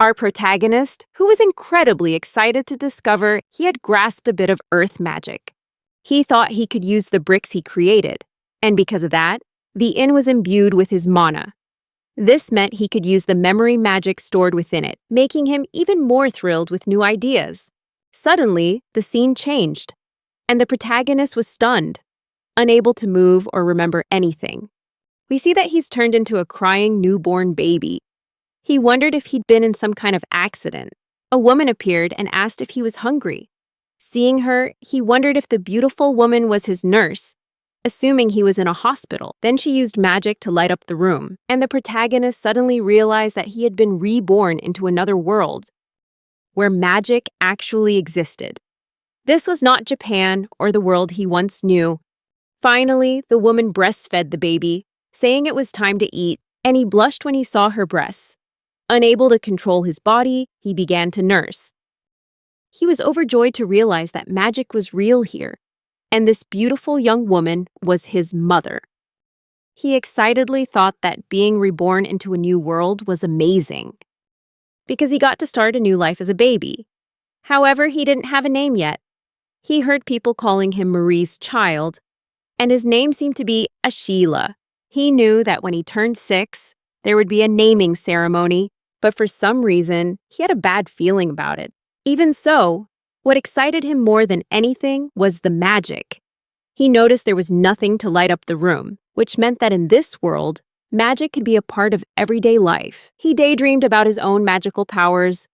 Our protagonist, who was incredibly excited to discover he had grasped a bit of earth magic. He thought he could use the bricks he created, and because of that, the inn was imbued with his mana. This meant he could use the memory magic stored within it, making him even more thrilled with new ideas. Suddenly, the scene changed, and the protagonist was stunned, unable to move or remember anything. We see that he's turned into a crying newborn baby. He wondered if he'd been in some kind of accident. A woman appeared and asked if he was hungry. Seeing her, he wondered if the beautiful woman was his nurse, assuming he was in a hospital. Then she used magic to light up the room, and the protagonist suddenly realized that he had been reborn into another world, where magic actually existed. This was not Japan or the world he once knew. Finally, the woman breastfed the baby, saying it was time to eat, and he blushed when he saw her breasts. Unable to control his body, he began to nurse. He was overjoyed to realize that magic was real here, and this beautiful young woman was his mother. He excitedly thought that being reborn into a new world was amazing, because he got to start a new life as a baby. However, he didn't have a name yet. He heard people calling him Marie's child, and his name seemed to be Ashila. He knew that when he turned 6, there would be a naming ceremony, but for some reason, he had a bad feeling about it. Even so, what excited him more than anything was the magic. He noticed there was nothing to light up the room, which meant that in this world, magic could be a part of everyday life. He daydreamed about his own magical powers,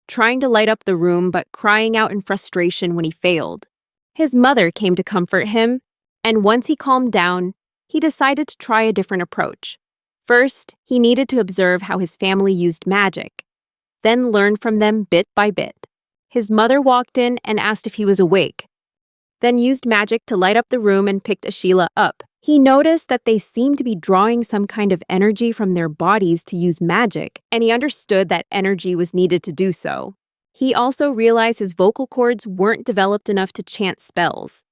trying to light up the room but crying out in frustration when he failed. His mother came to comfort him, and once he calmed down, he decided to try a different approach. First, he needed to observe how his family used magic, then learn from them bit by bit. His mother walked in and asked if he was awake, then used magic to light up the room and picked Ashila up. He noticed that they seemed to be drawing some kind of energy from their bodies to use magic, and he understood that energy was needed to do so. He also realized his vocal cords weren't developed enough to chant spells.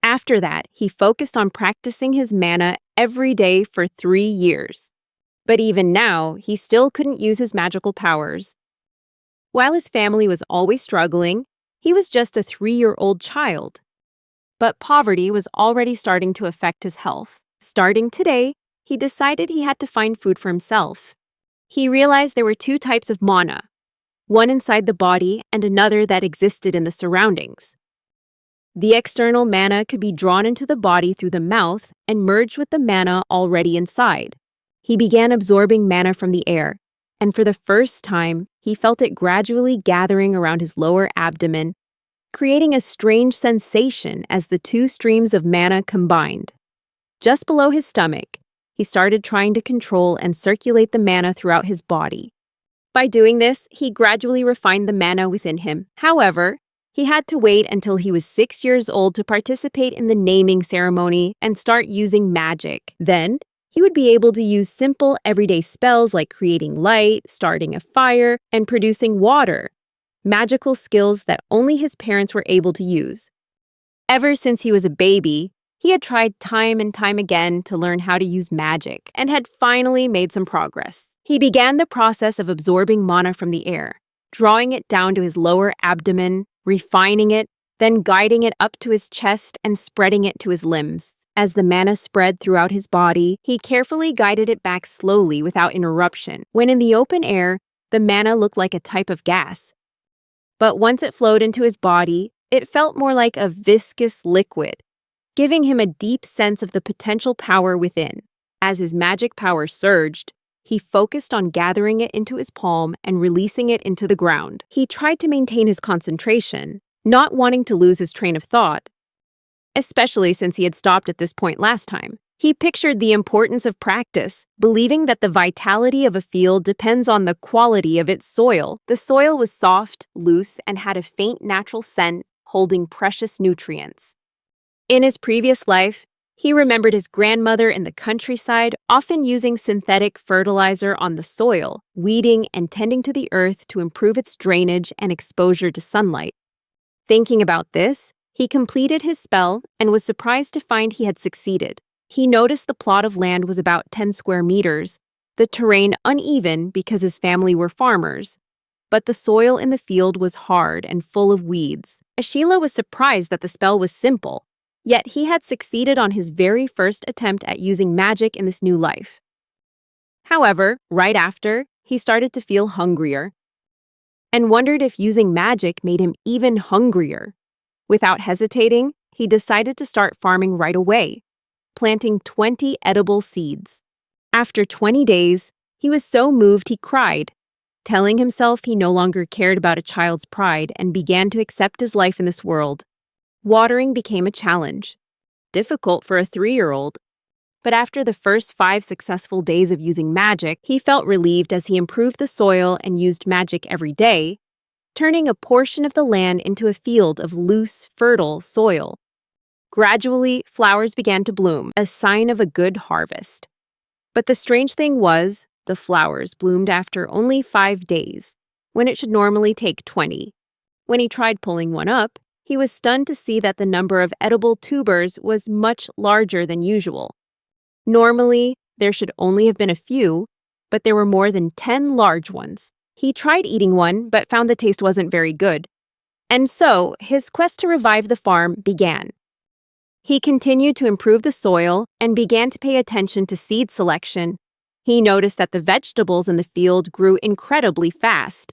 After that, he focused on practicing his mana every day for 3 years. But even now, he still couldn't use his magical powers. While his family was always struggling, he was just a 3-year-old child. But poverty was already starting to affect his health. Starting today, he decided he had to find food for himself. He realized there were 2 types of mana, one inside the body and another that existed in the surroundings. The external mana could be drawn into the body through the mouth and merged with the mana already inside. He began absorbing mana from the air, and for the first time, he felt it gradually gathering around his lower abdomen, creating a strange sensation as the 2 streams of mana combined. Just below his stomach, he started trying to control and circulate the mana throughout his body. By doing this, he gradually refined the mana within him. However, he had to wait until he was 6 years old to participate in the naming ceremony and start using magic. Then, he would be able to use simple everyday spells like creating light, starting a fire, and producing water, magical skills that only his parents were able to use. Ever since he was a baby, he had tried time and time again to learn how to use magic and had finally made some progress. He began the process of absorbing mana from the air, drawing it down to his lower abdomen, refining it, then guiding it up to his chest and spreading it to his limbs. As the mana spread throughout his body, he carefully guided it back slowly without interruption. When in the open air, the mana looked like a type of gas. But once it flowed into his body, it felt more like a viscous liquid, giving him a deep sense of the potential power within. As his magic power surged, he focused on gathering it into his palm and releasing it into the ground. He tried to maintain his concentration, not wanting to lose his train of thought, especially since he had stopped at this point last time. He pictured the importance of practice, believing that the vitality of a field depends on the quality of its soil. The soil was soft, loose, and had a faint natural scent, holding precious nutrients. In his previous life, he remembered his grandmother in the countryside often using synthetic fertilizer on the soil, weeding and tending to the earth to improve its drainage and exposure to sunlight. Thinking about this, he completed his spell and was surprised to find he had succeeded. He noticed the plot of land was about 10 square meters, the terrain uneven because his family were farmers, but the soil in the field was hard and full of weeds. Ashila was surprised that the spell was simple, yet he had succeeded on his very first attempt at using magic in this new life. However, right after, he started to feel hungrier and wondered if using magic made him even hungrier. Without hesitating, he decided to start farming right away, planting 20 edible seeds. After 20 days, he was so moved he cried, telling himself he no longer cared about a child's pride and began to accept his life in this world. Watering became a challenge, difficult for a 3-year-old. But after the first 5 successful days of using magic, he felt relieved as he improved the soil and used magic every day, turning a portion of the land into a field of loose, fertile soil. Gradually, flowers began to bloom, a sign of a good harvest. But the strange thing was, the flowers bloomed after only 5 days, when it should normally take 20. When he tried pulling one up, he was stunned to see that the number of edible tubers was much larger than usual. Normally, there should only have been a few, but there were more than 10 large ones. He tried eating one, but found the taste wasn't very good. And so, his quest to revive the farm began. He continued to improve the soil and began to pay attention to seed selection. He noticed that the vegetables in the field grew incredibly fast,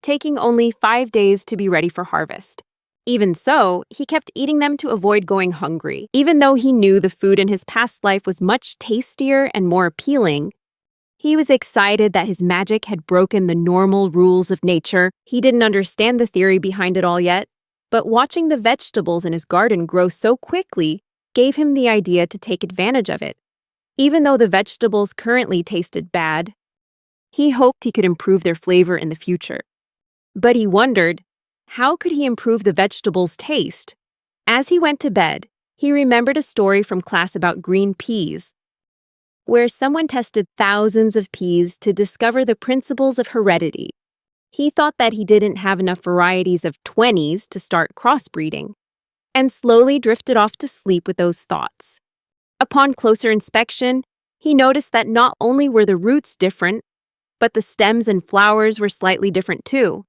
taking only 5 days to be ready for harvest. Even so, he kept eating them to avoid going hungry. Even though he knew the food in his past life was much tastier and more appealing, he was excited that his magic had broken the normal rules of nature. He didn't understand the theory behind it all yet, but watching the vegetables in his garden grow so quickly gave him the idea to take advantage of it. Even though the vegetables currently tasted bad, he hoped he could improve their flavor in the future. But he wondered, how could he improve the vegetables' taste? As he went to bed, he remembered a story from class about green peas, where someone tested thousands of peas to discover the principles of heredity. He thought that he didn't have enough varieties of 20s to start crossbreeding, and slowly drifted off to sleep with those thoughts. Upon closer inspection, he noticed that not only were the roots different, but the stems and flowers were slightly different too.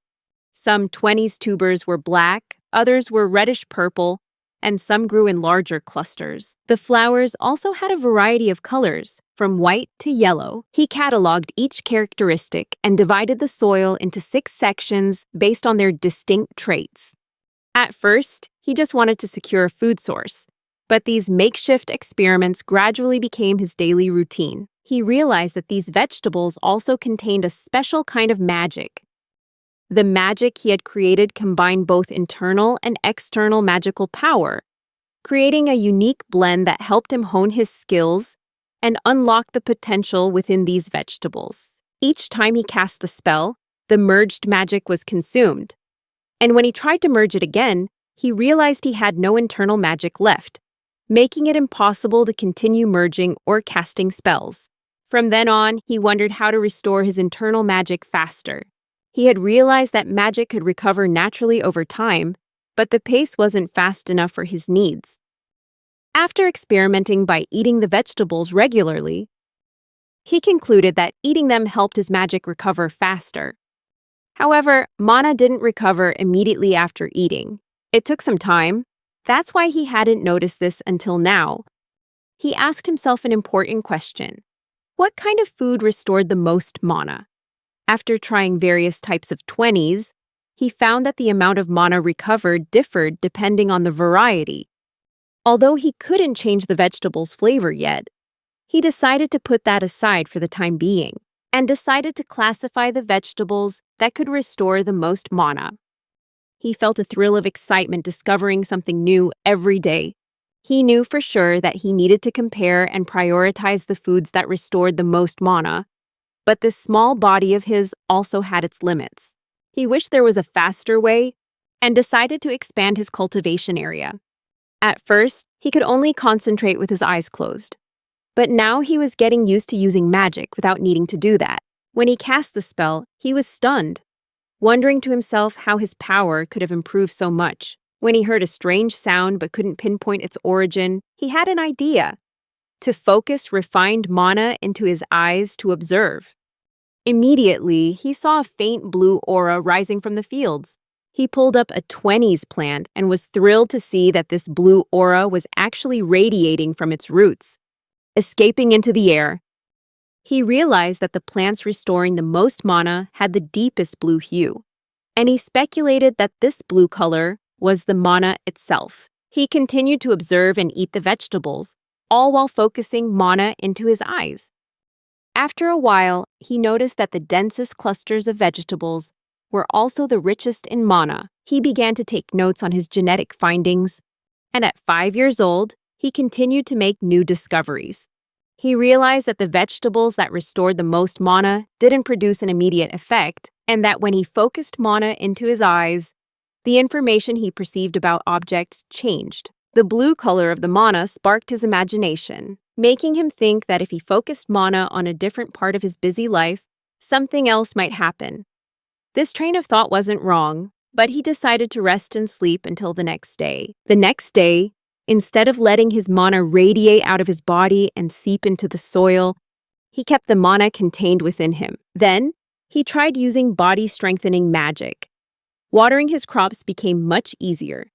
Some 20s tubers were black, others were reddish-purple, and some grew in larger clusters. The flowers also had a variety of colors, from white to yellow. He cataloged each characteristic and divided the soil into 6 sections based on their distinct traits. At first, he just wanted to secure a food source, but these makeshift experiments gradually became his daily routine. He realized that these vegetables also contained a special kind of magic. The magic he had created combined both internal and external magical power, creating a unique blend that helped him hone his skills and unlock the potential within these vegetables. Each time he cast the spell, the merged magic was consumed. And when he tried to merge it again, he realized he had no internal magic left, making it impossible to continue merging or casting spells. From then on, he wondered how to restore his internal magic faster. He had realized that magic could recover naturally over time, but the pace wasn't fast enough for his needs. After experimenting by eating the vegetables regularly, he concluded that eating them helped his magic recover faster. However, mana didn't recover immediately after eating. It took some time. That's why he hadn't noticed this until now. He asked himself an important question. What kind of food restored the most mana? After trying various types of 20s, he found that the amount of mana recovered differed depending on the variety. Although he couldn't change the vegetable's flavor yet, he decided to put that aside for the time being, and decided to classify the vegetables that could restore the most mana. He felt a thrill of excitement discovering something new every day. He knew for sure that he needed to compare and prioritize the foods that restored the most mana, but this small body of his also had its limits. He wished there was a faster way and decided to expand his cultivation area. At first, he could only concentrate with his eyes closed, but now he was getting used to using magic without needing to do that. When he cast the spell, he was stunned, wondering to himself how his power could have improved so much. When he heard a strange sound but couldn't pinpoint its origin, he had an idea: to focus refined mana into his eyes to observe. Immediately, he saw a faint blue aura rising from the fields. He pulled up a 20s plant and was thrilled to see that this blue aura was actually radiating from its roots, escaping into the air. He realized that the plants restoring the most mana had the deepest blue hue, and he speculated that this blue color was the mana itself. He continued to observe and eat the vegetables, all while focusing mana into his eyes. After a while, he noticed that the densest clusters of vegetables were also the richest in mana. He began to take notes on his genetic findings, and at 5 years old, he continued to make new discoveries. He realized that the vegetables that restored the most mana didn't produce an immediate effect, and that when he focused mana into his eyes, the information he perceived about objects changed. The blue color of the mana sparked his imagination, making him think that if he focused mana on a different part of his busy life, something else might happen. This train of thought wasn't wrong, but he decided to rest and sleep until the next day. The next day, instead of letting his mana radiate out of his body and seep into the soil, he kept the mana contained within him. Then, he tried using body-strengthening magic. Watering his crops became much easier,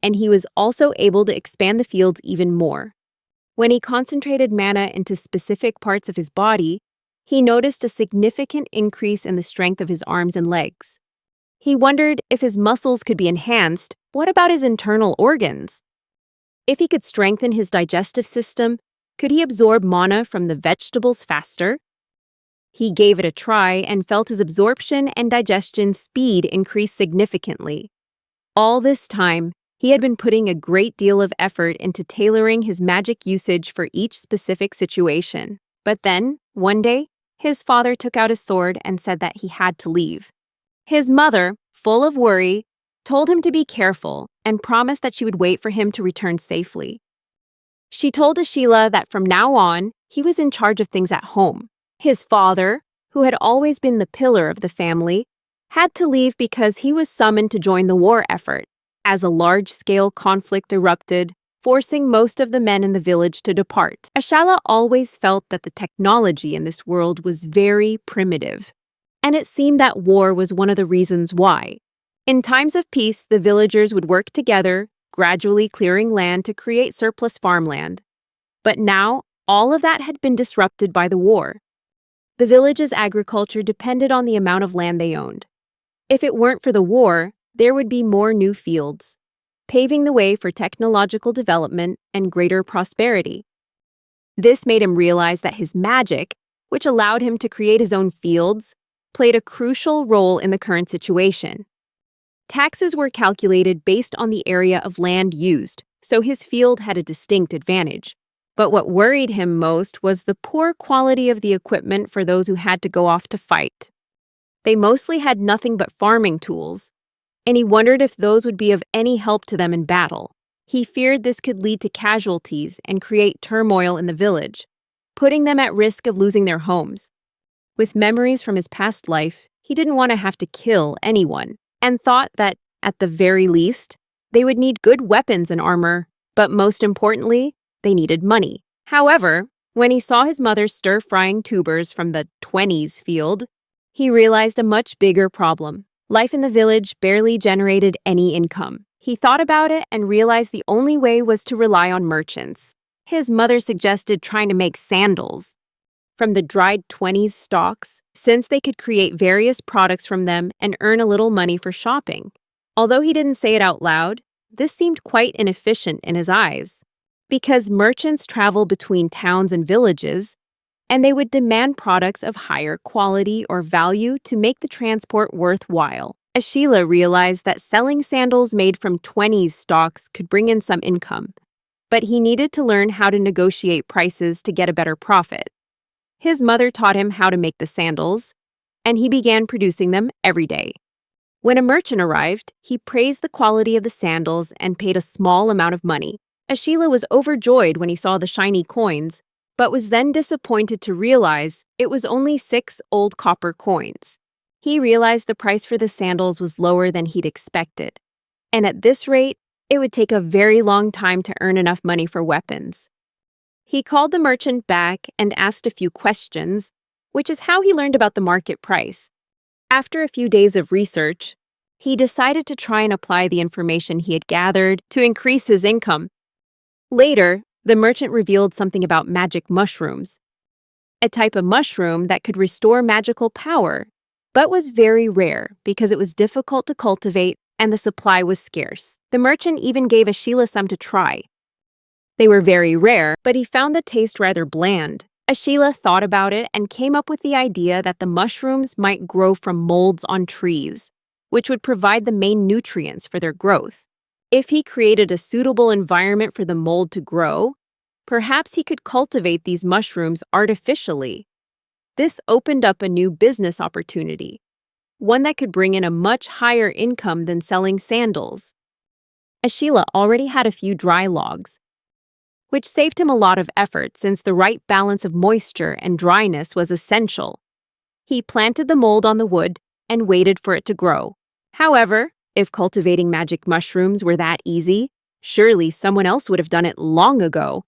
and he was also able to expand the fields even more. When he concentrated mana into specific parts of his body, he noticed a significant increase in the strength of his arms and legs. He wondered if his muscles could be enhanced. What about his internal organs? If he could strengthen his digestive system, could he absorb mana from the vegetables faster? He gave it a try and felt his absorption and digestion speed increase significantly. All this time, he had been putting a great deal of effort into tailoring his magic usage for each specific situation. But then, one day, his father took out his sword and said that he had to leave. His mother, full of worry, told him to be careful and promised that she would wait for him to return safely. She told Ashila that from now on, he was in charge of things at home. His father, who had always been the pillar of the family, had to leave because he was summoned to join the war effort, as a large-scale conflict erupted, forcing most of the men in the village to depart. Ashala always felt that the technology in this world was very primitive, and it seemed that war was one of the reasons why. In times of peace, the villagers would work together, gradually clearing land to create surplus farmland. But now, all of that had been disrupted by the war. The village's agriculture depended on the amount of land they owned. If it weren't for the war, there would be more new fields, paving the way for technological development and greater prosperity. This made him realize that his magic, which allowed him to create his own fields, played a crucial role in the current situation. Taxes were calculated based on the area of land used, so his field had a distinct advantage. But what worried him most was the poor quality of the equipment for those who had to go off to fight. They mostly had nothing but farming tools, and he wondered if those would be of any help to them in battle. He feared this could lead to casualties and create turmoil in the village, putting them at risk of losing their homes. With memories from his past life, he didn't want to have to kill anyone, and thought that, at the very least, they would need good weapons and armor, but most importantly, they needed money. However, when he saw his mother stir-frying tubers from the 20s field, he realized a much bigger problem. Life in the village barely generated any income. He thought about it and realized the only way was to rely on merchants. His mother suggested trying to make sandals from the dried 20s stalks, since they could create various products from them and earn a little money for shopping. Although he didn't say it out loud, this seemed quite inefficient in his eyes, because merchants travel between towns and villages, and they would demand products of higher quality or value to make the transport worthwhile. Ashila realized that selling sandals made from 20s stalks could bring in some income, but he needed to learn how to negotiate prices to get a better profit. His mother taught him how to make the sandals, and he began producing them every day. When a merchant arrived, he praised the quality of the sandals and paid a small amount of money. Ashila was overjoyed when he saw the shiny coins, but was then disappointed to realize it was only 6 old copper coins. He realized the price for the sandals was lower than he'd expected, and at this rate, it would take a very long time to earn enough money for weapons. He called the merchant back and asked a few questions, which is how he learned about the market price. After a few days of research, he decided to try and apply the information he had gathered to increase his income. Later, the merchant revealed something about magic mushrooms, a type of mushroom that could restore magical power, but was very rare because it was difficult to cultivate and the supply was scarce. The merchant even gave Ashila some to try. They were very rare, but he found the taste rather bland. Ashila thought about it and came up with the idea that the mushrooms might grow from molds on trees, which would provide the main nutrients for their growth. If he created a suitable environment for the mold to grow, perhaps he could cultivate these mushrooms artificially. This opened up a new business opportunity, one that could bring in a much higher income than selling sandals. Ashila already had a few dry logs, which saved him a lot of effort since the right balance of moisture and dryness was essential. He planted the mold on the wood and waited for it to grow. However, if cultivating magic mushrooms were that easy, surely someone else would have done it long ago.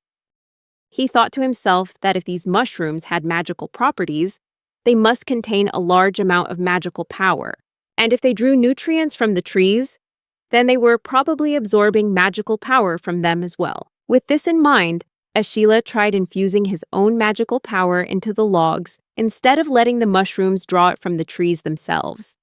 He thought to himself that if these mushrooms had magical properties, they must contain a large amount of magical power. And if they drew nutrients from the trees, then they were probably absorbing magical power from them as well. With this in mind, Ashila tried infusing his own magical power into the logs instead of letting the mushrooms draw it from the trees themselves.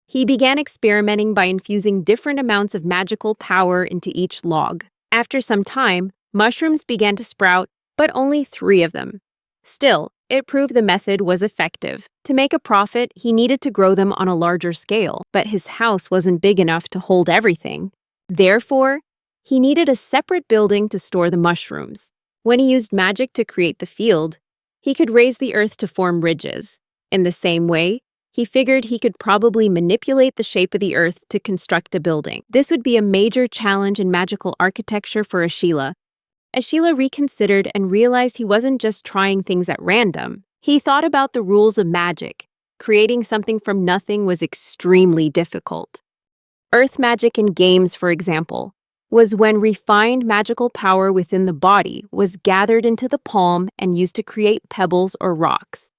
He began experimenting by infusing different amounts of magical power into each log. After some time, mushrooms began to sprout, but only 3 of them. Still, it proved the method was effective. To make a profit, he needed to grow them on a larger scale, but his house wasn't big enough to hold everything. Therefore, he needed a separate building to store the mushrooms. When he used magic to create the field, he could raise the earth to form ridges. In the same way, he figured he could probably manipulate the shape of the earth to construct a building. This would be a major challenge in magical architecture for Ashila. Ashila reconsidered and realized he wasn't just trying things at random. He thought about the rules of magic. Creating something from nothing was extremely difficult. Earth magic in games, for example, was when refined magical power within the body was gathered into the palm and used to create pebbles or rocks.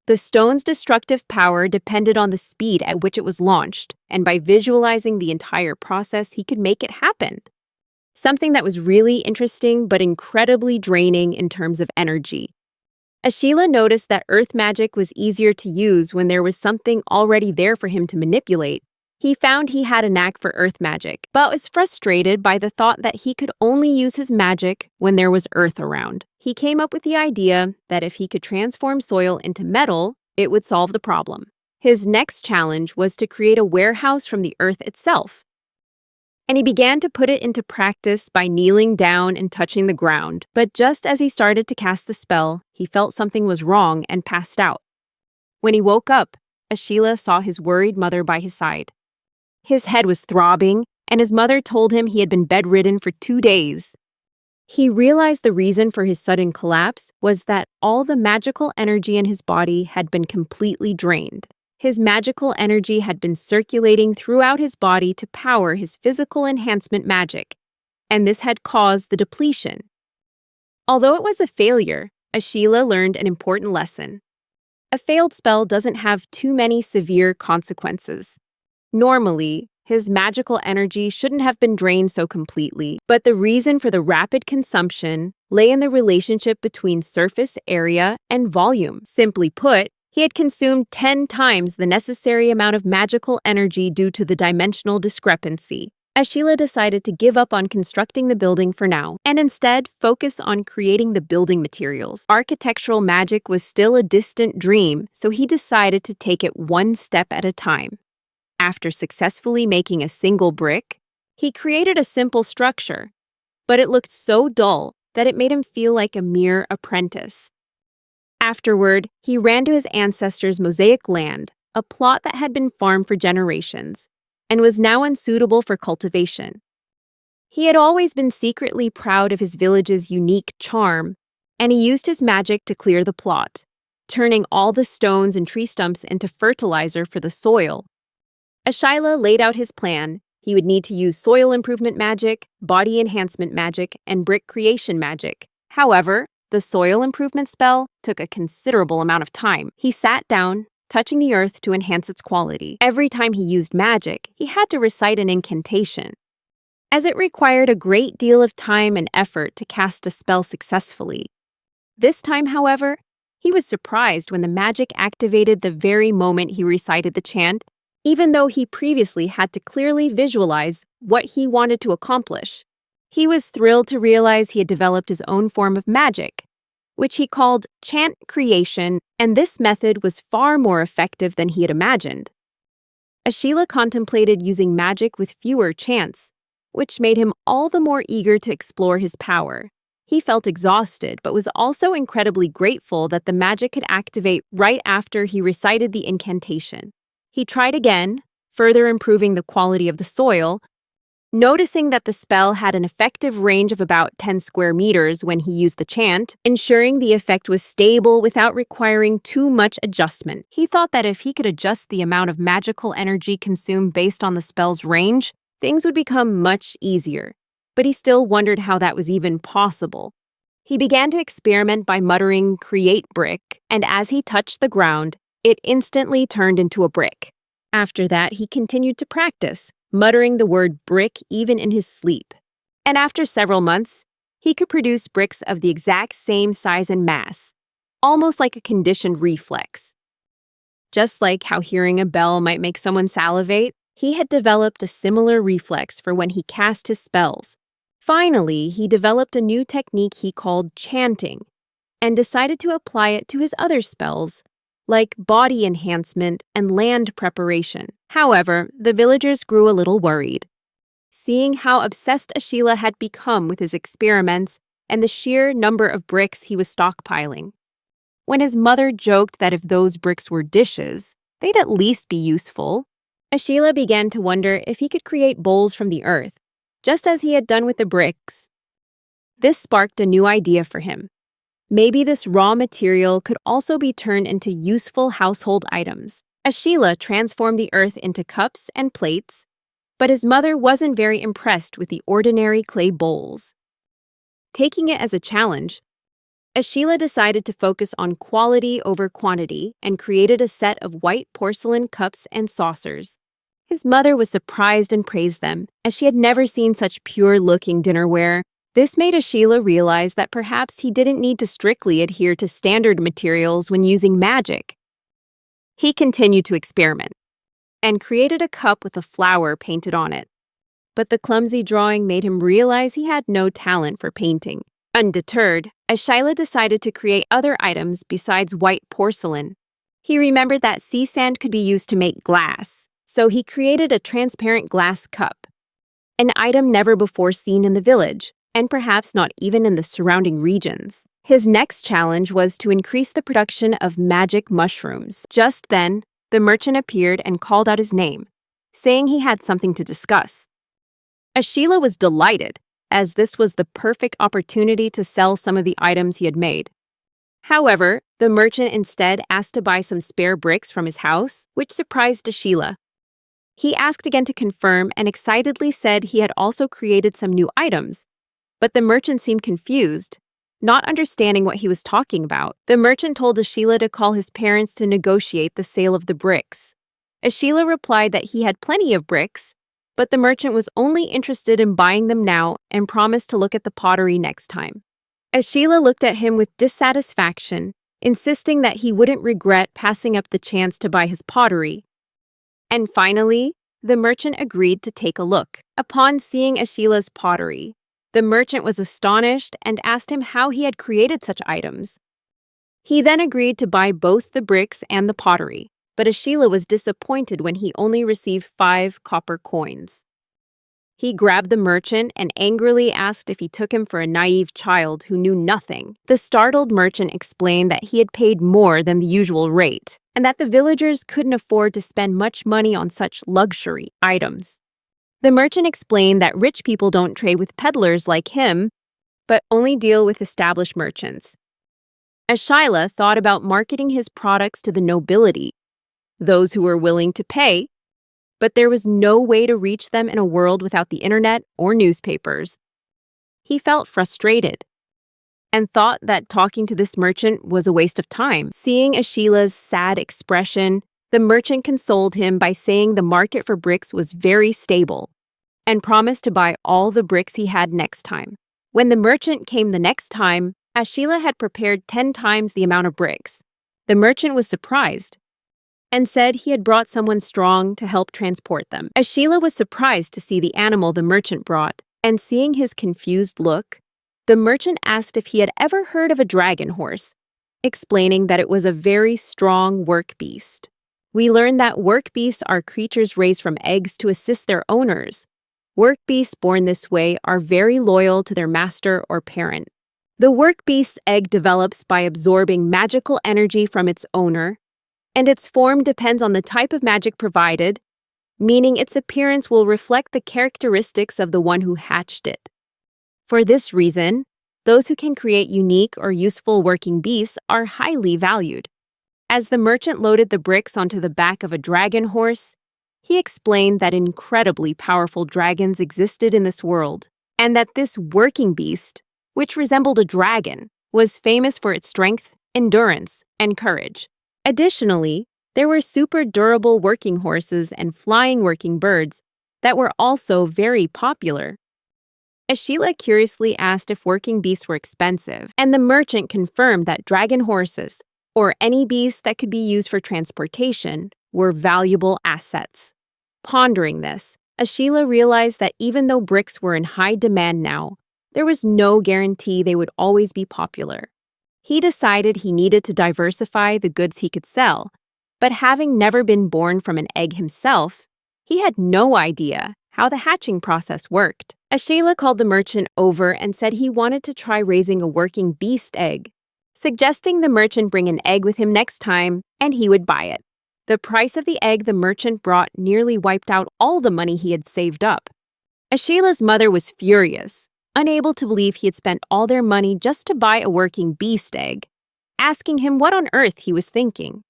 The stone's destructive power depended on the speed at which it was launched, and by visualizing the entire process, he could make it happen. Something that was really interesting but incredibly draining in terms of energy. Ashila noticed that earth magic was easier to use when there was something already there for him to manipulate. He found he had a knack for earth magic, but was frustrated by the thought that he could only use his magic when there was earth around. He came up with the idea that if he could transform soil into metal, it would solve the problem. His next challenge was to create a warehouse from the earth itself. And he began to put it into practice by kneeling down and touching the ground. But just as he started to cast the spell, he felt something was wrong and passed out. When he woke up, Ashila saw his worried mother by his side. His head was throbbing, and his mother told him he had been bedridden for 2 days. He realized the reason for his sudden collapse was that all the magical energy in his body had been completely drained. His magical energy had been circulating throughout his body to power his physical enhancement magic, and this had caused the depletion. Although it was a failure, Ashila learned an important lesson. A failed spell doesn't have too many severe consequences. Normally, his magical energy shouldn't have been drained so completely, but the reason for the rapid consumption lay in the relationship between surface area and volume. Simply put, he had consumed 10 times the necessary amount of magical energy due to the dimensional discrepancy. Ashila decided to give up on constructing the building for now, and instead focus on creating the building materials. Architectural magic was still a distant dream, so he decided to take it one step at a time. After successfully making a single brick, he created a simple structure, but it looked so dull that it made him feel like a mere apprentice. Afterward, he ran to his ancestors' mosaic land, a plot that had been farmed for generations, and was now unsuitable for cultivation. He had always been secretly proud of his village's unique charm, and he used his magic to clear the plot, turning all the stones and tree stumps into fertilizer for the soil. Ashila laid out his plan. He would need to use soil improvement magic, body enhancement magic, and brick creation magic. However, The soil improvement spell took a considerable amount of time. He sat down, touching the earth to enhance its quality. Every time he used magic, he had to recite an incantation, as it required a great deal of time and effort to cast a spell successfully. This time, however, he was surprised when the magic activated the very moment he recited the chant, even though he previously had to clearly visualize what he wanted to accomplish. He was thrilled to realize he had developed his own form of magic, which he called chant creation, and this method was far more effective than he had imagined. Ashila contemplated using magic with fewer chants, which made him all the more eager to explore his power. He felt exhausted, but was also incredibly grateful that the magic could activate right after he recited the incantation. He tried again, further improving the quality of the soil, noticing that the spell had an effective range of about 10 square meters when he used the chant, ensuring the effect was stable without requiring too much adjustment. He thought that if he could adjust the amount of magical energy consumed based on the spell's range, things would become much easier. But he still wondered how that was even possible. He began to experiment by muttering, "Create brick," and as he touched the ground, it instantly turned into a brick. After that, he continued to practice, muttering the word brick even in his sleep. And after several months, he could produce bricks of the exact same size and mass, almost like a conditioned reflex. Just like how hearing a bell might make someone salivate, he had developed a similar reflex for when he cast his spells. Finally, he developed a new technique he called chanting, and decided to apply it to his other spells, like body enhancement and land preparation. However, the villagers grew a little worried, seeing how obsessed Ashila had become with his experiments and the sheer number of bricks he was stockpiling. When his mother joked that if those bricks were dishes, they'd at least be useful, Ashila began to wonder if he could create bowls from the earth, just as he had done with the bricks. This sparked a new idea for him. Maybe this raw material could also be turned into useful household items. Ashila transformed the earth into cups and plates, but his mother wasn't very impressed with the ordinary clay bowls. Taking it as a challenge, Ashila decided to focus on quality over quantity and created a set of white porcelain cups and saucers. His mother was surprised and praised them, as she had never seen such pure-looking dinnerware. This made Ashila realize that perhaps he didn't need to strictly adhere to standard materials when using magic. He continued to experiment and created a cup with a flower painted on it. But the clumsy drawing made him realize he had no talent for painting. Undeterred, Ashila decided to create other items besides white porcelain. He remembered that sea sand could be used to make glass, so he created a transparent glass cup, an item never before seen in the village, and perhaps not even in the surrounding regions. His next challenge was to increase the production of magic mushrooms. Just then, the merchant appeared and called out his name, saying he had something to discuss. Ashila was delighted, as this was the perfect opportunity to sell some of the items he had made. However, the merchant instead asked to buy some spare bricks from his house, which surprised Ashila. He asked again to confirm and excitedly said he had also created some new items, but the merchant seemed confused, not understanding what he was talking about. The merchant told Ashila to call his parents to negotiate the sale of the bricks. Ashila replied that he had plenty of bricks, but the merchant was only interested in buying them now and promised to look at the pottery next time. Ashila looked at him with dissatisfaction, insisting that he wouldn't regret passing up the chance to buy his pottery. And finally, the merchant agreed to take a look. Upon seeing Ashila's pottery, the merchant was astonished and asked him how he had created such items. He then agreed to buy both the bricks and the pottery, but Ashila was disappointed when he only received 5 copper coins. He grabbed the merchant and angrily asked if he took him for a naive child who knew nothing. The startled merchant explained that he had paid more than the usual rate, and that the villagers couldn't afford to spend much money on such luxury items. The merchant explained that rich people don't trade with peddlers like him, but only deal with established merchants. Ashila thought about marketing his products to the nobility, those who were willing to pay, but there was no way to reach them in a world without the internet or newspapers. He felt frustrated. and thought that talking to this merchant was a waste of time. Seeing Ashila's sad expression, the merchant consoled him by saying the market for bricks was very stable and promised to buy all the bricks he had next time. When the merchant came the next time, Ashila had prepared 10 times the amount of bricks. The merchant was surprised and said he had brought someone strong to help transport them. Ashila was surprised to see the animal the merchant brought, and seeing his confused look, the merchant asked if he had ever heard of a dragon horse, explaining that it was a very strong work beast. We learned that work beasts are creatures raised from eggs to assist their owners. Work beasts born this way are very loyal to their master or parent. The work beast's egg develops by absorbing magical energy from its owner, and its form depends on the type of magic provided, meaning its appearance will reflect the characteristics of the one who hatched it. For this reason, those who can create unique or useful working beasts are highly valued. As the merchant loaded the bricks onto the back of a dragon horse, he explained that incredibly powerful dragons existed in this world, and that this working beast, which resembled a dragon, was famous for its strength, endurance, and courage. Additionally, there were super durable working horses and flying working birds that were also very popular. Ashila curiously asked if working beasts were expensive, and the merchant confirmed that dragon horses, or any beasts that could be used for transportation, were valuable assets. Pondering this, Ashila realized that even though bricks were in high demand now, there was no guarantee they would always be popular. He decided he needed to diversify the goods he could sell, but having never been born from an egg himself, he had no idea how the hatching process worked. Ashila called the merchant over and said he wanted to try raising a working beast egg, suggesting the merchant bring an egg with him next time and he would buy it. The price of the egg the merchant brought nearly wiped out all the money he had saved up. Ashila's mother was furious, unable to believe he had spent all their money just to buy a working beast egg, asking him what on earth he was thinking.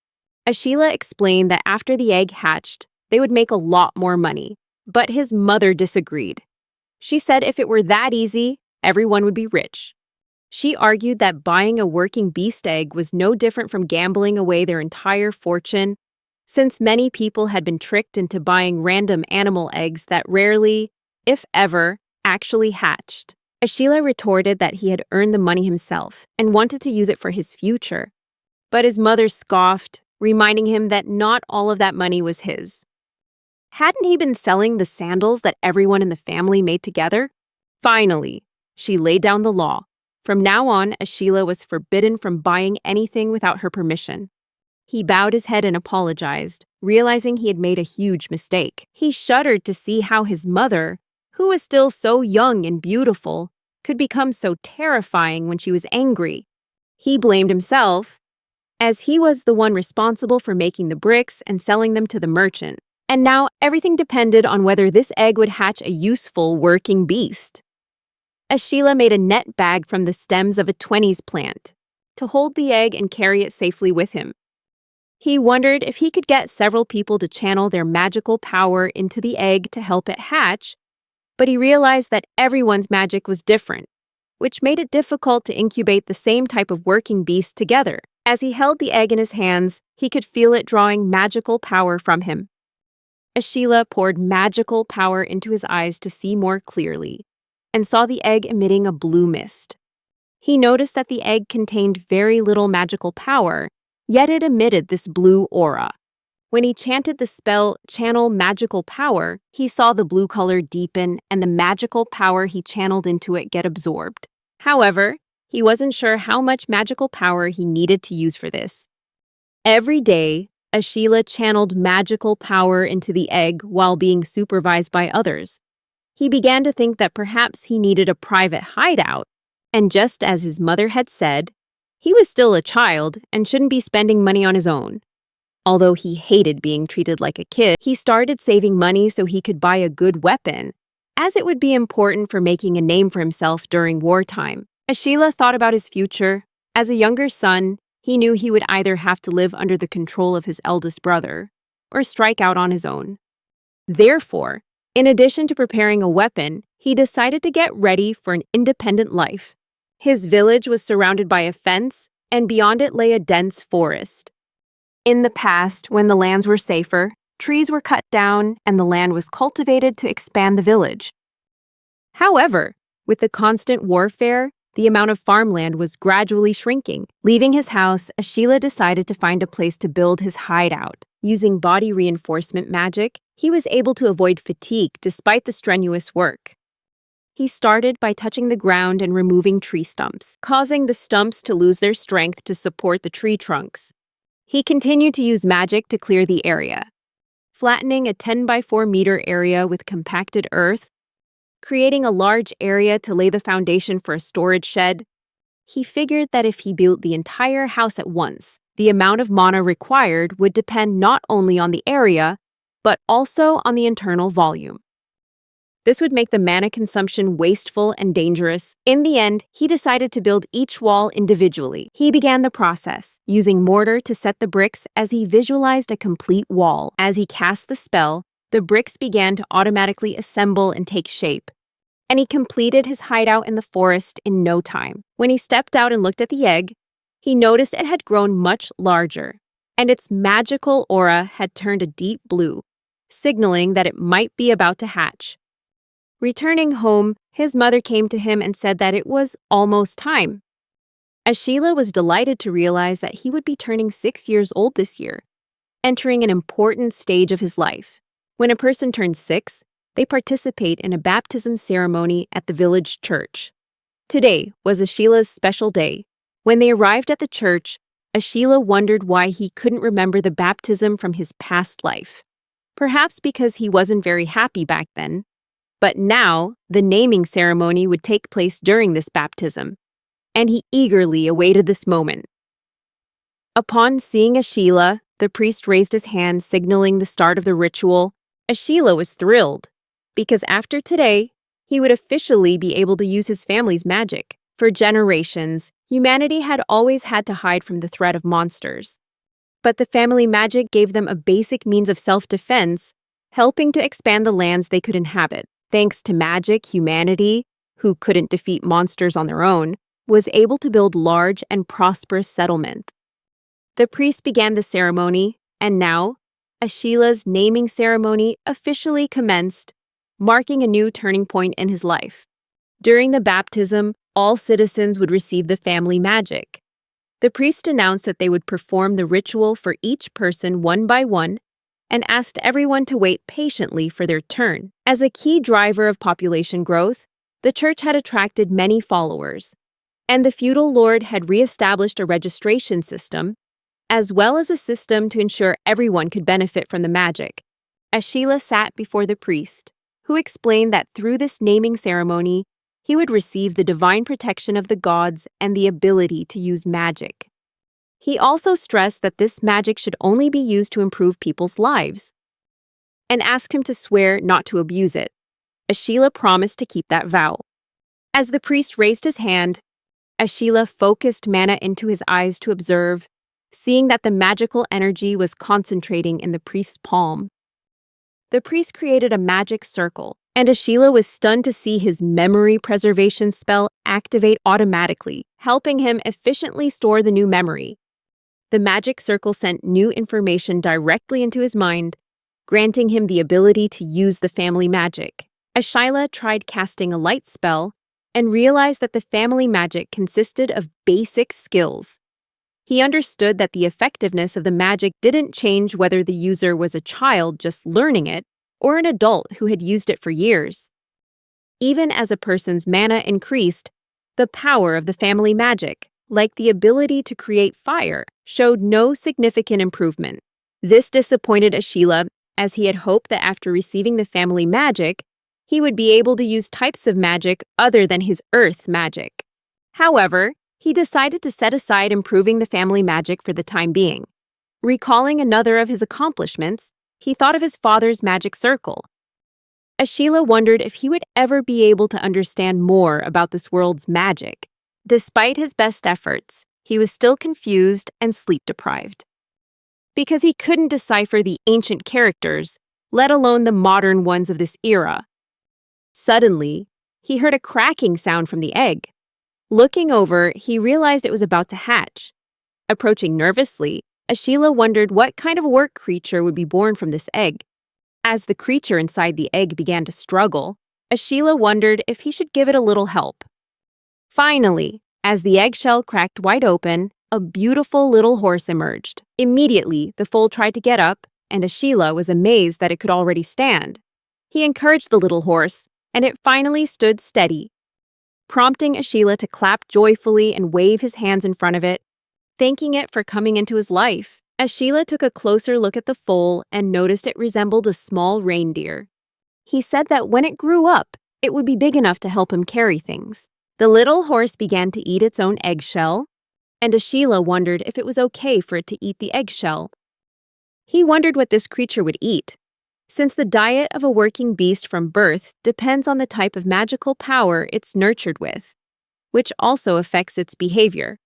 Ashila explained that after the egg hatched, they would make a lot more money, but his mother disagreed. She said if it were that easy, everyone would be rich. She argued that buying a working beast egg was no different from gambling away their entire fortune, since many people had been tricked into buying random animal eggs that rarely, if ever, actually hatched. Ashila retorted that he had earned the money himself and wanted to use it for his future. But his mother scoffed, reminding him that not all of that money was his. Hadn't he been selling the sandals that everyone in the family made together? Finally, she laid down the law. From now on, Ashila was forbidden from buying anything without her permission. He bowed his head and apologized, realizing he had made a huge mistake. He shuddered to see how his mother, who was still so young and beautiful, could become so terrifying when she was angry. He blamed himself, as he was the one responsible for making the bricks and selling them to the merchant. And now everything depended on whether this egg would hatch a useful working beast. Ashila made a net bag from the stems of a 20s plant to hold the egg and carry it safely with him. He wondered if he could get several people to channel their magical power into the egg to help it hatch, but he realized that everyone's magic was different, which made it difficult to incubate the same type of working beast together. As he held the egg in his hands, he could feel it drawing magical power from him. Ashila poured magical power into his eyes to see more clearly, and saw the egg emitting a blue mist. He noticed that the egg contained very little magical power, yet it emitted this blue aura. When he chanted the spell, Channel Magical Power, he saw the blue color deepen and the magical power he channeled into it get absorbed. However, he wasn't sure how much magical power he needed to use for this. Every day, Ashila channeled magical power into the egg while being supervised by others. He began to think that perhaps he needed a private hideout, and just as his mother had said, he was still a child and shouldn't be spending money on his own. Although he hated being treated like a kid, he started saving money so he could buy a good weapon, as it would be important for making a name for himself during wartime. Ashila thought about his future. As a younger son, he knew he would either have to live under the control of his eldest brother or strike out on his own. Therefore, in addition to preparing a weapon, he decided to get ready for an independent life. His village was surrounded by a fence, and beyond it lay a dense forest. In the past, when the lands were safer, trees were cut down and the land was cultivated to expand the village. However, with the constant warfare, the amount of farmland was gradually shrinking. Leaving his house, Ashila decided to find a place to build his hideout. Using body reinforcement magic, he was able to avoid fatigue despite the strenuous work. He started by touching the ground and removing tree stumps, causing the stumps to lose their strength to support the tree trunks. He continued to use magic to clear the area, flattening a 10 by 4 meter area with compacted earth, creating a large area to lay the foundation for a storage shed. He figured that if he built the entire house at once, the amount of mana required would depend not only on the area, but also on the internal volume. This would make the mana consumption wasteful and dangerous. In the end, he decided to build each wall individually. He began the process, using mortar to set the bricks as he visualized a complete wall. As he cast the spell, the bricks began to automatically assemble and take shape, and he completed his hideout in the forest in no time. When he stepped out and looked at the egg, he noticed it had grown much larger, and its magical aura had turned a deep blue, signaling that it might be about to hatch. Returning home, his mother came to him and said that it was almost time. Ashila was delighted to realize that he would be turning 6 years old this year, entering an important stage of his life. When a person turns 6, they participate in a baptism ceremony at the village church. Today was Ashila's special day. When they arrived at the church, Ashila wondered why he couldn't remember the baptism from his past life. Perhaps because he wasn't very happy back then. But now, the naming ceremony would take place during this baptism, and he eagerly awaited this moment. Upon seeing Ashila, the priest raised his hand, signaling the start of the ritual. Ashila was thrilled, because after today, he would officially be able to use his family's magic. For generations, humanity had always had to hide from the threat of monsters. But the family magic gave them a basic means of self-defense, helping to expand the lands they could inhabit. Thanks to magic, humanity, who couldn't defeat monsters on their own, was able to build large and prosperous settlements. The priest began the ceremony, and now, Ashila's naming ceremony officially commenced, marking a new turning point in his life. During the baptism, all citizens would receive the family magic. The priest announced that they would perform the ritual for each person one by one, and asked everyone to wait patiently for their turn. As a key driver of population growth, the church had attracted many followers, and the feudal lord had re-established a registration system, as well as a system to ensure everyone could benefit from the magic. Ashila sat before the priest, who explained that through this naming ceremony, he would receive the divine protection of the gods and the ability to use magic. He also stressed that this magic should only be used to improve people's lives, and asked him to swear not to abuse it. Ashila promised to keep that vow. As the priest raised his hand, Ashila focused mana into his eyes to observe, seeing that the magical energy was concentrating in the priest's palm. The priest created a magic circle, and Ashila was stunned to see his memory preservation spell activate automatically, helping him efficiently store the new memory. The magic circle sent new information directly into his mind, granting him the ability to use the family magic. Ashila tried casting a light spell and realized that the family magic consisted of basic skills. He understood that the effectiveness of the magic didn't change whether the user was a child just learning it or an adult who had used it for years. Even as a person's mana increased, the power of the family magic, like the ability to create fire, showed no significant improvement. This disappointed Ashila, as he had hoped that after receiving the family magic, he would be able to use types of magic other than his earth magic. However, he decided to set aside improving the family magic for the time being. Recalling another of his accomplishments, he thought of his father's magic circle. Ashila wondered if he would ever be able to understand more about this world's magic. Despite his best efforts, he was still confused and sleep-deprived. Because he couldn't decipher the ancient characters, let alone the modern ones of this era. Suddenly, he heard a cracking sound from the egg. Looking over, he realized it was about to hatch. Approaching nervously, Ashila wondered what kind of work creature would be born from this egg. As the creature inside the egg began to struggle, Ashila wondered if he should give it a little help. Finally, as the eggshell cracked wide open, a beautiful little horse emerged. Immediately, the foal tried to get up, and Ashila was amazed that it could already stand. He encouraged the little horse, and it finally stood steady, prompting Ashila to clap joyfully and wave his hands in front of it, thanking it for coming into his life. Ashila took a closer look at the foal and noticed it resembled a small reindeer. He said that when it grew up, it would be big enough to help him carry things. The little horse began to eat its own eggshell, and Ashila wondered if it was okay for it to eat the eggshell. He wondered what this creature would eat, since the diet of a working beast from birth depends on the type of magical power it's nurtured with, which also affects its behavior.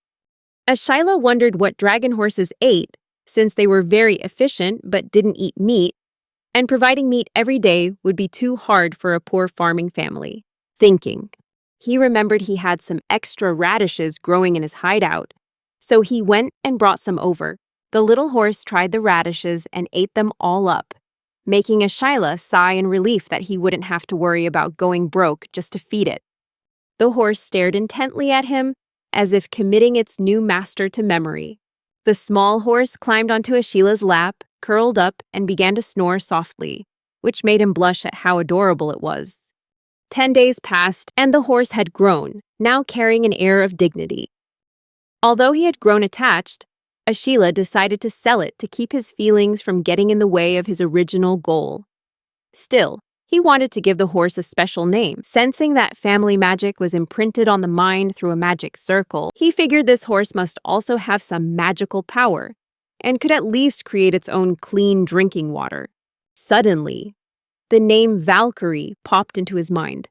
Ashila wondered what dragon horses ate, since they were very efficient but didn't eat meat, and providing meat every day would be too hard for a poor farming family. Thinking, he remembered he had some extra radishes growing in his hideout, so he went and brought some over. The little horse tried the radishes and ate them all up, making Ashila sigh in relief that he wouldn't have to worry about going broke just to feed it. The horse stared intently at him, as if committing its new master to memory. The small horse climbed onto Ashila's lap, curled up, and began to snore softly, which made him blush at how adorable it was. 10 days passed, and the horse had grown, now carrying an air of dignity. Although he had grown attached, Ashila decided to sell it to keep his feelings from getting in the way of his original goal. Still, he wanted to give the horse a special name. Sensing that family magic was imprinted on the mind through a magic circle, he figured this horse must also have some magical power, and could at least create its own clean drinking water. Suddenly, the name Valkyrie popped into his mind,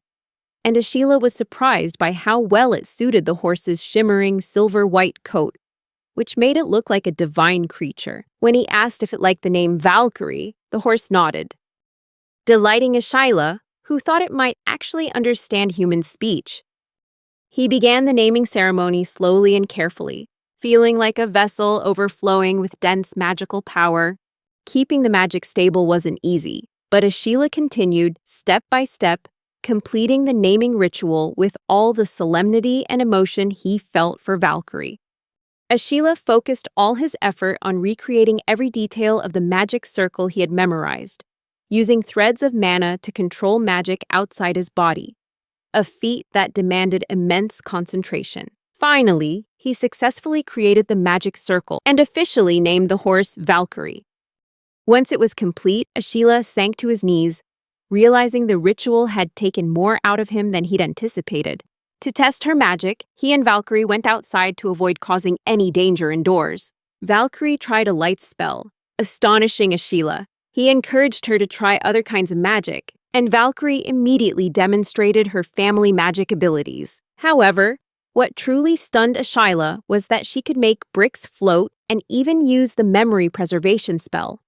and Ashila was surprised by how well it suited the horse's shimmering silver-white coat, which made it look like a divine creature. When he asked if it liked the name Valkyrie, the horse nodded, delighting Ashila, who thought it might actually understand human speech. He began the naming ceremony slowly and carefully, feeling like a vessel overflowing with dense magical power. Keeping the magic stable wasn't easy, but Ashila continued, step by step, completing the naming ritual with all the solemnity and emotion he felt for Valkyrie. Ashila focused all his effort on recreating every detail of the magic circle he had memorized, using threads of mana to control magic outside his body, a feat that demanded immense concentration. Finally, he successfully created the magic circle and officially named the horse Valkyrie. Once it was complete, Ashila sank to his knees, realizing the ritual had taken more out of him than he'd anticipated. To test her magic, he and Valkyrie went outside to avoid causing any danger indoors. Valkyrie tried a light spell, astonishing Ashila. He encouraged her to try other kinds of magic, and Valkyrie immediately demonstrated her family magic abilities. However, what truly stunned Ashila was that she could make bricks float and even use the memory preservation spell,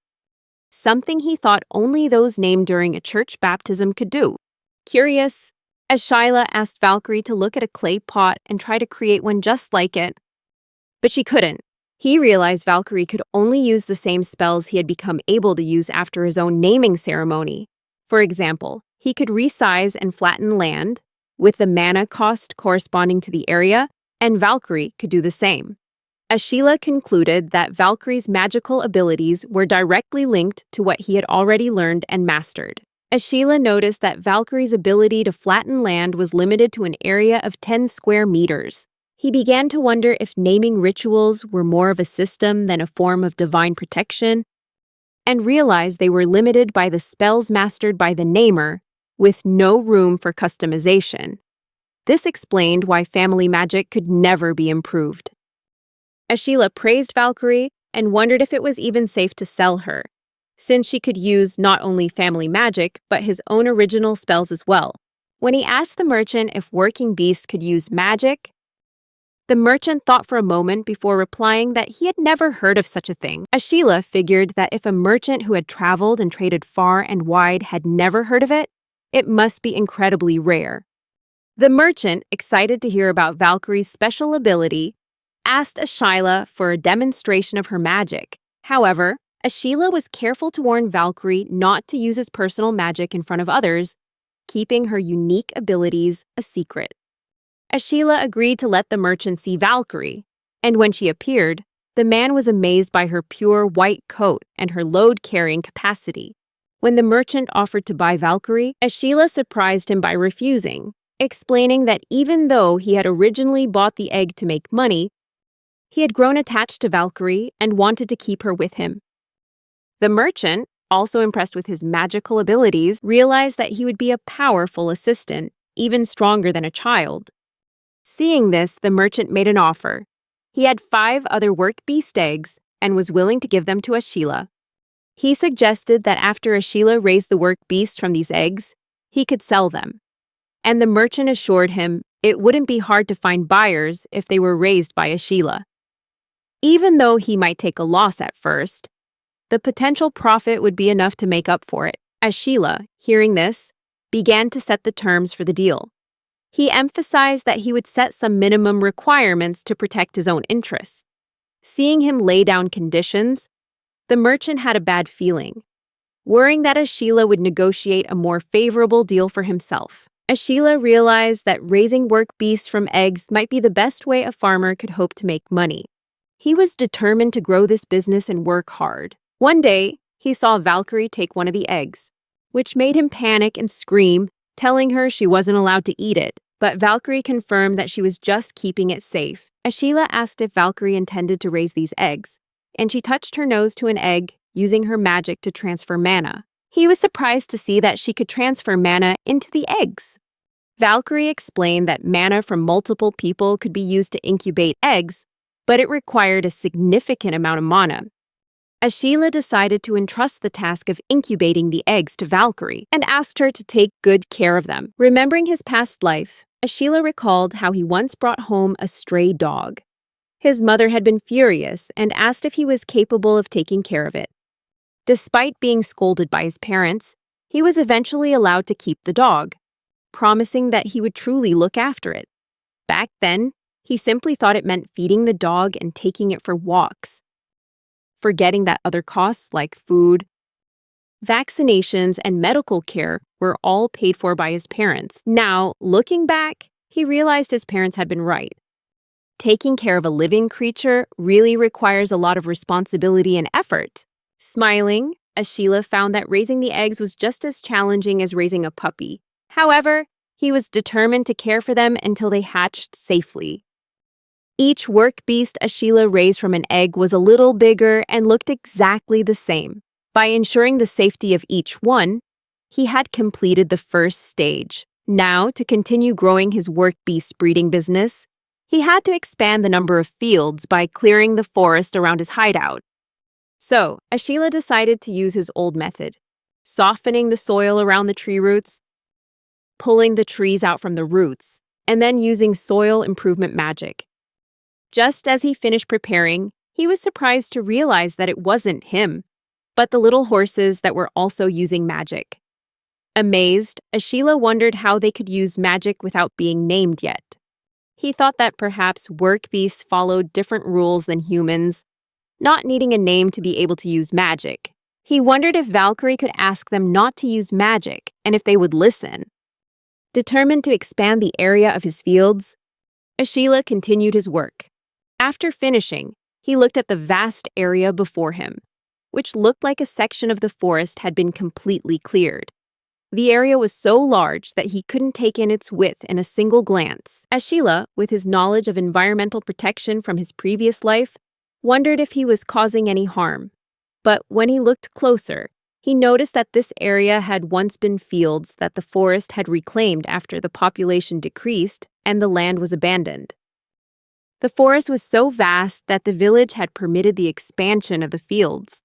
something he thought only those named during a church baptism could do. Curious, Ashila asked Valkyrie to look at a clay pot and try to create one just like it, but she couldn't. He realized Valkyrie could only use the same spells he had become able to use after his own naming ceremony. For example, he could resize and flatten land, with the mana cost corresponding to the area, and Valkyrie could do the same. Ashila concluded that Valkyrie's magical abilities were directly linked to what he had already learned and mastered. Ashila noticed that Valkyrie's ability to flatten land was limited to an area of 10 square meters. He began to wonder if naming rituals were more of a system than a form of divine protection, and realized they were limited by the spells mastered by the namer, with no room for customization. This explained why family magic could never be improved. Ashila praised Valkyrie and wondered if it was even safe to sell her, since she could use not only family magic, but his own original spells as well. When he asked the merchant if working beasts could use magic, the merchant thought for a moment before replying that he had never heard of such a thing. Ashila figured that if a merchant who had traveled and traded far and wide had never heard of it, it must be incredibly rare. The merchant, excited to hear about Valkyrie's special ability, asked Ashila for a demonstration of her magic. However, Ashila was careful to warn Valkyrie not to use his personal magic in front of others, keeping her unique abilities a secret. Ashila agreed to let the merchant see Valkyrie, and when she appeared, the man was amazed by her pure white coat and her load-carrying capacity. When the merchant offered to buy Valkyrie, Ashila surprised him by refusing, explaining that even though he had originally bought the egg to make money, he had grown attached to Valkyrie and wanted to keep her with him. The merchant, also impressed with his magical abilities, realized that he would be a powerful assistant, even stronger than a child. Seeing this, the merchant made an offer. He had 5 other work beast eggs and was willing to give them to Ashila. He suggested that after Ashila raised the work beast from these eggs, he could sell them. And the merchant assured him it wouldn't be hard to find buyers if they were raised by Ashila. Even though he might take a loss at first, the potential profit would be enough to make up for it. Ashila, hearing this, began to set the terms for the deal. He emphasized that he would set some minimum requirements to protect his own interests. Seeing him lay down conditions, the merchant had a bad feeling, worrying that Ashila would negotiate a more favorable deal for himself. Ashila realized that raising work beasts from eggs might be the best way a farmer could hope to make money. He was determined to grow this business and work hard. One day, he saw Valkyrie take one of the eggs, which made him panic and scream, telling her she wasn't allowed to eat it. But Valkyrie confirmed that she was just keeping it safe. Ashila asked if Valkyrie intended to raise these eggs, and she touched her nose to an egg, using her magic to transfer mana. He was surprised to see that she could transfer mana into the eggs. Valkyrie explained that mana from multiple people could be used to incubate eggs, but it required a significant amount of mana. Ashila decided to entrust the task of incubating the eggs to Valkyrie and asked her to take good care of them. Remembering his past life, Ashila recalled how he once brought home a stray dog. His mother had been furious and asked if he was capable of taking care of it. Despite being scolded by his parents, he was eventually allowed to keep the dog, promising that he would truly look after it. Back then, he simply thought it meant feeding the dog and taking it for walks, forgetting that other costs like food, vaccinations, and medical care were all paid for by his parents. Now, looking back, he realized his parents had been right. Taking care of a living creature really requires a lot of responsibility and effort. Smiling, Ashila found that raising the eggs was just as challenging as raising a puppy. However, he was determined to care for them until they hatched safely. Each work beast Ashila raised from an egg was a little bigger and looked exactly the same. By ensuring the safety of each one, he had completed the first stage. Now, to continue growing his work beast breeding business, he had to expand the number of fields by clearing the forest around his hideout. So, Ashila decided to use his old method, softening the soil around the tree roots, pulling the trees out from the roots, and then using soil improvement magic. Just as he finished preparing, he was surprised to realize that it wasn't him, but the little horses that were also using magic. Amazed, Ashila wondered how they could use magic without being named yet. He thought that perhaps work beasts followed different rules than humans, not needing a name to be able to use magic. He wondered if Valkyrie could ask them not to use magic and if they would listen. Determined to expand the area of his fields, Ashila continued his work. After finishing, he looked at the vast area before him, which looked like a section of the forest had been completely cleared. The area was so large that he couldn't take in its width in a single glance. Ashila, with his knowledge of environmental protection from his previous life, wondered if he was causing any harm. But when he looked closer, he noticed that this area had once been fields that the forest had reclaimed after the population decreased and the land was abandoned. The forest was so vast that the village had permitted the expansion of the fields.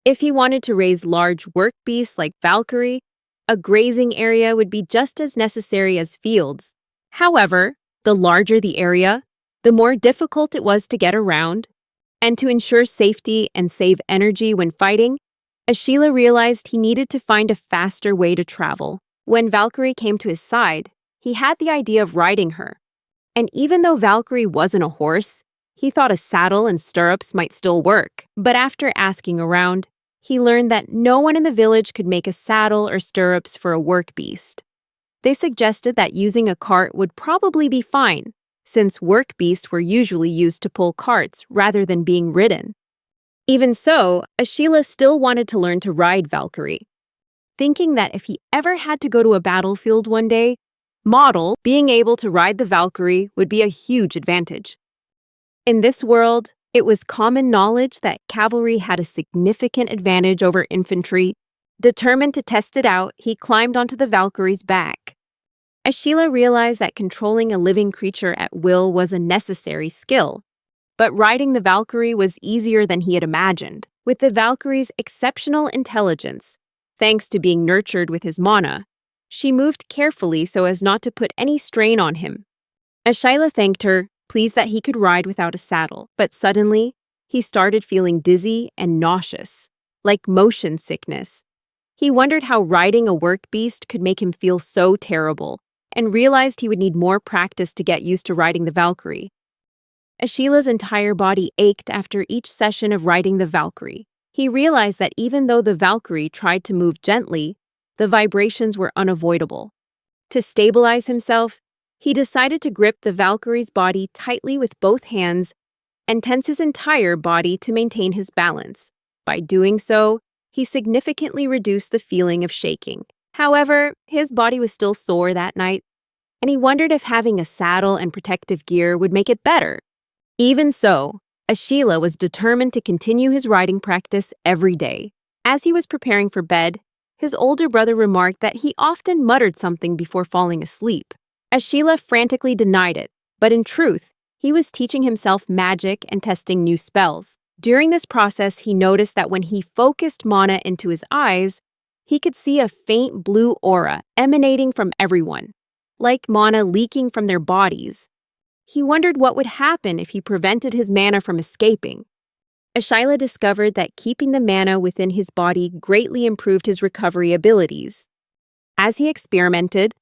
If he wanted to raise large work beasts like Valkyrie, a grazing area would be just as necessary as fields. However, the larger the area, the more difficult it was to get around. And to ensure safety and save energy when fighting, Ashila realized he needed to find a faster way to travel. When Valkyrie came to his side, he had the idea of riding her. And even though Valkyrie wasn't a horse, he thought a saddle and stirrups might still work. But after asking around, he learned that no one in the village could make a saddle or stirrups for a work beast. They suggested that using a cart would probably be fine, since work beasts were usually used to pull carts rather than being ridden. Even so, Ashila still wanted to learn to ride Valkyrie, thinking that if he ever had to go to a battlefield one day, being able to ride the Valkyrie would be a huge advantage. In this world, it was common knowledge that cavalry had a significant advantage over infantry. Determined to test it out, he climbed onto the Valkyrie's back. Ashila realized that controlling a living creature at will was a necessary skill, but riding the Valkyrie was easier than he had imagined. With the Valkyrie's exceptional intelligence, thanks to being nurtured with his mana, she moved carefully so as not to put any strain on him. Ashila thanked her, pleased that he could ride without a saddle, but suddenly, he started feeling dizzy and nauseous, like motion sickness. He wondered how riding a work beast could make him feel so terrible, and realized he would need more practice to get used to riding the Valkyrie. Ashila's entire body ached after each session of riding the Valkyrie. He realized that even though the Valkyrie tried to move gently, the vibrations were unavoidable. To stabilize himself, he decided to grip the Valkyrie's body tightly with both hands and tense his entire body to maintain his balance. By doing so, he significantly reduced the feeling of shaking. However, his body was still sore that night, and he wondered if having a saddle and protective gear would make it better. Even so, Ashila was determined to continue his riding practice every day. As he was preparing for bed, his older brother remarked that he often muttered something before falling asleep. Ashila frantically denied it, but in truth, he was teaching himself magic and testing new spells. During this process, he noticed that when he focused mana into his eyes, he could see a faint blue aura emanating from everyone, like mana leaking from their bodies. He wondered what would happen if he prevented his mana from escaping. Ashila discovered that keeping the mana within his body greatly improved his recovery abilities. As he experimented,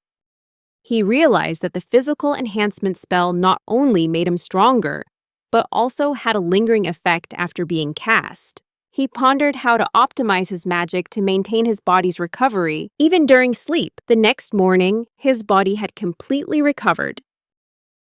he realized that the physical enhancement spell not only made him stronger, but also had a lingering effect after being cast. He pondered how to optimize his magic to maintain his body's recovery, even during sleep. The next morning, his body had completely recovered,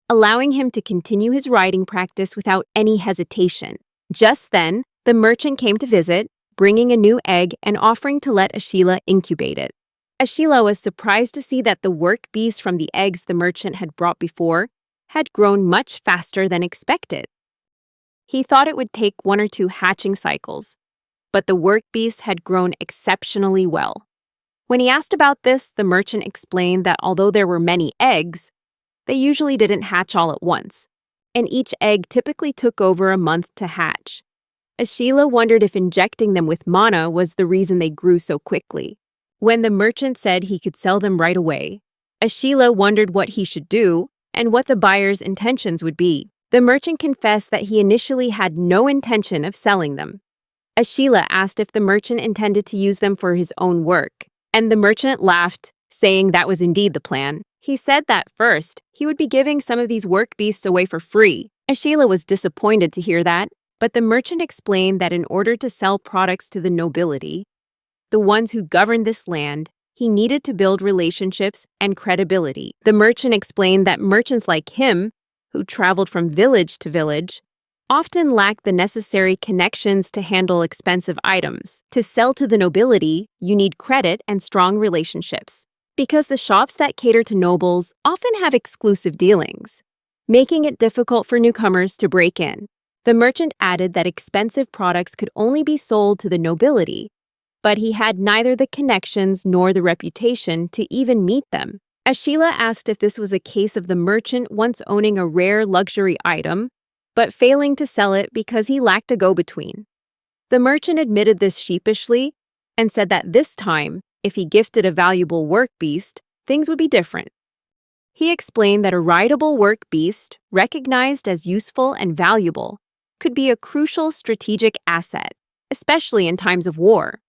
allowing him to continue his riding practice without any hesitation. Just then, the merchant came to visit, bringing a new egg and offering to let Ashila incubate it. Ashila was surprised to see that the work beast from the eggs the merchant had brought before had grown much faster than expected. He thought it would take 1 or 2 hatching cycles, but the work beast had grown exceptionally well. When he asked about this, the merchant explained that although there were many eggs, they usually didn't hatch all at once, and each egg typically took over a month to hatch. Ashila wondered if injecting them with mana was the reason they grew so quickly. When the merchant said he could sell them right away, Ashila wondered what he should do and what the buyer's intentions would be. The merchant confessed that he initially had no intention of selling them. Ashila asked if the merchant intended to use them for his own work, and the merchant laughed, saying that was indeed the plan. He said that first, he would be giving some of these work beasts away for free. Ashila was disappointed to hear that, but the merchant explained that in order to sell products to the nobility, the ones who governed this land, he needed to build relationships and credibility. The merchant explained that merchants like him, who traveled from village to village, often lacked the necessary connections to handle expensive items. To sell to the nobility, you need credit and strong relationships, because the shops that cater to nobles often have exclusive dealings, making it difficult for newcomers to break in. The merchant added that expensive products could only be sold to the nobility, but he had neither the connections nor the reputation to even meet them. Ashila asked if this was a case of the merchant once owning a rare luxury item, but failing to sell it because he lacked a go-between. The merchant admitted this sheepishly and said that this time, if he gifted a valuable work beast, things would be different. He explained that a rideable work beast, recognized as useful and valuable, could be a crucial strategic asset, especially in times of war.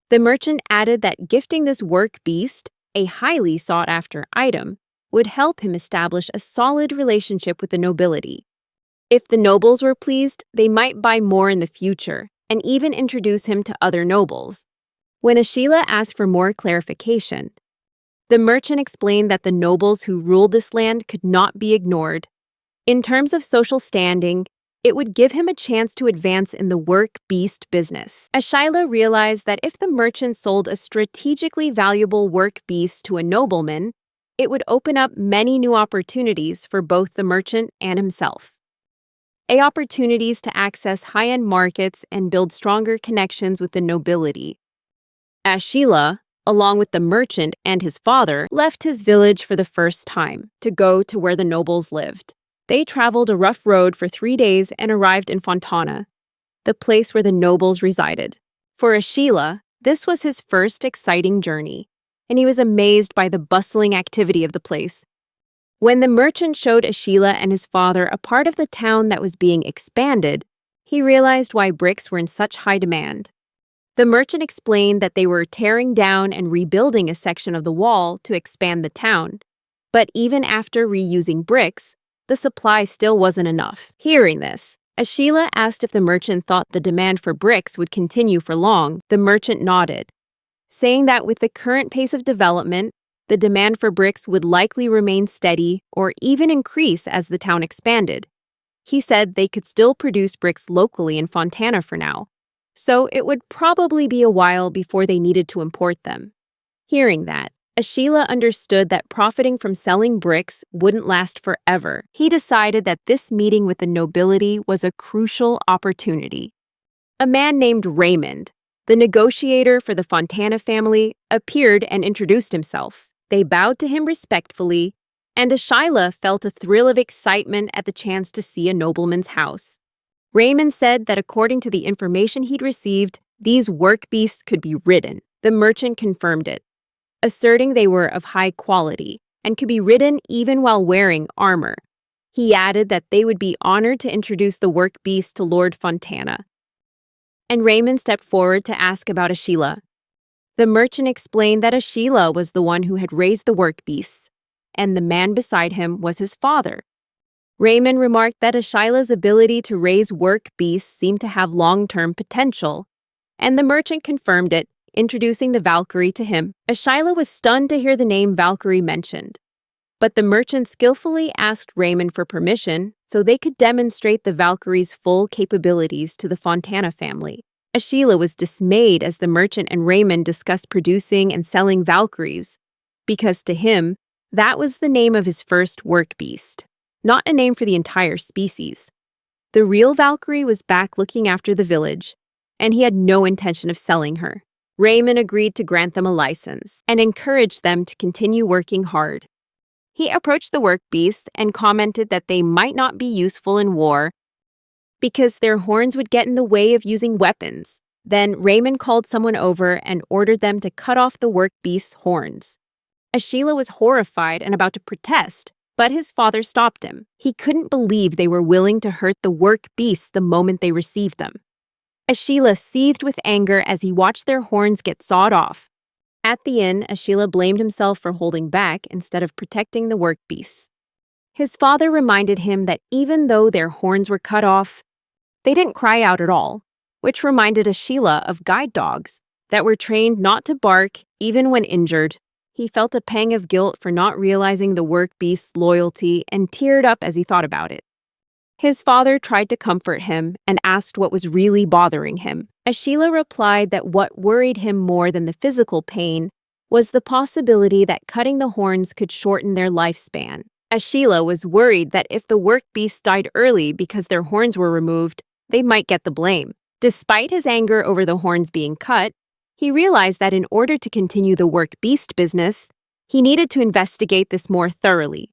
The merchant added that gifting this work beast, a highly sought-after item, would help him establish a solid relationship with the nobility. If the nobles were pleased, they might buy more in the future and even introduce him to other nobles. When Ashila asked for more clarification, the merchant explained that the nobles who ruled this land could not be ignored. In terms of social standing, it would give him a chance to advance in the work-beast business. Ashila realized that if the merchant sold a strategically valuable work-beast to a nobleman, it would open up many new opportunities for both the merchant and himself. Opportunities to access high-end markets and build stronger connections with the nobility. Ashila, along with the merchant and his father, left his village for the first time to go to where the nobles lived. They traveled a rough road for 3 days and arrived in Fontana, the place where the nobles resided. For Ashila, this was his first exciting journey, and he was amazed by the bustling activity of the place. When the merchant showed Ashila and his father a part of the town that was being expanded, he realized why bricks were in such high demand. The merchant explained that they were tearing down and rebuilding a section of the wall to expand the town, but even after reusing bricks, the supply still wasn't enough. Hearing this, Ashila asked if the merchant thought the demand for bricks would continue for long. The merchant nodded, saying that with the current pace of development, the demand for bricks would likely remain steady or even increase as the town expanded. He said they could still produce bricks locally in Fontana for now, so it would probably be a while before they needed to import them. Hearing that, Ashila understood that profiting from selling bricks wouldn't last forever. He decided that this meeting with the nobility was a crucial opportunity. A man named Raymond, the negotiator for the Fontana family, appeared and introduced himself. They bowed to him respectfully, and Ashila felt a thrill of excitement at the chance to see a nobleman's house. Raymond said that according to the information he'd received, these work beasts could be ridden. The merchant confirmed it, asserting they were of high quality and could be ridden even while wearing armor. He added that they would be honored to introduce the work beast to Lord Fontana. And Raymond stepped forward to ask about Ashila. The merchant explained that Ashila was the one who had raised the work beasts, and the man beside him was his father. Raymond remarked that Ashila's ability to raise work beasts seemed to have long-term potential, and the merchant confirmed it, introducing the Valkyrie to him. Ashila was stunned to hear the name Valkyrie mentioned, but the merchant skillfully asked Raymond for permission so they could demonstrate the Valkyrie's full capabilities to the Fontana family. Ashila was dismayed as the merchant and Raymond discussed producing and selling Valkyries, because to him, that was the name of his first work beast, not a name for the entire species. The real Valkyrie was back looking after the village, and he had no intention of selling her. Raymond agreed to grant them a license and encouraged them to continue working hard. He approached the work beasts and commented that they might not be useful in war because their horns would get in the way of using weapons. Then Raymond called someone over and ordered them to cut off the work beast's horns. Ashila was horrified and about to protest, but his father stopped him. He couldn't believe they were willing to hurt the work beasts the moment they received them. Ashila seethed with anger as he watched their horns get sawed off. At the inn, Ashila blamed himself for holding back instead of protecting the work beasts. His father reminded him that even though their horns were cut off, they didn't cry out at all, which reminded Ashila of guide dogs that were trained not to bark even when injured. He felt a pang of guilt for not realizing the work beast's loyalty and teared up as he thought about it. His father tried to comfort him and asked what was really bothering him. Ashila replied that what worried him more than the physical pain was the possibility that cutting the horns could shorten their lifespan. Ashila was worried that if the work beasts died early because their horns were removed, they might get the blame. Despite his anger over the horns being cut, he realized that in order to continue the work beast business, he needed to investigate this more thoroughly.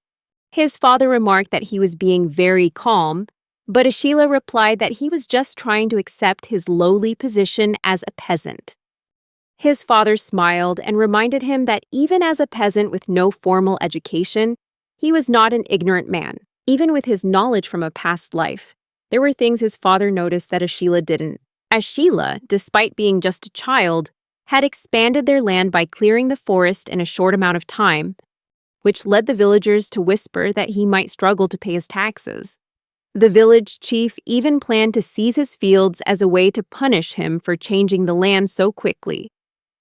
His father remarked that he was being very calm, but Ashila replied that he was just trying to accept his lowly position as a peasant. His father smiled and reminded him that even as a peasant with no formal education, he was not an ignorant man. Even with his knowledge from a past life, there were things his father noticed that Ashila didn't. Ashila, despite being just a child, had expanded their land by clearing the forest in a short amount of time, which led the villagers to whisper that he might struggle to pay his taxes. The village chief even planned to seize his fields as a way to punish him for changing the land so quickly.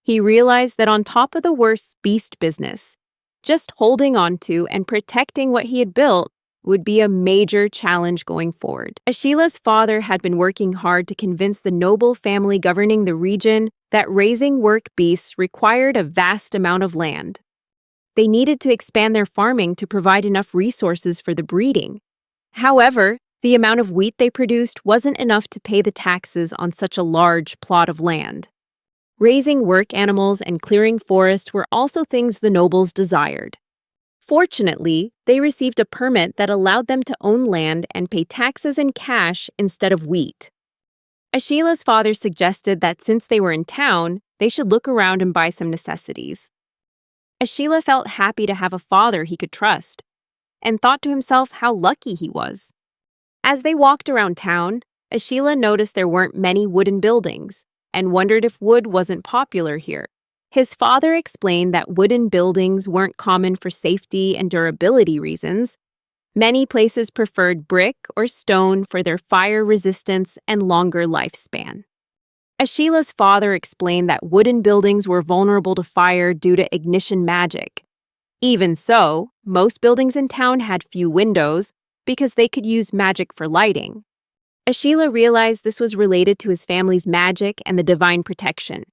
He realized that on top of the worst beast business, just holding onto and protecting what he had built would be a major challenge going forward. Ashila's father had been working hard to convince the noble family governing the region that raising work beasts required a vast amount of land. They needed to expand their farming to provide enough resources for the breeding. However, the amount of wheat they produced wasn't enough to pay the taxes on such a large plot of land. Raising work animals and clearing forests were also things the nobles desired. Fortunately, they received a permit that allowed them to own land and pay taxes in cash instead of wheat. Ashila's father suggested that since they were in town, they should look around and buy some necessities. Ashila felt happy to have a father he could trust, and thought to himself how lucky he was. As they walked around town, Ashila noticed there weren't many wooden buildings, and wondered if wood wasn't popular here. His father explained that wooden buildings weren't common for safety and durability reasons. Many places preferred brick or stone for their fire resistance and longer lifespan. Ashila's father explained that wooden buildings were vulnerable to fire due to ignition magic. Even so, most buildings in town had few windows because they could use magic for lighting. Ashila realized this was related to his family's magic and the divine protection,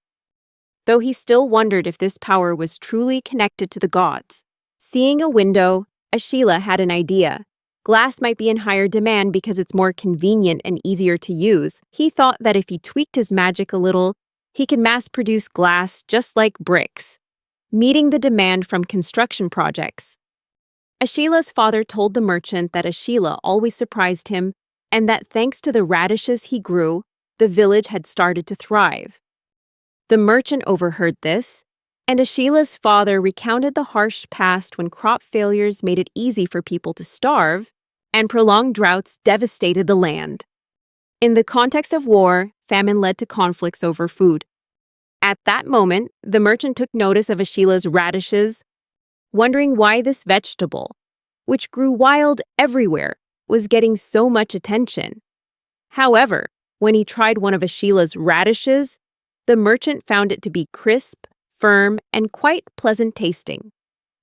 though he still wondered if this power was truly connected to the gods. Seeing a window, Ashila had an idea. Glass might be in higher demand because it's more convenient and easier to use. He thought that if he tweaked his magic a little, he could mass-produce glass just like bricks, meeting the demand from construction projects. Ashila's father told the merchant that Ashila always surprised him and that thanks to the radishes he grew, the village had started to thrive. The merchant overheard this, and Ashila's father recounted the harsh past when crop failures made it easy for people to starve and prolonged droughts devastated the land. In the context of war, famine led to conflicts over food. At that moment, the merchant took notice of Ashila's radishes, wondering why this vegetable, which grew wild everywhere, was getting so much attention. However, when he tried one of Ashila's radishes, the merchant found it to be crisp, firm, and quite pleasant tasting,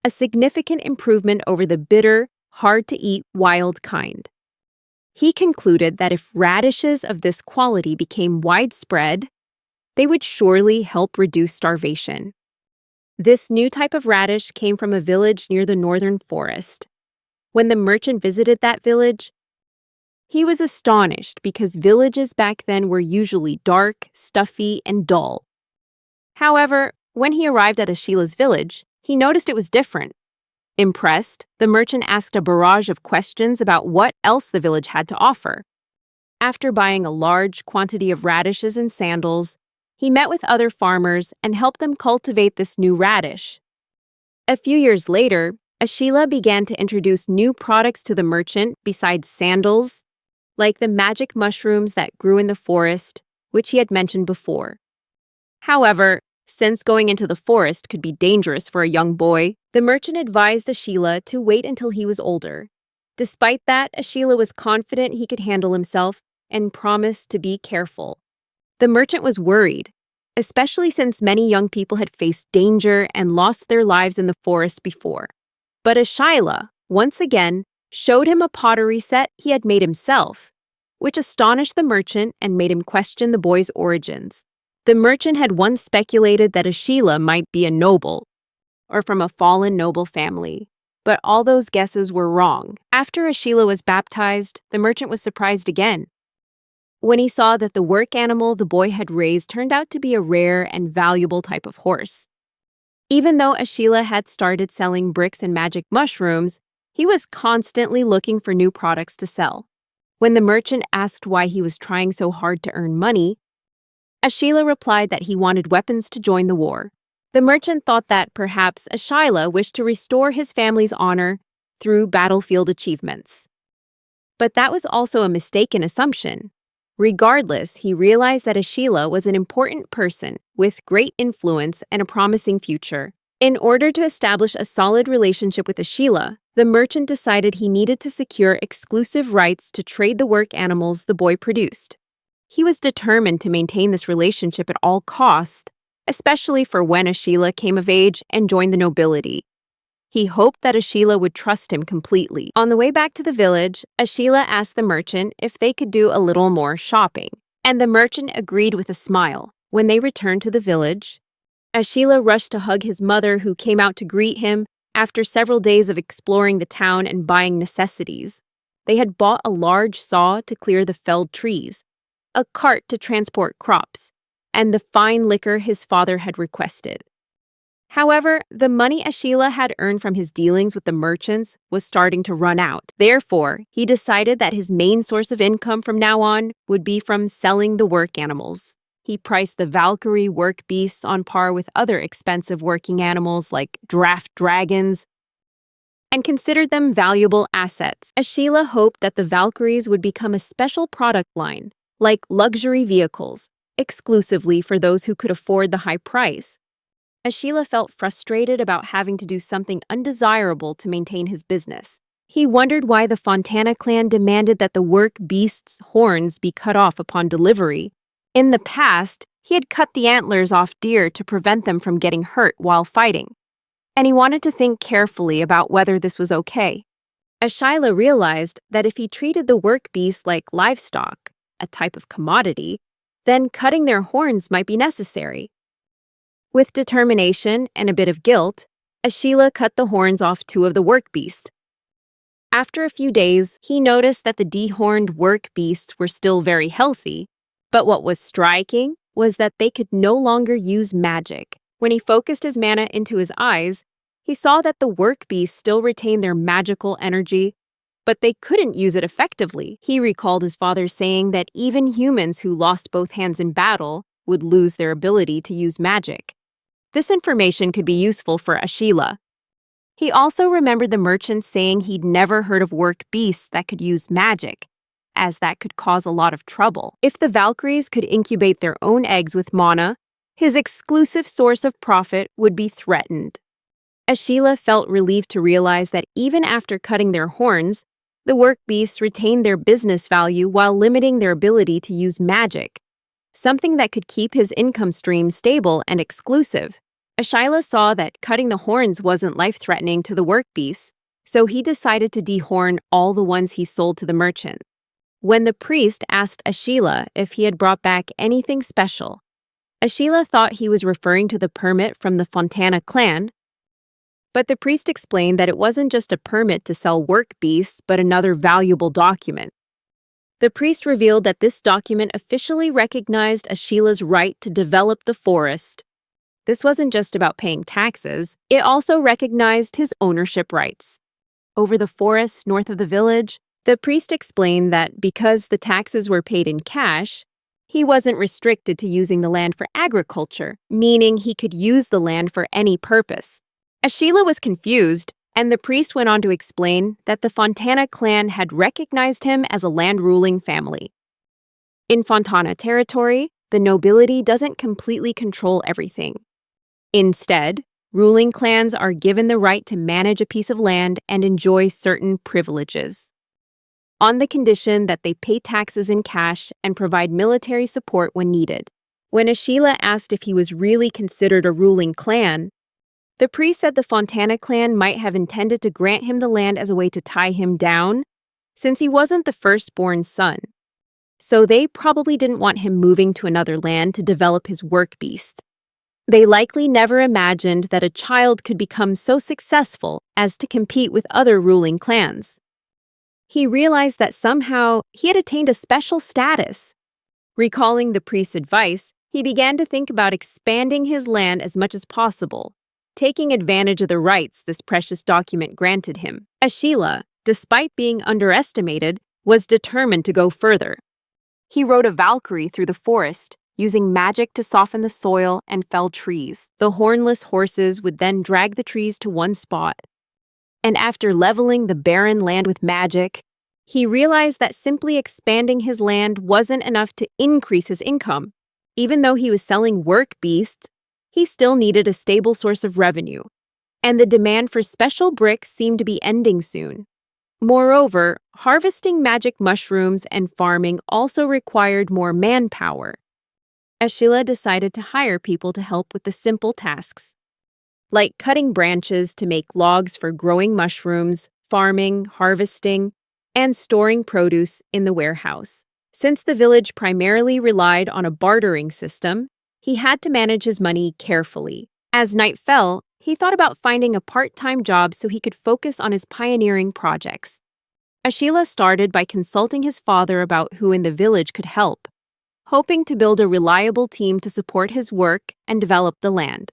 a significant improvement over the bitter, hard-to-eat wild kind. He concluded that if radishes of this quality became widespread, they would surely help reduce starvation. This new type of radish came from a village near the northern forest. When the merchant visited that village, he was astonished because villages back then were usually dark, stuffy, and dull. However, when he arrived at Ashila's village, he noticed it was different. Impressed, the merchant asked a barrage of questions about what else the village had to offer. After buying a large quantity of radishes and sandals, he met with other farmers and helped them cultivate this new radish. A few years later, Ashila began to introduce new products to the merchant besides sandals, like the magic mushrooms that grew in the forest, which he had mentioned before. However, since going into the forest could be dangerous for a young boy, the merchant advised Ashila to wait until he was older. Despite that, Ashila was confident he could handle himself and promised to be careful. The merchant was worried, especially since many young people had faced danger and lost their lives in the forest before. But Ashila, once again, showed him a pottery set he had made himself, which astonished the merchant and made him question the boy's origins. The merchant had once speculated that Ashila might be a noble, or from a fallen noble family, but all those guesses were wrong. After Ashila was baptized, the merchant was surprised again when he saw that the work animal the boy had raised turned out to be a rare and valuable type of horse. Even though Ashila had started selling bricks and magic mushrooms, he was constantly looking for new products to sell. When the merchant asked why he was trying so hard to earn money, Ashila replied that he wanted weapons to join the war. The merchant thought that perhaps Ashila wished to restore his family's honor through battlefield achievements. But that was also a mistaken assumption. Regardless, he realized that Ashila was an important person with great influence and a promising future. In order to establish a solid relationship with Ashila, the merchant decided he needed to secure exclusive rights to trade the work animals the boy produced. He was determined to maintain this relationship at all costs, especially for when Ashila came of age and joined the nobility. He hoped that Ashila would trust him completely. On the way back to the village, Ashila asked the merchant if they could do a little more shopping, and the merchant agreed with a smile. When they returned to the village, Ashila rushed to hug his mother, who came out to greet him after several days of exploring the town and buying necessities. They had bought a large saw to clear the felled trees, a cart to transport crops, and the fine liquor his father had requested. However, the money Ashila had earned from his dealings with the merchants was starting to run out. Therefore, he decided that his main source of income from now on would be from selling the work animals. He priced the Valkyrie work beasts on par with other expensive working animals like draft dragons and considered them valuable assets. Ashila hoped that the Valkyries would become a special product line, like luxury vehicles, exclusively for those who could afford the high price. Ashila felt frustrated about having to do something undesirable to maintain his business. He wondered why the Fontana clan demanded that the work beasts' horns be cut off upon delivery. In the past, he had cut the antlers off deer to prevent them from getting hurt while fighting, and he wanted to think carefully about whether this was okay. Ashila realized that if he treated the work beasts like livestock, a type of commodity, then cutting their horns might be necessary. With determination and a bit of guilt, Ashila cut the horns off 2 of the work beasts. After a few days, he noticed that the dehorned work beasts were still very healthy, but what was striking was that they could no longer use magic. When he focused his mana into his eyes, he saw that the work beasts still retained their magical energy, but they couldn't use it effectively. He recalled his father saying that even humans who lost both hands in battle would lose their ability to use magic. This information could be useful for Ashila. He also remembered the merchant saying he'd never heard of work beasts that could use magic, as that could cause a lot of trouble. If the Valkyries could incubate their own eggs with mana, his exclusive source of profit would be threatened. Ashila felt relieved to realize that even after cutting their horns, the work beasts retained their business value while limiting their ability to use magic, something that could keep his income stream stable and exclusive. Ashila saw that cutting the horns wasn't life-threatening to the work beasts, so he decided to dehorn all the ones he sold to the merchant. When the priest asked Ashila if he had brought back anything special, Ashila thought he was referring to the permit from the Fontana clan, but the priest explained that it wasn't just a permit to sell work beasts, but another valuable document. The priest revealed that this document officially recognized Ashila's right to develop the forest. This wasn't just about paying taxes, it also recognized his ownership rights. Over the forest north of the village, the priest explained that because the taxes were paid in cash, he wasn't restricted to using the land for agriculture, meaning he could use the land for any purpose. Ashila was confused, and the priest went on to explain that the Fontana clan had recognized him as a land-ruling family. In Fontana territory, the nobility doesn't completely control everything. Instead, ruling clans are given the right to manage a piece of land and enjoy certain privileges, on the condition that they pay taxes in cash and provide military support when needed. When Ashila asked if he was really considered a ruling clan, the priest said the Fontana clan might have intended to grant him the land as a way to tie him down, since he wasn't the firstborn son. So they probably didn't want him moving to another land to develop his work beast. They likely never imagined that a child could become so successful as to compete with other ruling clans. He realized that somehow he had attained a special status. Recalling the priest's advice, he began to think about expanding his land as much as possible, taking advantage of the rights this precious document granted him. Ashila, despite being underestimated, was determined to go further. He rode a Valkyrie through the forest, using magic to soften the soil and fell trees. The hornless horses would then drag the trees to one spot. And after leveling the barren land with magic, he realized that simply expanding his land wasn't enough to increase his income. Even though he was selling work beasts, he still needed a stable source of revenue. and the demand for special bricks seemed to be ending soon. Moreover, harvesting magic mushrooms and farming also required more manpower. Ashila decided to hire people to help with the simple tasks, like cutting branches to make logs for growing mushrooms, farming, harvesting, and storing produce in the warehouse. Since the village primarily relied on a bartering system, he had to manage his money carefully. As night fell, he thought about finding a part-time job so he could focus on his pioneering projects. Ashila started by consulting his father about who in the village could help, hoping to build a reliable team to support his work and develop the land.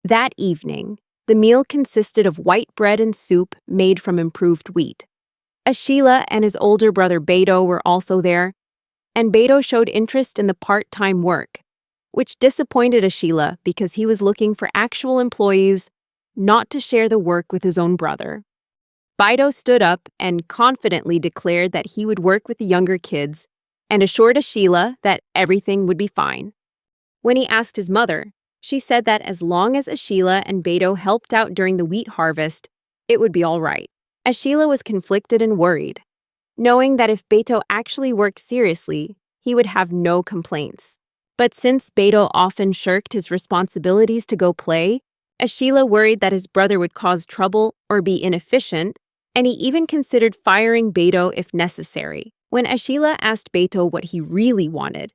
That evening, the meal consisted of white bread and soup made from improved wheat. Ashila and his older brother Beto were also there, and Beto showed interest in the part-time work, which disappointed Ashila because he was looking for actual employees, not to share the work with his own brother. Beto stood up and confidently declared that he would work with the younger kids and assured Ashila that everything would be fine. When he asked his mother, she said that as long as Ashila and Beto helped out during the wheat harvest, it would be all right. Ashila was conflicted and worried, knowing that if Beto actually worked seriously, he would have no complaints. But since Beto often shirked his responsibilities to go play, Ashila worried that his brother would cause trouble or be inefficient, and he even considered firing Beto if necessary. When Ashila asked Beto what he really wanted,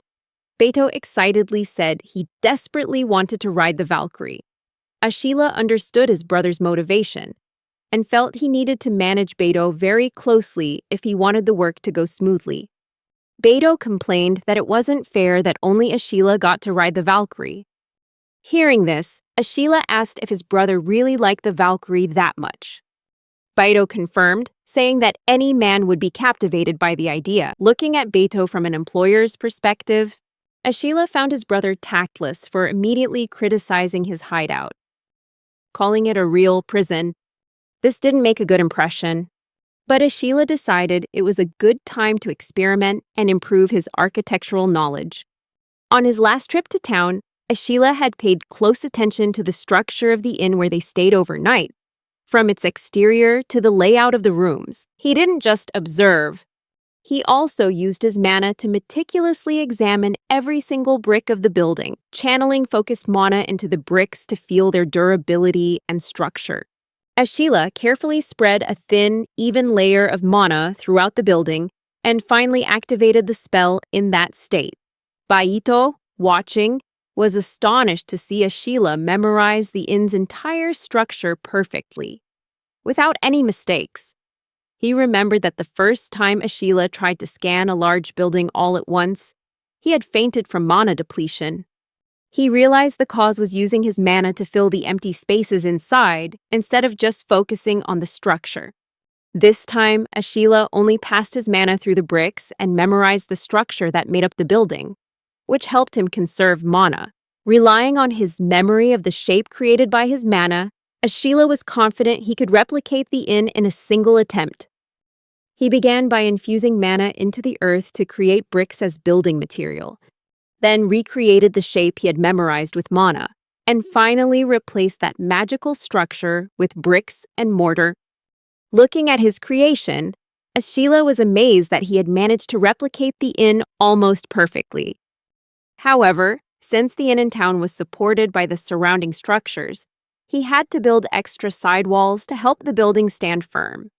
Beto excitedly said he desperately wanted to ride the Valkyrie. Ashila understood his brother's motivation and felt he needed to manage Beto very closely if he wanted the work to go smoothly. Beto complained that it wasn't fair that only Ashila got to ride the Valkyrie. Hearing this, Ashila asked if his brother really liked the Valkyrie that much. Beto confirmed, saying that any man would be captivated by the idea. Looking at Beto from an employer's perspective, Ashila found his brother tactless for immediately criticizing his hideout, calling it a real prison. This didn't make a good impression, but Ashila decided it was a good time to experiment and improve his architectural knowledge. On his last trip to town, Ashila had paid close attention to the structure of the inn where they stayed overnight, from its exterior to the layout of the rooms. He didn't just observe. He also used his mana to meticulously examine every single brick of the building, channeling focused mana into the bricks to feel their durability and structure. Ashila carefully spread a thin, even layer of mana throughout the building and finally activated the spell in that state. Baito, watching, was astonished to see Ashila memorize the inn's entire structure perfectly, without any mistakes. He remembered that the first time Ashila tried to scan a large building all at once, he had fainted from mana depletion. He realized the cause was using his mana to fill the empty spaces inside instead of just focusing on the structure. This time, Ashila only passed his mana through the bricks and memorized the structure that made up the building, which helped him conserve mana. Relying on his memory of the shape created by his mana, Ashila was confident he could replicate the inn in a single attempt. He began by infusing mana into the earth to create bricks as building material, then recreated the shape he had memorized with mana, and finally replaced that magical structure with bricks and mortar. Looking at his creation, Ashila was amazed that he had managed to replicate the inn almost perfectly. However, since the inn in town was supported by the surrounding structures, he had to build extra sidewalls to help the building stand firm.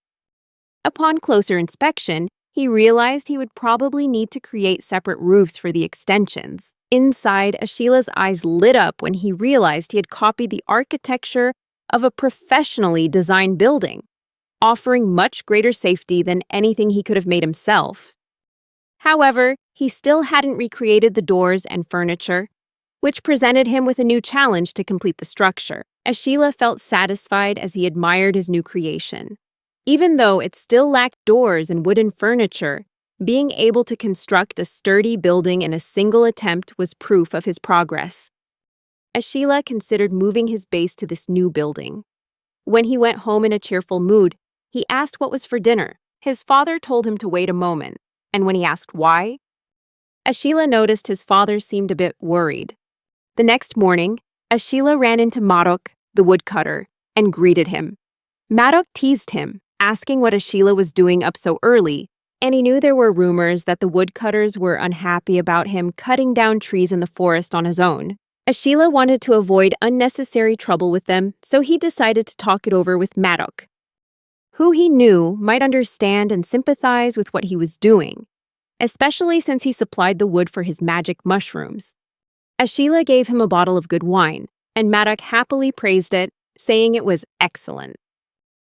Upon closer inspection, he realized he would probably need to create separate roofs for the extensions. Inside, Ashila's eyes lit up when he realized he had copied the architecture of a professionally designed building, offering much greater safety than anything he could have made himself. However, he still hadn't recreated the doors and furniture, which presented him with a new challenge to complete the structure. Ashila felt satisfied as he admired his new creation. Even though it still lacked doors and wooden furniture, being able to construct a sturdy building in a single attempt was proof of his progress. Ashila considered moving his base to this new building. When he went home in a cheerful mood, he asked what was for dinner. His father told him to wait a moment, and when he asked why, Ashila noticed his father seemed a bit worried. The next morning, Ashila ran into Marok, the woodcutter, and greeted him. Maddock teased him, asking what Ashila was doing up so early, and he knew there were rumors that the woodcutters were unhappy about him cutting down trees in the forest on his own. Ashila wanted to avoid unnecessary trouble with them, so he decided to talk it over with Maddock, who he knew might understand and sympathize with what he was doing, especially since he supplied the wood for his magic mushrooms. Ashila gave him a bottle of good wine, and Maddock happily praised it, saying it was excellent.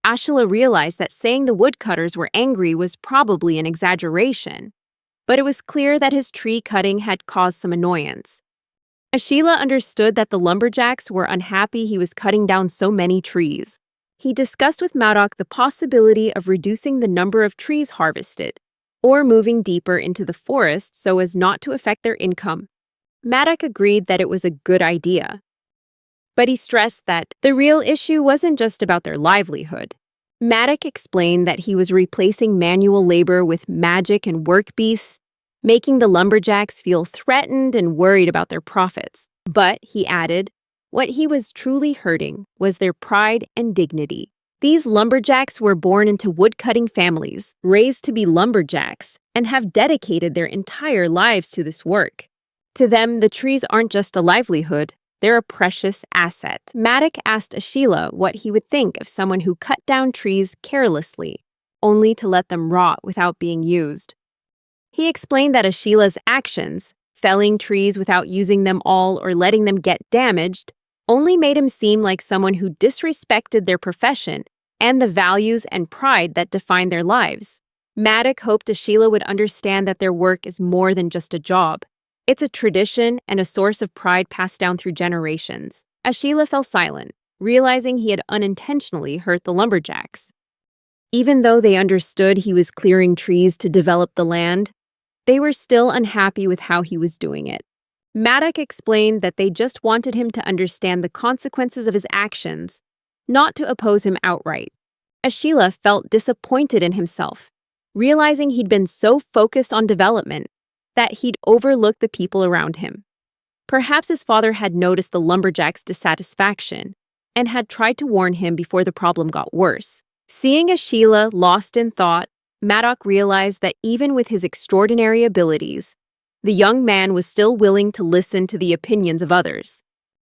Ashila realized that saying the woodcutters were angry was probably an exaggeration, but it was clear that his tree cutting had caused some annoyance. Ashila understood that the lumberjacks were unhappy he was cutting down so many trees. He discussed with Maddock the possibility of reducing the number of trees harvested, or moving deeper into the forest so as not to affect their income. Maddock agreed that it was a good idea, but he stressed that the real issue wasn't just about their livelihood. Maddock explained that he was replacing manual labor with magic and work beasts, making the lumberjacks feel threatened and worried about their profits. But, he added, what he was truly hurting was their pride and dignity. These lumberjacks were born into woodcutting families, raised to be lumberjacks, and have dedicated their entire lives to this work. To them, the trees aren't just a livelihood, they're a precious asset. Maddock asked Ashila what he would think of someone who cut down trees carelessly, only to let them rot without being used. He explained that Ashila's actions, felling trees without using them all or letting them get damaged, only made him seem like someone who disrespected their profession and the values and pride that define their lives. Maddock hoped Ashila would understand that their work is more than just a job. It's a tradition and a source of pride passed down through generations. Ashila fell silent, realizing he had unintentionally hurt the lumberjacks. Even though they understood he was clearing trees to develop the land, they were still unhappy with how he was doing it. Maddock explained that they just wanted him to understand the consequences of his actions, not to oppose him outright. Ashila felt disappointed in himself, realizing he'd been so focused on development that he'd overlooked the people around him. Perhaps his father had noticed the lumberjack's dissatisfaction and had tried to warn him before the problem got worse. Seeing Ashila lost in thought, Maddock realized that even with his extraordinary abilities, the young man was still willing to listen to the opinions of others.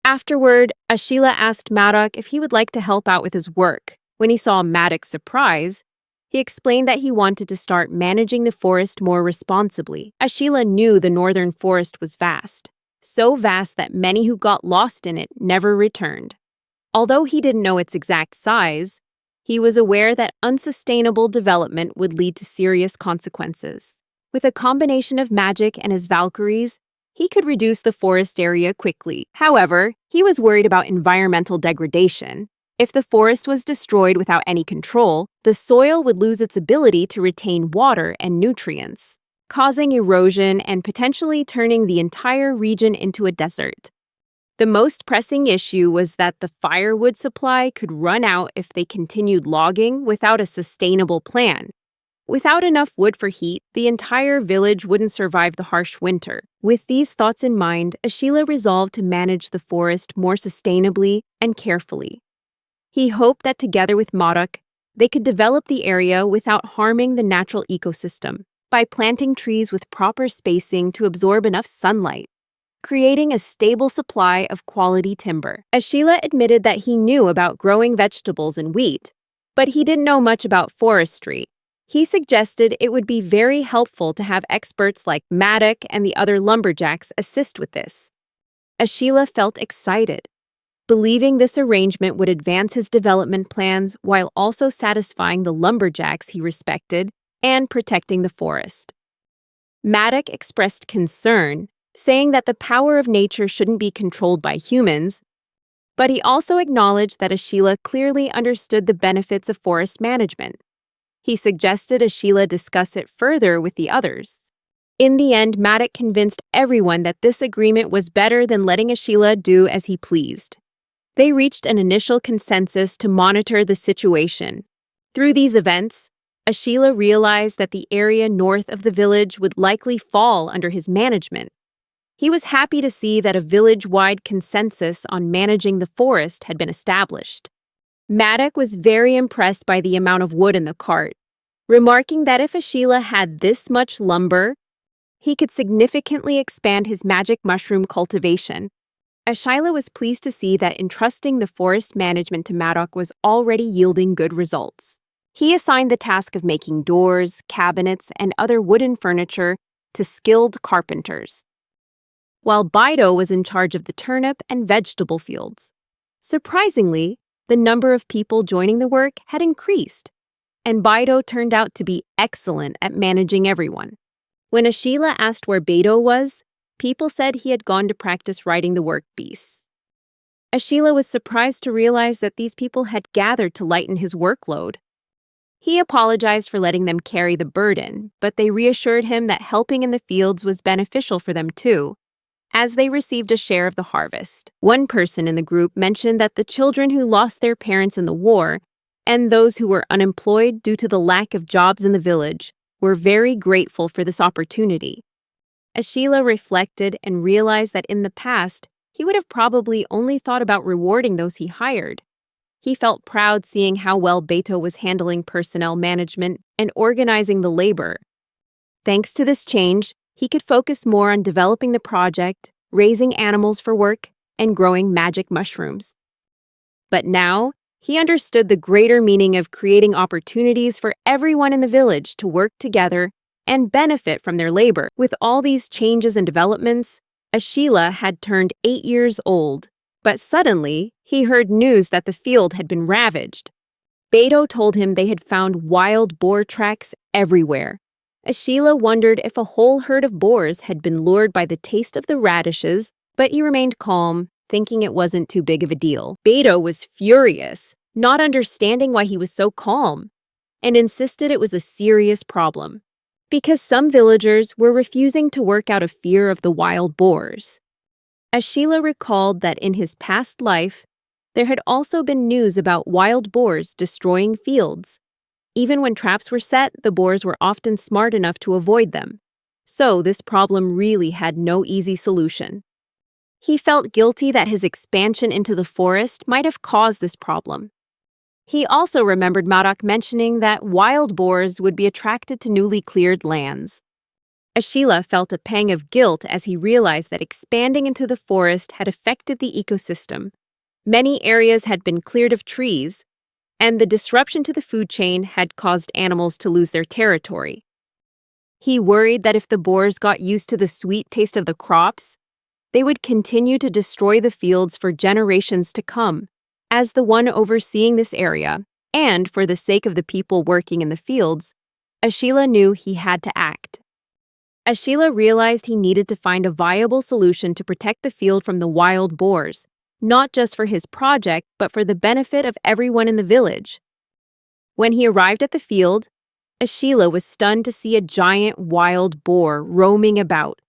Afterward, Ashila asked Maddock if he would like to help out with his work. When he saw Maddock's surprise, he explained that he wanted to start managing the forest more responsibly. Ashila knew the northern forest was vast, so vast that many who got lost in it never returned. Although he didn't know its exact size, he was aware that unsustainable development would lead to serious consequences. With a combination of magic and his Valkyries, he could reduce the forest area quickly. However, he was worried about environmental degradation. If the forest was destroyed without any control, the soil would lose its ability to retain water and nutrients, causing erosion and potentially turning the entire region into a desert. The most pressing issue was that the firewood supply could run out if they continued logging without a sustainable plan. Without enough wood for heat, the entire village wouldn't survive the harsh winter. With these thoughts in mind, Ashila resolved to manage the forest more sustainably and carefully. He hoped that together with Maddock, they could develop the area without harming the natural ecosystem by planting trees with proper spacing to absorb enough sunlight, creating a stable supply of quality timber. Ashila admitted that he knew about growing vegetables and wheat, but he didn't know much about forestry. He suggested it would be very helpful to have experts like Maddock and the other lumberjacks assist with this. Ashila felt excited, believing this arrangement would advance his development plans while also satisfying the lumberjacks he respected and protecting the forest. Maddock expressed concern, saying that the power of nature shouldn't be controlled by humans, but he also acknowledged that Ashila clearly understood the benefits of forest management. He suggested Ashila discuss it further with the others. In the end, Maddock convinced everyone that this agreement was better than letting Ashila do as he pleased. They reached an initial consensus to monitor the situation. Through these events, Ashila realized that the area north of the village would likely fall under his management. He was happy to see that a village-wide consensus on managing the forest had been established. Maddox was very impressed by the amount of wood in the cart, remarking that if Ashila had this much lumber, he could significantly expand his magic mushroom cultivation. Ashila was pleased to see that entrusting the forest management to Maddox was already yielding good results. He assigned the task of making doors, cabinets, and other wooden furniture to skilled carpenters, while Bido was in charge of the turnip and vegetable fields. Surprisingly, the number of people joining the work had increased, and Bido turned out to be excellent at managing everyone. When Ashila asked where Beto was, people said he had gone to practice riding the work beasts. Ashila was surprised to realize that these people had gathered to lighten his workload. He apologized for letting them carry the burden, but they reassured him that helping in the fields was beneficial for them too, as they received a share of the harvest. One person in the group mentioned that the children who lost their parents in the war and those who were unemployed due to the lack of jobs in the village were very grateful for this opportunity. Ashila reflected and realized that in the past, he would have probably only thought about rewarding those he hired. He felt proud seeing how well Beto was handling personnel management and organizing the labor. Thanks to this change, he could focus more on developing the project, raising animals for work, and growing magic mushrooms. But now, he understood the greater meaning of creating opportunities for everyone in the village to work together and benefit from their labor. With all these changes and developments, Ashila had turned 8 years old, but suddenly he heard news that the field had been ravaged. Beto told him they had found wild boar tracks everywhere. Ashila wondered if a whole herd of boars had been lured by the taste of the radishes, but he remained calm, thinking it wasn't too big of a deal. Beto was furious, not understanding why he was so calm, and insisted it was a serious problem, because some villagers were refusing to work out of fear of the wild boars. Ashila recalled that in his past life, there had also been news about wild boars destroying fields. Even when traps were set, the boars were often smart enough to avoid them. So this problem really had no easy solution. He felt guilty that his expansion into the forest might have caused this problem. He also remembered Maddox mentioning that wild boars would be attracted to newly cleared lands. Ashila felt a pang of guilt as he realized that expanding into the forest had affected the ecosystem. Many areas had been cleared of trees, and the disruption to the food chain had caused animals to lose their territory. He worried that if the boars got used to the sweet taste of the crops, they would continue to destroy the fields for generations to come. As the one overseeing this area, and for the sake of the people working in the fields, Ashila knew he had to act. Ashila realized he needed to find a viable solution to protect the field from the wild boars, not just for his project, but for the benefit of everyone in the village. When he arrived at the field, Ashila was stunned to see a giant wild boar roaming about,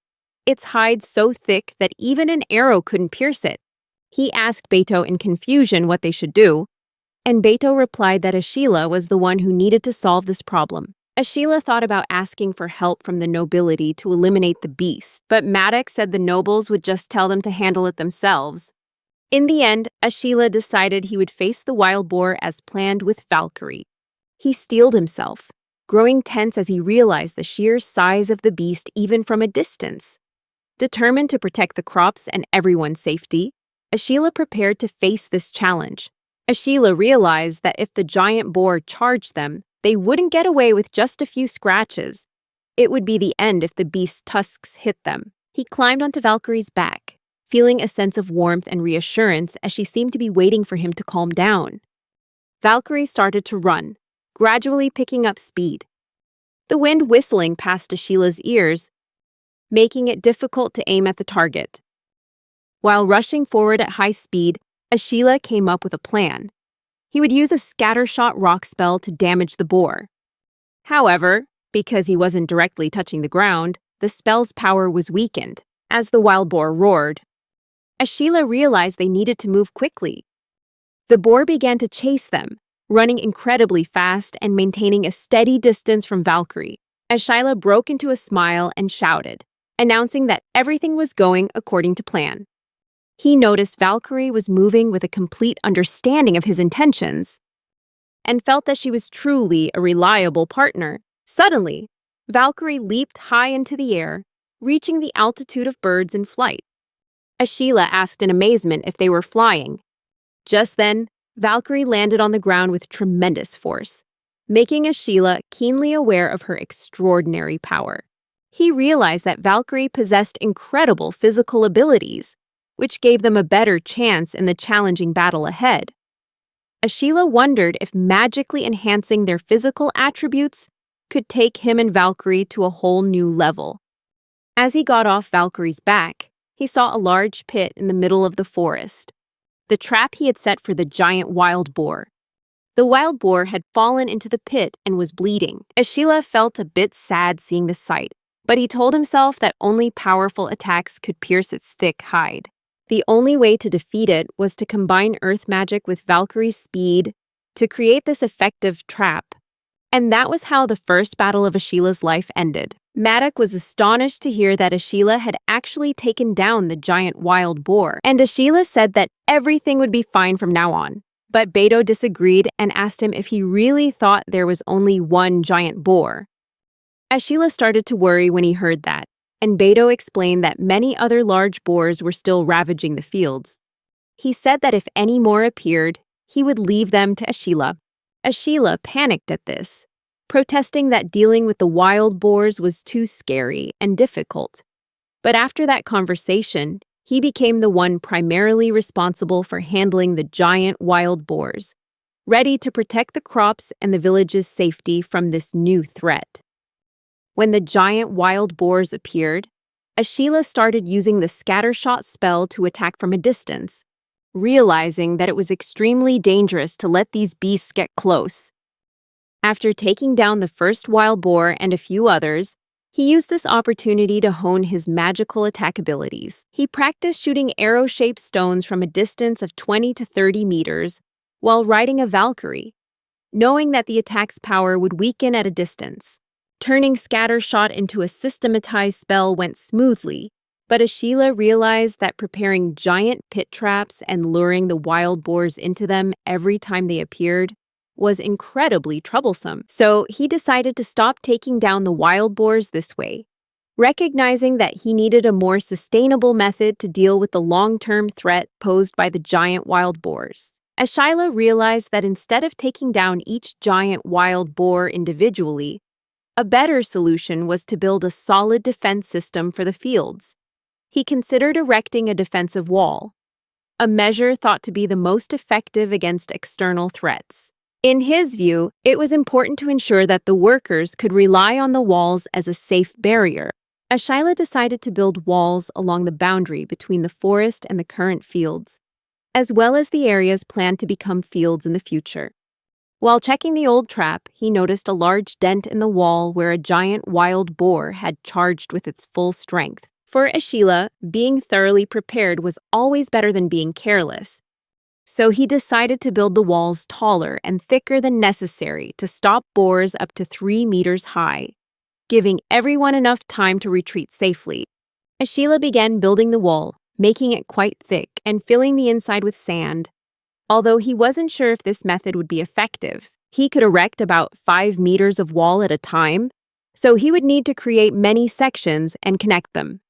its hide so thick that even an arrow couldn't pierce it. He asked Beto in confusion what they should do, and Beto replied that Ashila was the one who needed to solve this problem. Ashila thought about asking for help from the nobility to eliminate the beast, but Maddox said the nobles would just tell them to handle it themselves. In the end, Ashila decided he would face the wild boar as planned with Valkyrie. He steeled himself, growing tense as he realized the sheer size of the beast even from a distance. Determined to protect the crops and everyone's safety, Ashila prepared to face this challenge. Ashila realized that if the giant boar charged them, they wouldn't get away with just a few scratches. It would be the end if the beast's tusks hit them. He climbed onto Valkyrie's back, feeling a sense of warmth and reassurance as she seemed to be waiting for him to calm down. Valkyrie started to run, gradually picking up speed. The wind whistling past Ashila's ears, making it difficult to aim at the target. While rushing forward at high speed, Ashila came up with a plan. He would use a scattershot rock spell to damage the boar. However, because he wasn't directly touching the ground, the spell's power was weakened as the wild boar roared. Ashila realized they needed to move quickly. The boar began to chase them, running incredibly fast and maintaining a steady distance from Valkyrie. Ashila broke into a smile and shouted, announcing that everything was going according to plan. He noticed Valkyrie was moving with a complete understanding of his intentions and felt that she was truly a reliable partner. Suddenly, Valkyrie leaped high into the air, reaching the altitude of birds in flight. Ashila asked in amazement if they were flying. Just then, Valkyrie landed on the ground with tremendous force, making Ashila keenly aware of her extraordinary power. He realized that Valkyrie possessed incredible physical abilities, which gave them a better chance in the challenging battle ahead. Ashila wondered if magically enhancing their physical attributes could take him and Valkyrie to a whole new level. As he got off Valkyrie's back, he saw a large pit in the middle of the forest, the trap he had set for the giant wild boar. The wild boar had fallen into the pit and was bleeding. Ashila felt a bit sad seeing the sight, but he told himself that only powerful attacks could pierce its thick hide. The only way to defeat it was to combine earth magic with Valkyrie's speed to create this effective trap. And that was how the first battle of Ashila's life ended. Madoc was astonished to hear that Ashila had actually taken down the giant wild boar, and Ashila said that everything would be fine from now on. But Beto disagreed and asked him if he really thought there was only one giant boar. Ashila started to worry when he heard that, and Beto explained that many other large boars were still ravaging the fields. He said that if any more appeared, he would leave them to Ashila. Ashila panicked at this, protesting that dealing with the wild boars was too scary and difficult. But after that conversation, he became the one primarily responsible for handling the giant wild boars, ready to protect the crops and the village's safety from this new threat. When the giant wild boars appeared, Ashila started using the scattershot spell to attack from a distance, realizing that it was extremely dangerous to let these beasts get close. After taking down the first wild boar and a few others, he used this opportunity to hone his magical attack abilities. He practiced shooting arrow-shaped stones from a distance of 20 to 30 meters while riding a Valkyrie, knowing that the attack's power would weaken at a distance. Turning scattershot into a systematized spell went smoothly, but Ashila realized that preparing giant pit traps and luring the wild boars into them every time they appeared was incredibly troublesome. So he decided to stop taking down the wild boars this way, recognizing that he needed a more sustainable method to deal with the long-term threat posed by the giant wild boars. Ashila realized that instead of taking down each giant wild boar individually, a better solution was to build a solid defense system for the fields. He considered erecting a defensive wall, a measure thought to be the most effective against external threats. In his view, it was important to ensure that the workers could rely on the walls as a safe barrier. Ashila decided to build walls along the boundary between the forest and the current fields, as well as the areas planned to become fields in the future. While checking the old trap, he noticed a large dent in the wall where a giant wild boar had charged with its full strength. For Ashila, being thoroughly prepared was always better than being careless. So he decided to build the walls taller and thicker than necessary to stop boars up to 3 meters high, giving everyone enough time to retreat safely. Ashila began building the wall, making it quite thick and filling the inside with sand. Although he wasn't sure if this method would be effective, he could erect about 5 meters of wall at a time, so he would need to create many sections and connect them.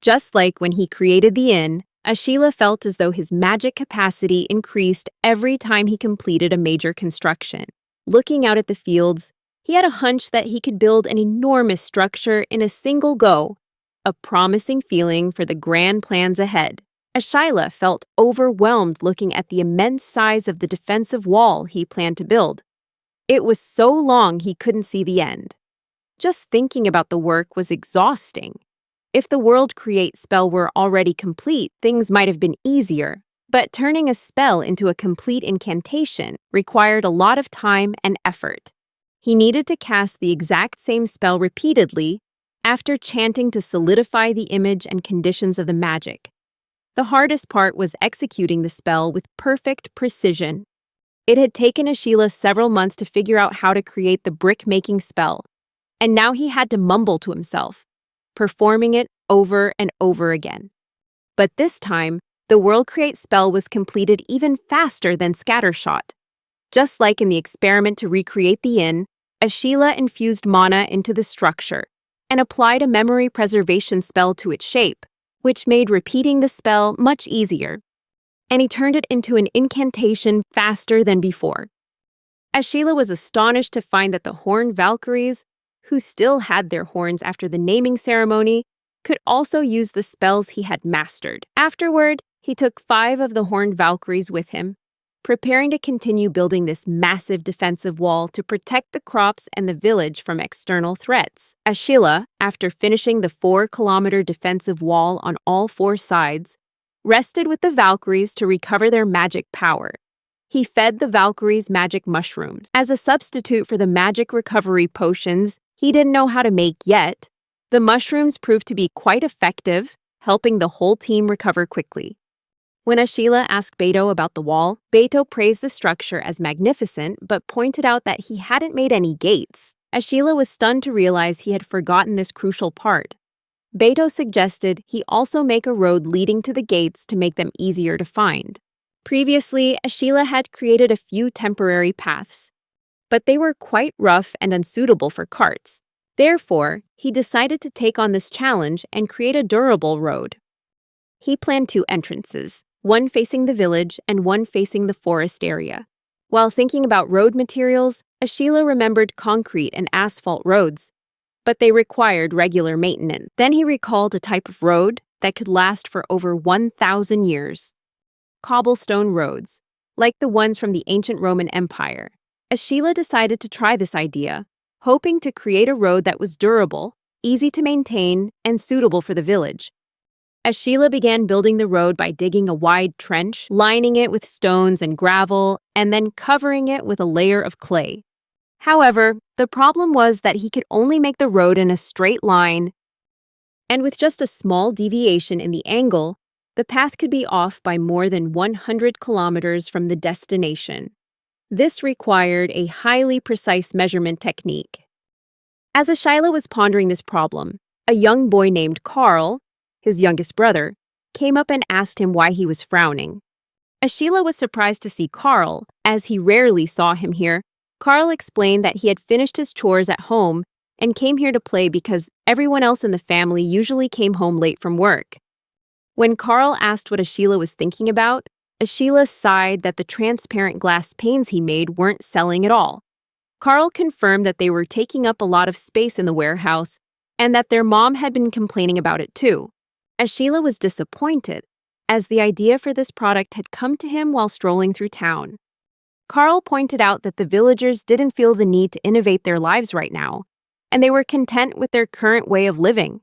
Just like when he created the inn, Ashila felt as though his magic capacity increased every time he completed a major construction. Looking out at the fields, he had a hunch that he could build an enormous structure in a single go, a promising feeling for the grand plans ahead. Ashila felt overwhelmed looking at the immense size of the defensive wall he planned to build. It was so long he couldn't see the end. Just thinking about the work was exhausting. If the World Create spell were already complete, things might have been easier, but turning a spell into a complete incantation required a lot of time and effort. He needed to cast the exact same spell repeatedly after chanting to solidify the image and conditions of the magic. The hardest part was executing the spell with perfect precision. It had taken Ashila several months to figure out how to create the brick-making spell, and now he had to mumble to himself, performing it over and over again. But this time, The World Create spell was completed even faster than Scattershot. Just like in the experiment to recreate the inn, Ashila infused mana into the structure and applied a memory preservation spell to its shape, which made repeating the spell much easier. And he turned it into an incantation faster than before. Ashila was astonished to find that the horned Valkyries, who still had their horns after the naming ceremony, could also use the spells he had mastered. Afterward, he took 5 of the horned Valkyries with him, preparing to continue building this massive defensive wall to protect the crops and the village from external threats. Ashila, after finishing the 4-kilometer defensive wall on all 4 sides, rested with the Valkyries to recover their magic power. He fed the Valkyries magic mushrooms. As a substitute for the magic recovery potions he didn't know how to make yet, the mushrooms proved to be quite effective, helping the whole team recover quickly. When Ashila asked Beto about the wall, Beto praised the structure as magnificent but pointed out that he hadn't made any gates. Ashila was stunned to realize he had forgotten this crucial part. Beto suggested he also make a road leading to the gates to make them easier to find. Previously, Ashila had created a few temporary paths, but they were quite rough and unsuitable for carts. Therefore, he decided to take on this challenge and create a durable road. He planned 2 entrances, one facing the village and one facing the forest area. While thinking about road materials, Ashila remembered concrete and asphalt roads, but they required regular maintenance. Then he recalled a type of road that could last for over 1,000 years. Cobblestone roads, like the ones from the ancient Roman Empire. Ashila decided to try this idea, hoping to create a road that was durable, easy to maintain, and suitable for the village. Ashila began building the road by digging a wide trench, lining it with stones and gravel, and then covering it with a layer of clay. However, the problem was that he could only make the road in a straight line, and with just a small deviation in the angle, the path could be off by more than 100 kilometers from the destination. This required a highly precise measurement technique. As Ashila was pondering this problem, a young boy named Carl, his youngest brother, came up and asked him why he was frowning. Ashila was surprised to see Carl, as he rarely saw him here. Carl explained that he had finished his chores at home and came here to play because everyone else in the family usually came home late from work. When Carl asked what Ashila was thinking about, Ashila sighed that the transparent glass panes he made weren't selling at all. Carl confirmed that they were taking up a lot of space in the warehouse and that their mom had been complaining about it too. Ashila was disappointed, as the idea for this product had come to him while strolling through town. Carl pointed out that the villagers didn't feel the need to innovate their lives right now, and they were content with their current way of living.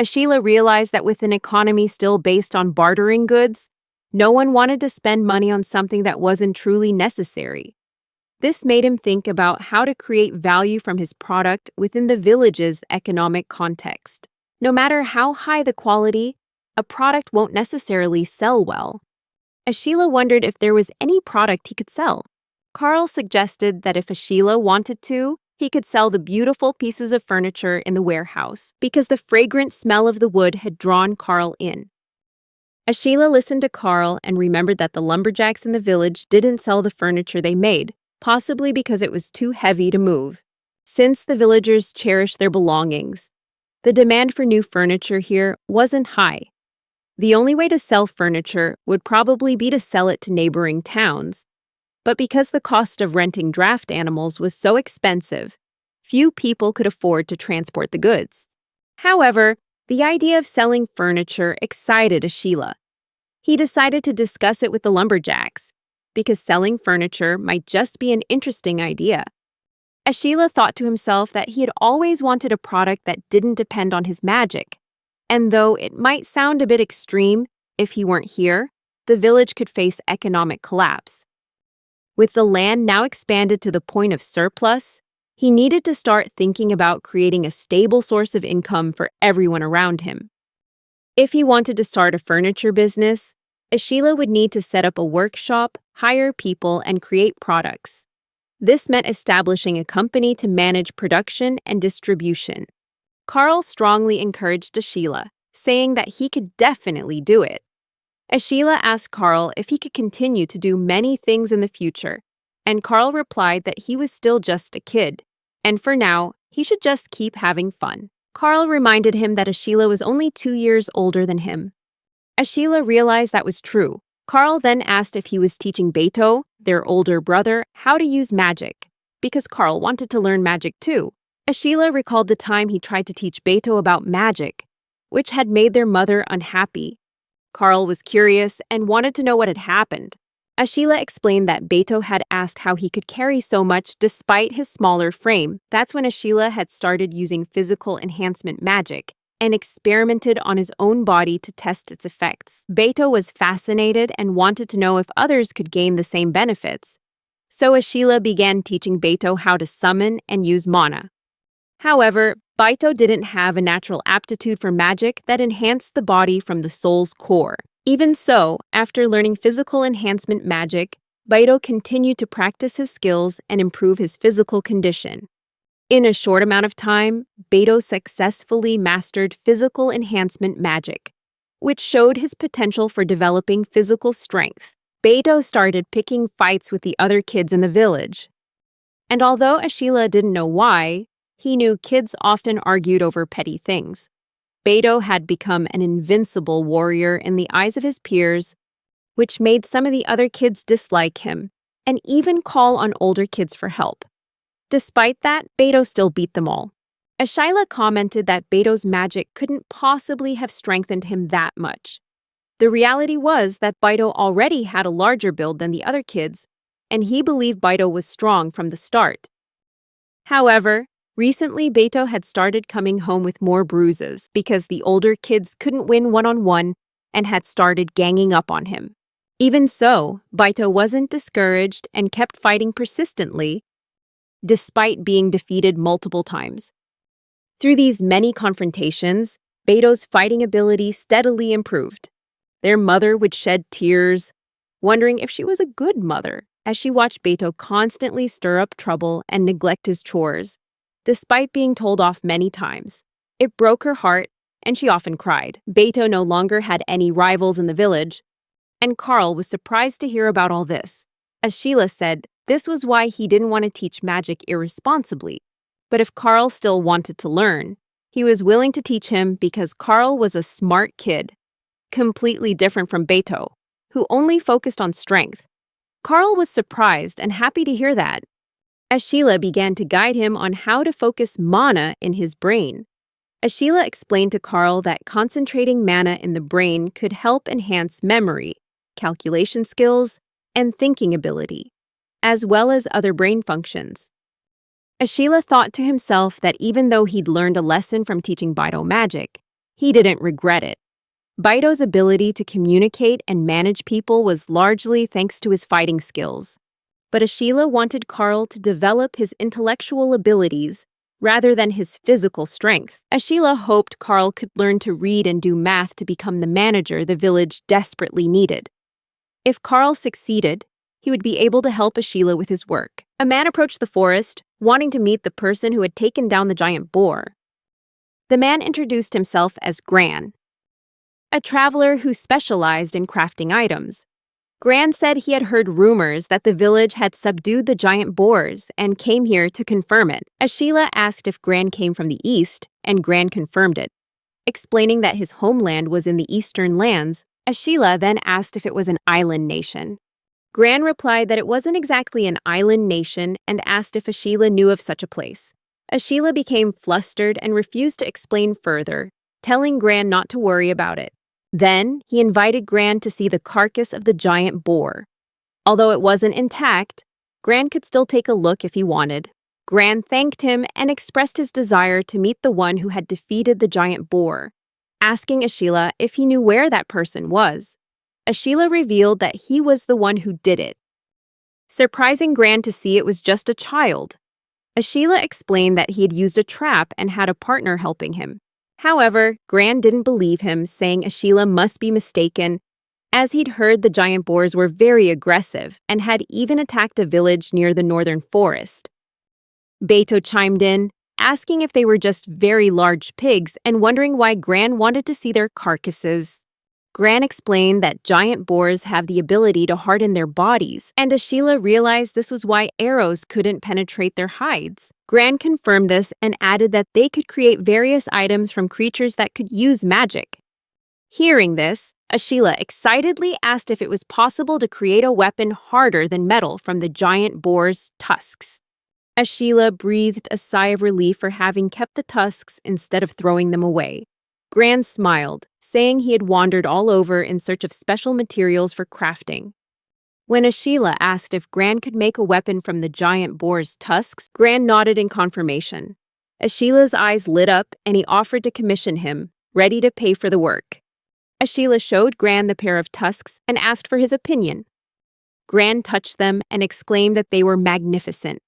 Ashila realized that with an economy still based on bartering goods, no one wanted to spend money on something that wasn't truly necessary. This made him think about how to create value from his product within the village's economic context. No matter how high the quality, a product won't necessarily sell well. Ashila wondered if there was any product he could sell. Carl suggested that if Ashila wanted to, he could sell the beautiful pieces of furniture in the warehouse because the fragrant smell of the wood had drawn Carl in. Ashila listened to Carl and remembered that the lumberjacks in the village didn't sell the furniture they made, possibly because it was too heavy to move. Since the villagers cherished their belongings, the demand for new furniture here wasn't high. The only way to sell furniture would probably be to sell it to neighboring towns. But because the cost of renting draft animals was so expensive, few people could afford to transport the goods. However, the idea of selling furniture excited Ashila. He decided to discuss it with the lumberjacks, because selling furniture might just be an interesting idea. Ashila thought to himself that he had always wanted a product that didn't depend on his magic, and though it might sound a bit extreme, if he weren't here, the village could face economic collapse. With the land now expanded to the point of surplus, he needed to start thinking about creating a stable source of income for everyone around him. If he wanted to start a furniture business, Ashila would need to set up a workshop, hire people, and create products. This meant establishing a company to manage production and distribution. Carl strongly encouraged Ashila, saying that he could definitely do it. Ashila asked Carl if he could continue to do many things in the future, and Carl replied that he was still just a kid, and for now, he should just keep having fun. Carl reminded him that Ashila was only 2 years older than him. Ashila realized that was true. Carl then asked if he was teaching Beto, their older brother, how to use magic, because Carl wanted to learn magic too. Ashila recalled the time he tried to teach Beto about magic, which had made their mother unhappy. Carl was curious and wanted to know what had happened. Ashila explained that Beto had asked how he could carry so much despite his smaller frame. That's when Ashila had started using physical enhancement magic and experimented on his own body to test its effects. Beto was fascinated and wanted to know if others could gain the same benefits. So Ashila began teaching Beto how to summon and use mana. However, Beto didn't have a natural aptitude for magic that enhanced the body from the soul's core. Even so, after learning physical enhancement magic, Beto continued to practice his skills and improve his physical condition. In a short amount of time, Beto successfully mastered physical enhancement magic, which showed his potential for developing physical strength. Beto started picking fights with the other kids in the village. And although Ashila didn't know why, he knew kids often argued over petty things. Beto had become an invincible warrior in the eyes of his peers, which made some of the other kids dislike him and even call on older kids for help. Despite that, Beto still beat them all. Ashila commented that Beto's magic couldn't possibly have strengthened him that much. The reality was that Beto already had a larger build than the other kids, and he believed Beto was strong from the start. However, recently Beto had started coming home with more bruises because the older kids couldn't win one-on-one and had started ganging up on him. Even so, Beto wasn't discouraged and kept fighting persistently, despite being defeated multiple times. Through these many confrontations, Beto's fighting ability steadily improved. Their mother would shed tears, wondering if she was a good mother, as she watched Beto constantly stir up trouble and neglect his chores, despite being told off many times. It broke her heart, and she often cried. Beto no longer had any rivals in the village, and Carl was surprised to hear about all this. Ashila said this was why he didn't want to teach magic irresponsibly. But if Carl still wanted to learn, he was willing to teach him because Carl was a smart kid, completely different from Beto, who only focused on strength. Carl was surprised and happy to hear that. Ashila began to guide him on how to focus mana in his brain. Ashila explained to Carl that concentrating mana in the brain could help enhance memory, calculation skills, and thinking ability, as well as other brain functions. Ashila thought to himself that even though he'd learned a lesson from teaching Beto magic, he didn't regret it. Beto's ability to communicate and manage people was largely thanks to his fighting skills. But Ashila wanted Carl to develop his intellectual abilities rather than his physical strength. Ashila hoped Carl could learn to read and do math to become the manager the village desperately needed. If Carl succeeded, he would be able to help Ashila with his work. A man approached the forest, wanting to meet the person who had taken down the giant boar. The man introduced himself as Gran, a traveler who specialized in crafting items. Gran said he had heard rumors that the village had subdued the giant boars and came here to confirm it. Ashila asked if Gran came from the east, and Gran confirmed it. Explaining that his homeland was in the eastern lands, Ashila then asked if it was an island nation. Gran replied that it wasn't exactly an island nation and asked if Ashila knew of such a place. Ashila became flustered and refused to explain further, telling Gran not to worry about it. Then, he invited Gran to see the carcass of the giant boar. Although it wasn't intact, Gran could still take a look if he wanted. Gran thanked him and expressed his desire to meet the one who had defeated the giant boar, asking Ashila if he knew where that person was. Ashila revealed that he was the one who did it, surprising Gran to see it was just a child. Ashila explained that he had used a trap and had a partner helping him. However, Gran didn't believe him, saying Ashila must be mistaken, as he'd heard the giant boars were very aggressive and had even attacked a village near the northern forest. Beto chimed in, asking if they were just very large pigs and wondering why Gran wanted to see their carcasses. Gran explained that giant boars have the ability to harden their bodies, and Ashila realized this was why arrows couldn't penetrate their hides. Gran confirmed this and added that they could create various items from creatures that could use magic. Hearing this, Ashila excitedly asked if it was possible to create a weapon harder than metal from the giant boar's tusks. Ashila breathed a sigh of relief for having kept the tusks instead of throwing them away. Gran smiled, saying he had wandered all over in search of special materials for crafting. When Ashila asked if Gran could make a weapon from the giant boar's tusks, Gran nodded in confirmation. Ashila's eyes lit up and he offered to commission him, ready to pay for the work. Ashila showed Gran the pair of tusks and asked for his opinion. Gran touched them and exclaimed that they were magnificent,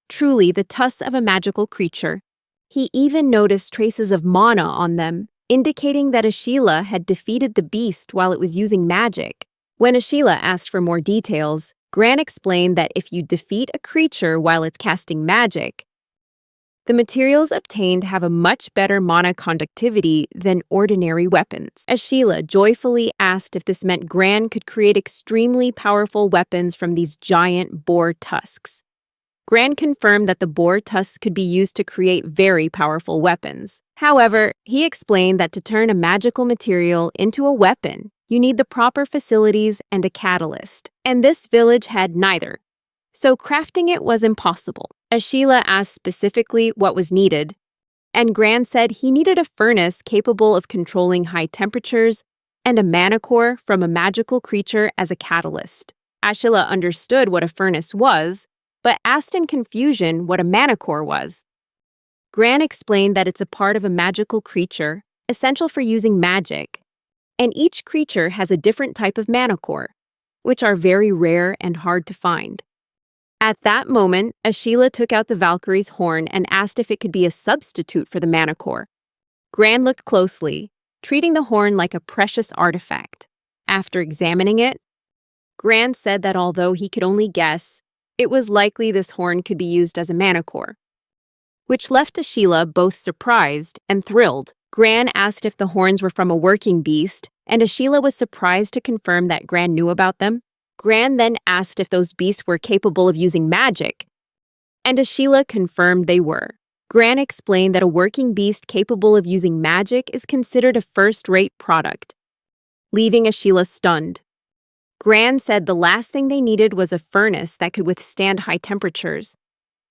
truly the tusks of a magical creature. He even noticed traces of mana on them, indicating that Ashila had defeated the beast while it was using magic. When Ashila asked for more details, Gran explained that if you defeat a creature while it's casting magic, the materials obtained have a much better mana conductivity than ordinary weapons. Ashila joyfully asked if this meant Gran could create extremely powerful weapons from these giant boar tusks. Gran confirmed that the boar tusks could be used to create very powerful weapons. However, he explained that to turn a magical material into a weapon, you need the proper facilities and a catalyst, and this village had neither. So crafting it was impossible. Ashila asked specifically what was needed, and Gran said he needed a furnace capable of controlling high temperatures and a mana core from a magical creature as a catalyst. Ashila understood what a furnace was, but asked in confusion what a mana core was. Gran explained that it's a part of a magical creature, essential for using magic, and each creature has a different type of mana core, which are very rare and hard to find. At that moment, Ashila took out the Valkyrie's horn and asked if it could be a substitute for the mana core. Gran looked closely, treating the horn like a precious artifact. After examining it, Gran said that although he could only guess, it was likely this horn could be used as a mana core, which left Ashila both surprised and thrilled. Gran asked if the horns were from a working beast, and Ashila was surprised to confirm that Gran knew about them. Gran then asked if those beasts were capable of using magic, and Ashila confirmed they were. Gran explained that a working beast capable of using magic is considered a first-rate product, leaving Ashila stunned. Gran said the last thing they needed was a furnace that could withstand high temperatures.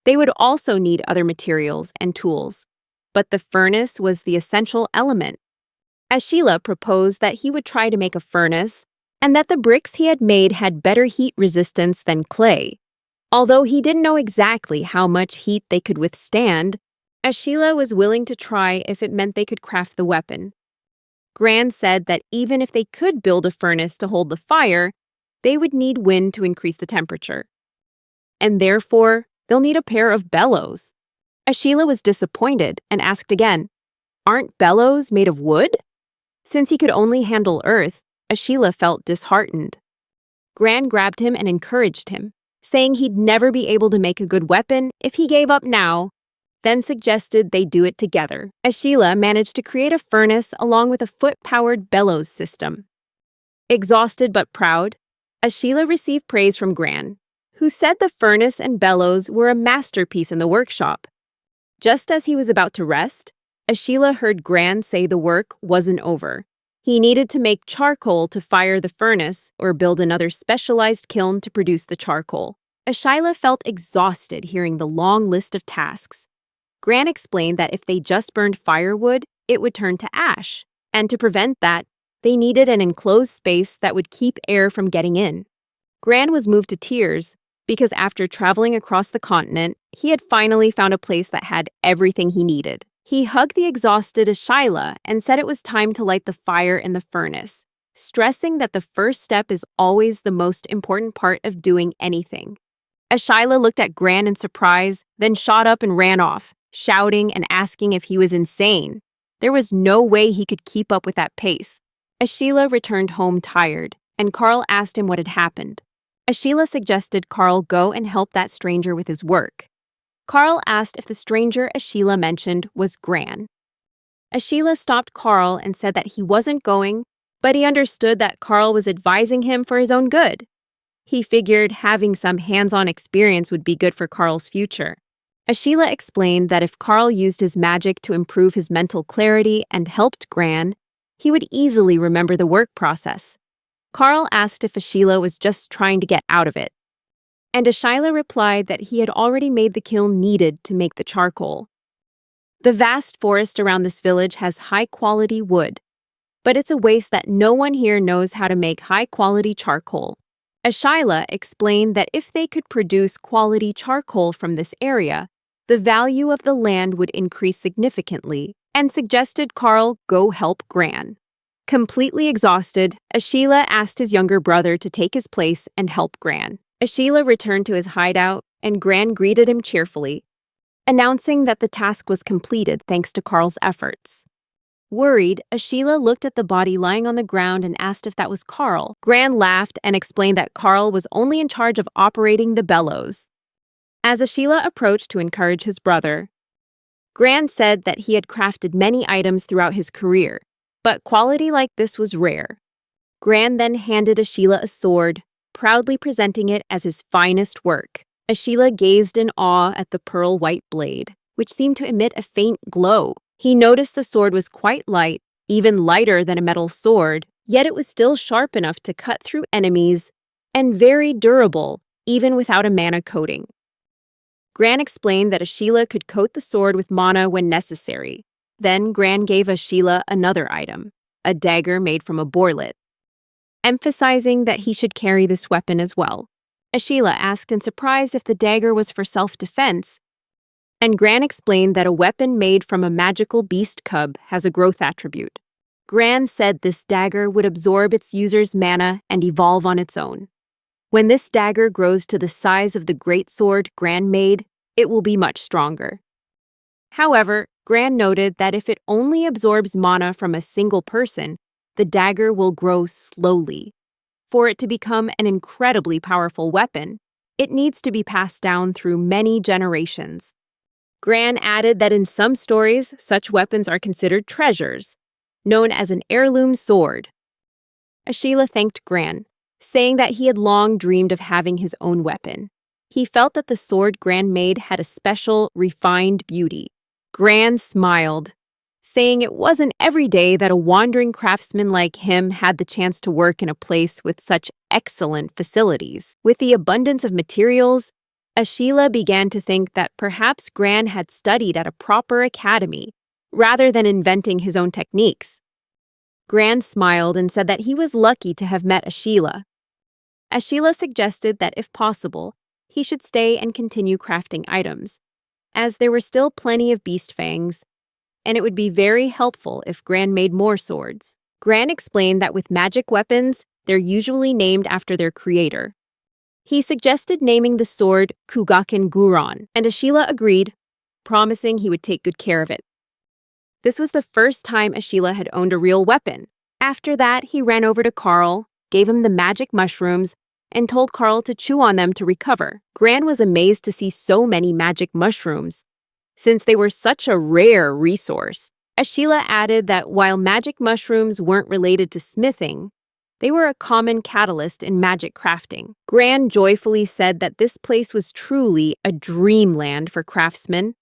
They would also need other materials and tools, but the furnace was the essential element. Ashila proposed that he would try to make a furnace and that the bricks he had made had better heat resistance than clay. Although he didn't know exactly how much heat they could withstand, Ashila was willing to try if it meant they could craft the weapon. Gran said that even if they could build a furnace to hold the fire, they would need wind to increase the temperature. And therefore, they'll need a pair of bellows. Ashila was disappointed and asked again, "Aren't bellows made of wood?" Since he could only handle earth, Ashila felt disheartened. Gran grabbed him and encouraged him, saying he'd never be able to make a good weapon if he gave up now, then suggested they do it together. Ashila managed to create a furnace along with a foot-powered bellows system. Exhausted but proud, Ashila received praise from Gran, who said the furnace and bellows were a masterpiece in the workshop. Just as he was about to rest, Ashila heard Gran say the work wasn't over. He needed to make charcoal to fire the furnace or build another specialized kiln to produce the charcoal. Ashila felt exhausted hearing the long list of tasks. Gran explained that if they just burned firewood, it would turn to ash, and to prevent that, they needed an enclosed space that would keep air from getting in. Gran was moved to tears because after traveling across the continent, he had finally found a place that had everything he needed. He hugged the exhausted Ashila and said it was time to light the fire in the furnace, stressing that the first step is always the most important part of doing anything. Ashila looked at Gran in surprise, then shot up and ran off, shouting and asking if he was insane. There was no way he could keep up with that pace. Ashila returned home tired, and Carl asked him what had happened. Ashila suggested Carl go and help that stranger with his work. Carl asked if the stranger Ashila mentioned was Gran. Ashila stopped Carl and said that he wasn't going but he understood that Carl was advising him for his own good. He figured having some hands-on experience would be good for Carl's future. Ashila explained that if Carl used his magic to improve his mental clarity and helped Gran, he would easily remember the work process. Carl asked if Ashila was just trying to get out of it, and Ashila replied that he had already made the kiln needed to make the charcoal. The vast forest around this village has high-quality wood, but it's a waste that no one here knows how to make high-quality charcoal. Ashila explained that if they could produce quality charcoal from this area, the value of the land would increase significantly, and suggested Carl go help Gran. Completely exhausted, Ashila asked his younger brother to take his place and help Gran. Ashila returned to his hideout, and Gran greeted him cheerfully, announcing that the task was completed thanks to Carl's efforts. Worried, Ashila looked at the body lying on the ground and asked if that was Carl. Gran laughed and explained that Carl was only in charge of operating the bellows. As Ashila approached to encourage his brother, Gran said that he had crafted many items throughout his career, but quality like this was rare. Gran then handed Ashila a sword, proudly presenting it as his finest work. Ashila gazed in awe at the pearl-white blade, which seemed to emit a faint glow. He noticed the sword was quite light, even lighter than a metal sword, yet it was still sharp enough to cut through enemies, and very durable, even without a mana coating. Gran explained that Ashila could coat the sword with mana when necessary. Then Gran gave Ashila another item, a dagger made from a boarlet, emphasizing that he should carry this weapon as well. Ashila asked in surprise if the dagger was for self-defense, and Gran explained that a weapon made from a magical beast cub has a growth attribute. Gran said this dagger would absorb its user's mana and evolve on its own. When this dagger grows to the size of the great sword Gran made, it will be much stronger. However, Gran noted that if it only absorbs mana from a single person, the dagger will grow slowly. For it to become an incredibly powerful weapon, it needs to be passed down through many generations. Gran added that in some stories, such weapons are considered treasures, known as an heirloom sword. Ashila thanked Gran, saying that he had long dreamed of having his own weapon. He felt that the sword Gran made had a special, refined beauty. Gran smiled, saying it wasn't every day that a wandering craftsman like him had the chance to work in a place with such excellent facilities. With the abundance of materials, Ashila began to think that perhaps Gran had studied at a proper academy, rather than inventing his own techniques. Gran smiled and said that he was lucky to have met Ashila. Ashila suggested that if possible, he should stay and continue crafting items, as there were still plenty of beast fangs, and it would be very helpful if Gran made more swords. Gran explained that with magic weapons, they're usually named after their creator. He suggested naming the sword Kugaken Guron, and Ashila agreed, promising he would take good care of it. This was the first time Ashila had owned a real weapon. After that, he ran over to Carl, gave him the magic mushrooms, and told Carl to chew on them to recover. Gran was amazed to see so many magic mushrooms, since they were such a rare resource. Ashila added that while magic mushrooms weren't related to smithing, they were a common catalyst in magic crafting. Gran joyfully said that this place was truly a dreamland for craftsmen.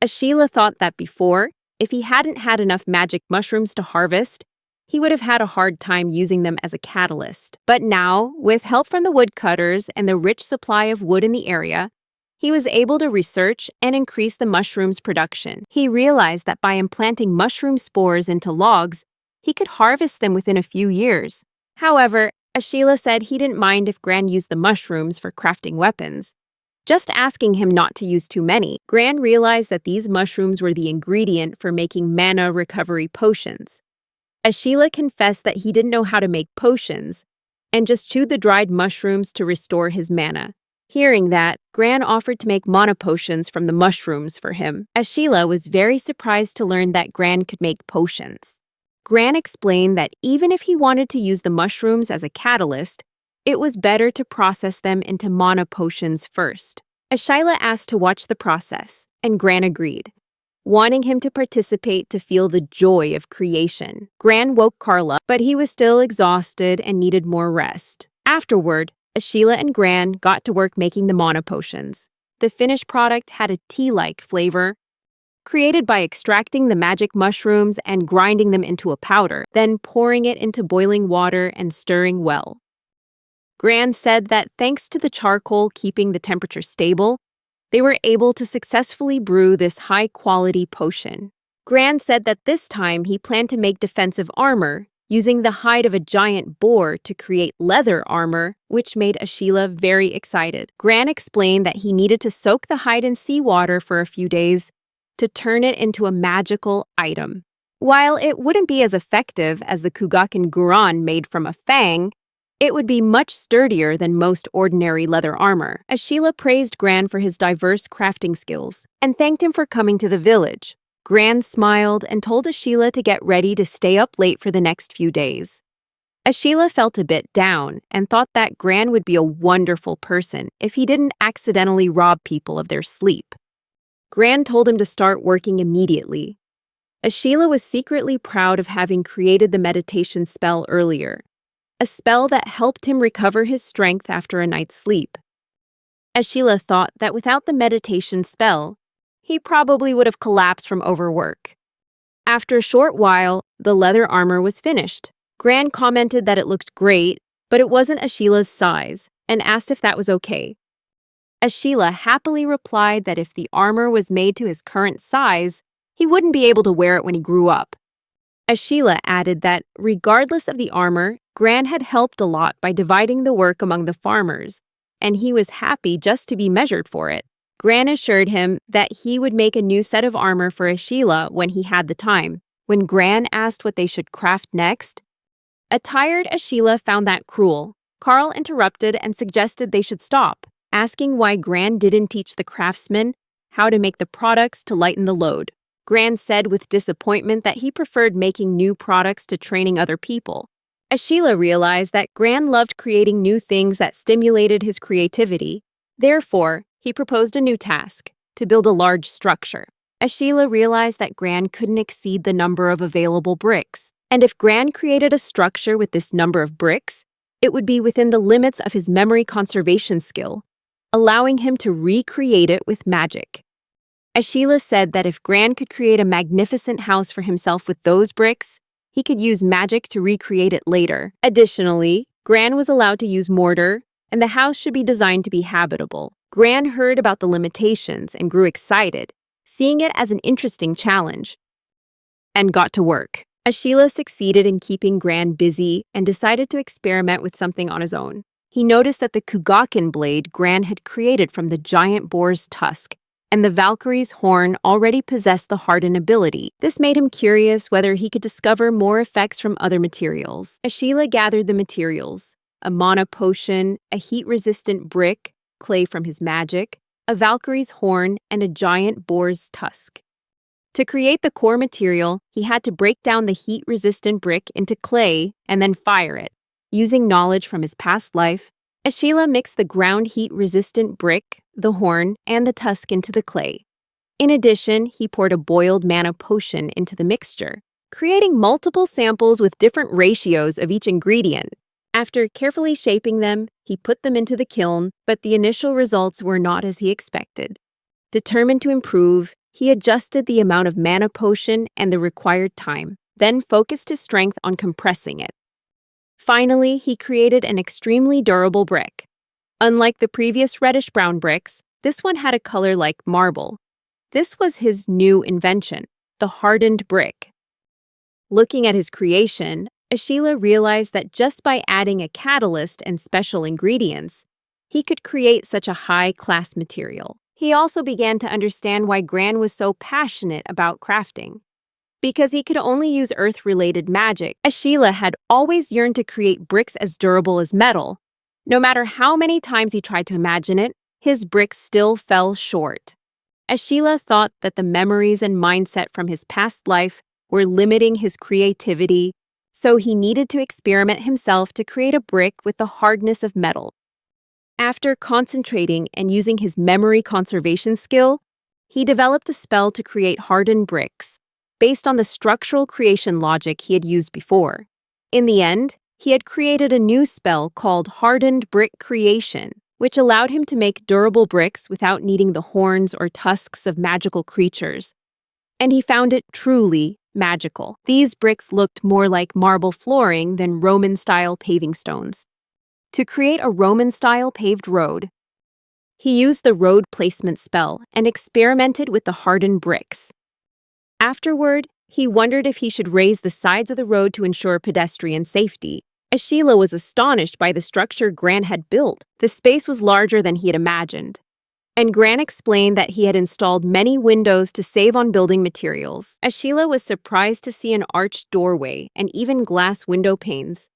Ashila thought that before, if he hadn't had enough magic mushrooms to harvest, he would have had a hard time using them as a catalyst. But now, with help from the woodcutters and the rich supply of wood in the area, he was able to research and increase the mushroom's production. He realized that by implanting mushroom spores into logs, he could harvest them within a few years. However, Ashila said he didn't mind if Gran used the mushrooms for crafting weapons, just asking him not to use too many. Gran realized that these mushrooms were the ingredient for making mana recovery potions. Ashila confessed that he didn't know how to make potions and just chewed the dried mushrooms to restore his mana. Hearing that, Gran offered to make mana potions from the mushrooms for him. Ashila was very surprised to learn that Gran could make potions. Gran explained that even if he wanted to use the mushrooms as a catalyst, it was better to process them into mana potions first. Ashila asked to watch the process, and Gran agreed. wanting him to participate to feel the joy of creation. Gran woke Carl up, but he was still exhausted and needed more rest. Afterward, Ashila and Gran got to work making the mana potions. The finished product had a tea-like flavor, created by extracting the magic mushrooms and grinding them into a powder, then pouring it into boiling water and stirring well. Gran said that thanks to the charcoal keeping the temperature stable, they were able to successfully brew this high-quality potion. Gran said that this time he planned to make defensive armor, using the hide of a giant boar to create leather armor, which made Ashila very excited. Gran explained that he needed to soak the hide in seawater for a few days to turn it into a magical item. While it wouldn't be as effective as the Kugaken Guran made from a fang, it would be much sturdier than most ordinary leather armor. Ashila praised Gran for his diverse crafting skills and thanked him for coming to the village. Gran smiled and told Ashila to get ready to stay up late for the next few days. Ashila felt a bit down and thought that Gran would be a wonderful person if he didn't accidentally rob people of their sleep. Gran told him to start working immediately. Ashila was secretly proud of having created the meditation spell earlier, a spell that helped him recover his strength after a night's sleep. Ashila thought that without the meditation spell, he probably would have collapsed from overwork. After a short while, the leather armor was finished. Gran commented that it looked great, but it wasn't Ashila's size, and asked if that was okay. Ashila happily replied that if the armor was made to his current size, he wouldn't be able to wear it when he grew up. Ashila added that, regardless of the armor, Gran had helped a lot by dividing the work among the farmers, and he was happy just to be measured for it. Gran assured him that he would make a new set of armor for Ashila when he had the time. When Gran asked what they should craft next, a tired Ashila found that cruel. Carl interrupted and suggested they should stop, asking why Gran didn't teach the craftsmen how to make the products to lighten the load. Gran said with disappointment that he preferred making new products to training other people. Ashila realized that Gran loved creating new things that stimulated his creativity. Therefore, he proposed a new task, to build a large structure. Ashila realized that Gran couldn't exceed the number of available bricks, and if Gran created a structure with this number of bricks, it would be within the limits of his memory conservation skill, allowing him to recreate it with magic. Ashila said that if Gran could create a magnificent house for himself with those bricks, he could use magic to recreate it later. Additionally, Gran was allowed to use mortar, and the house should be designed to be habitable. Gran heard about the limitations and grew excited, seeing it as an interesting challenge, and got to work. Ashila succeeded in keeping Gran busy and decided to experiment with something on his own. He noticed that the Kugaken blade Gran had created from the giant boar's tusk and the Valkyrie's horn already possessed the harden ability. This made him curious whether he could discover more effects from other materials. Ashila gathered the materials: a mana potion, a heat-resistant brick, clay from his magic, a Valkyrie's horn, and a giant boar's tusk. To create the core material, he had to break down the heat-resistant brick into clay and then fire it. Using knowledge from his past life, Ashila mixed the ground heat-resistant brick, the horn, and the tusk into the clay. In addition, he poured a boiled mana potion into the mixture, creating multiple samples with different ratios of each ingredient. After carefully shaping them, he put them into the kiln, but the initial results were not as he expected. Determined to improve, he adjusted the amount of mana potion and the required time, then focused his strength on compressing it. Finally, he created an extremely durable brick. Unlike the previous reddish-brown bricks, this one had a color like marble. This was his new invention, the hardened brick. Looking at his creation, Ashila realized that just by adding a catalyst and special ingredients, he could create such a high-class material. He also began to understand why Gran was so passionate about crafting. Because he could only use earth-related magic, Ashila had always yearned to create bricks as durable as metal. No matter how many times he tried to imagine it, his bricks still fell short. Ashila thought that the memories and mindset from his past life were limiting his creativity, so he needed to experiment himself to create a brick with the hardness of metal. After concentrating and using his memory conservation skill, he developed a spell to create hardened bricks, based on the structural creation logic he had used before. In the end, he had created a new spell called Hardened Brick Creation, which allowed him to make durable bricks without needing the horns or tusks of magical creatures. And he found it truly magical. These bricks looked more like marble flooring than Roman-style paving stones. To create a Roman-style paved road, he used the road placement spell and experimented with the hardened bricks. Afterward, he wondered if he should raise the sides of the road to ensure pedestrian safety. Sheila was astonished by the structure Gran had built. The space was larger than he had imagined. And Gran explained that he had installed many windows to save on building materials. Sheila was surprised to see an arched doorway and even glass window panes.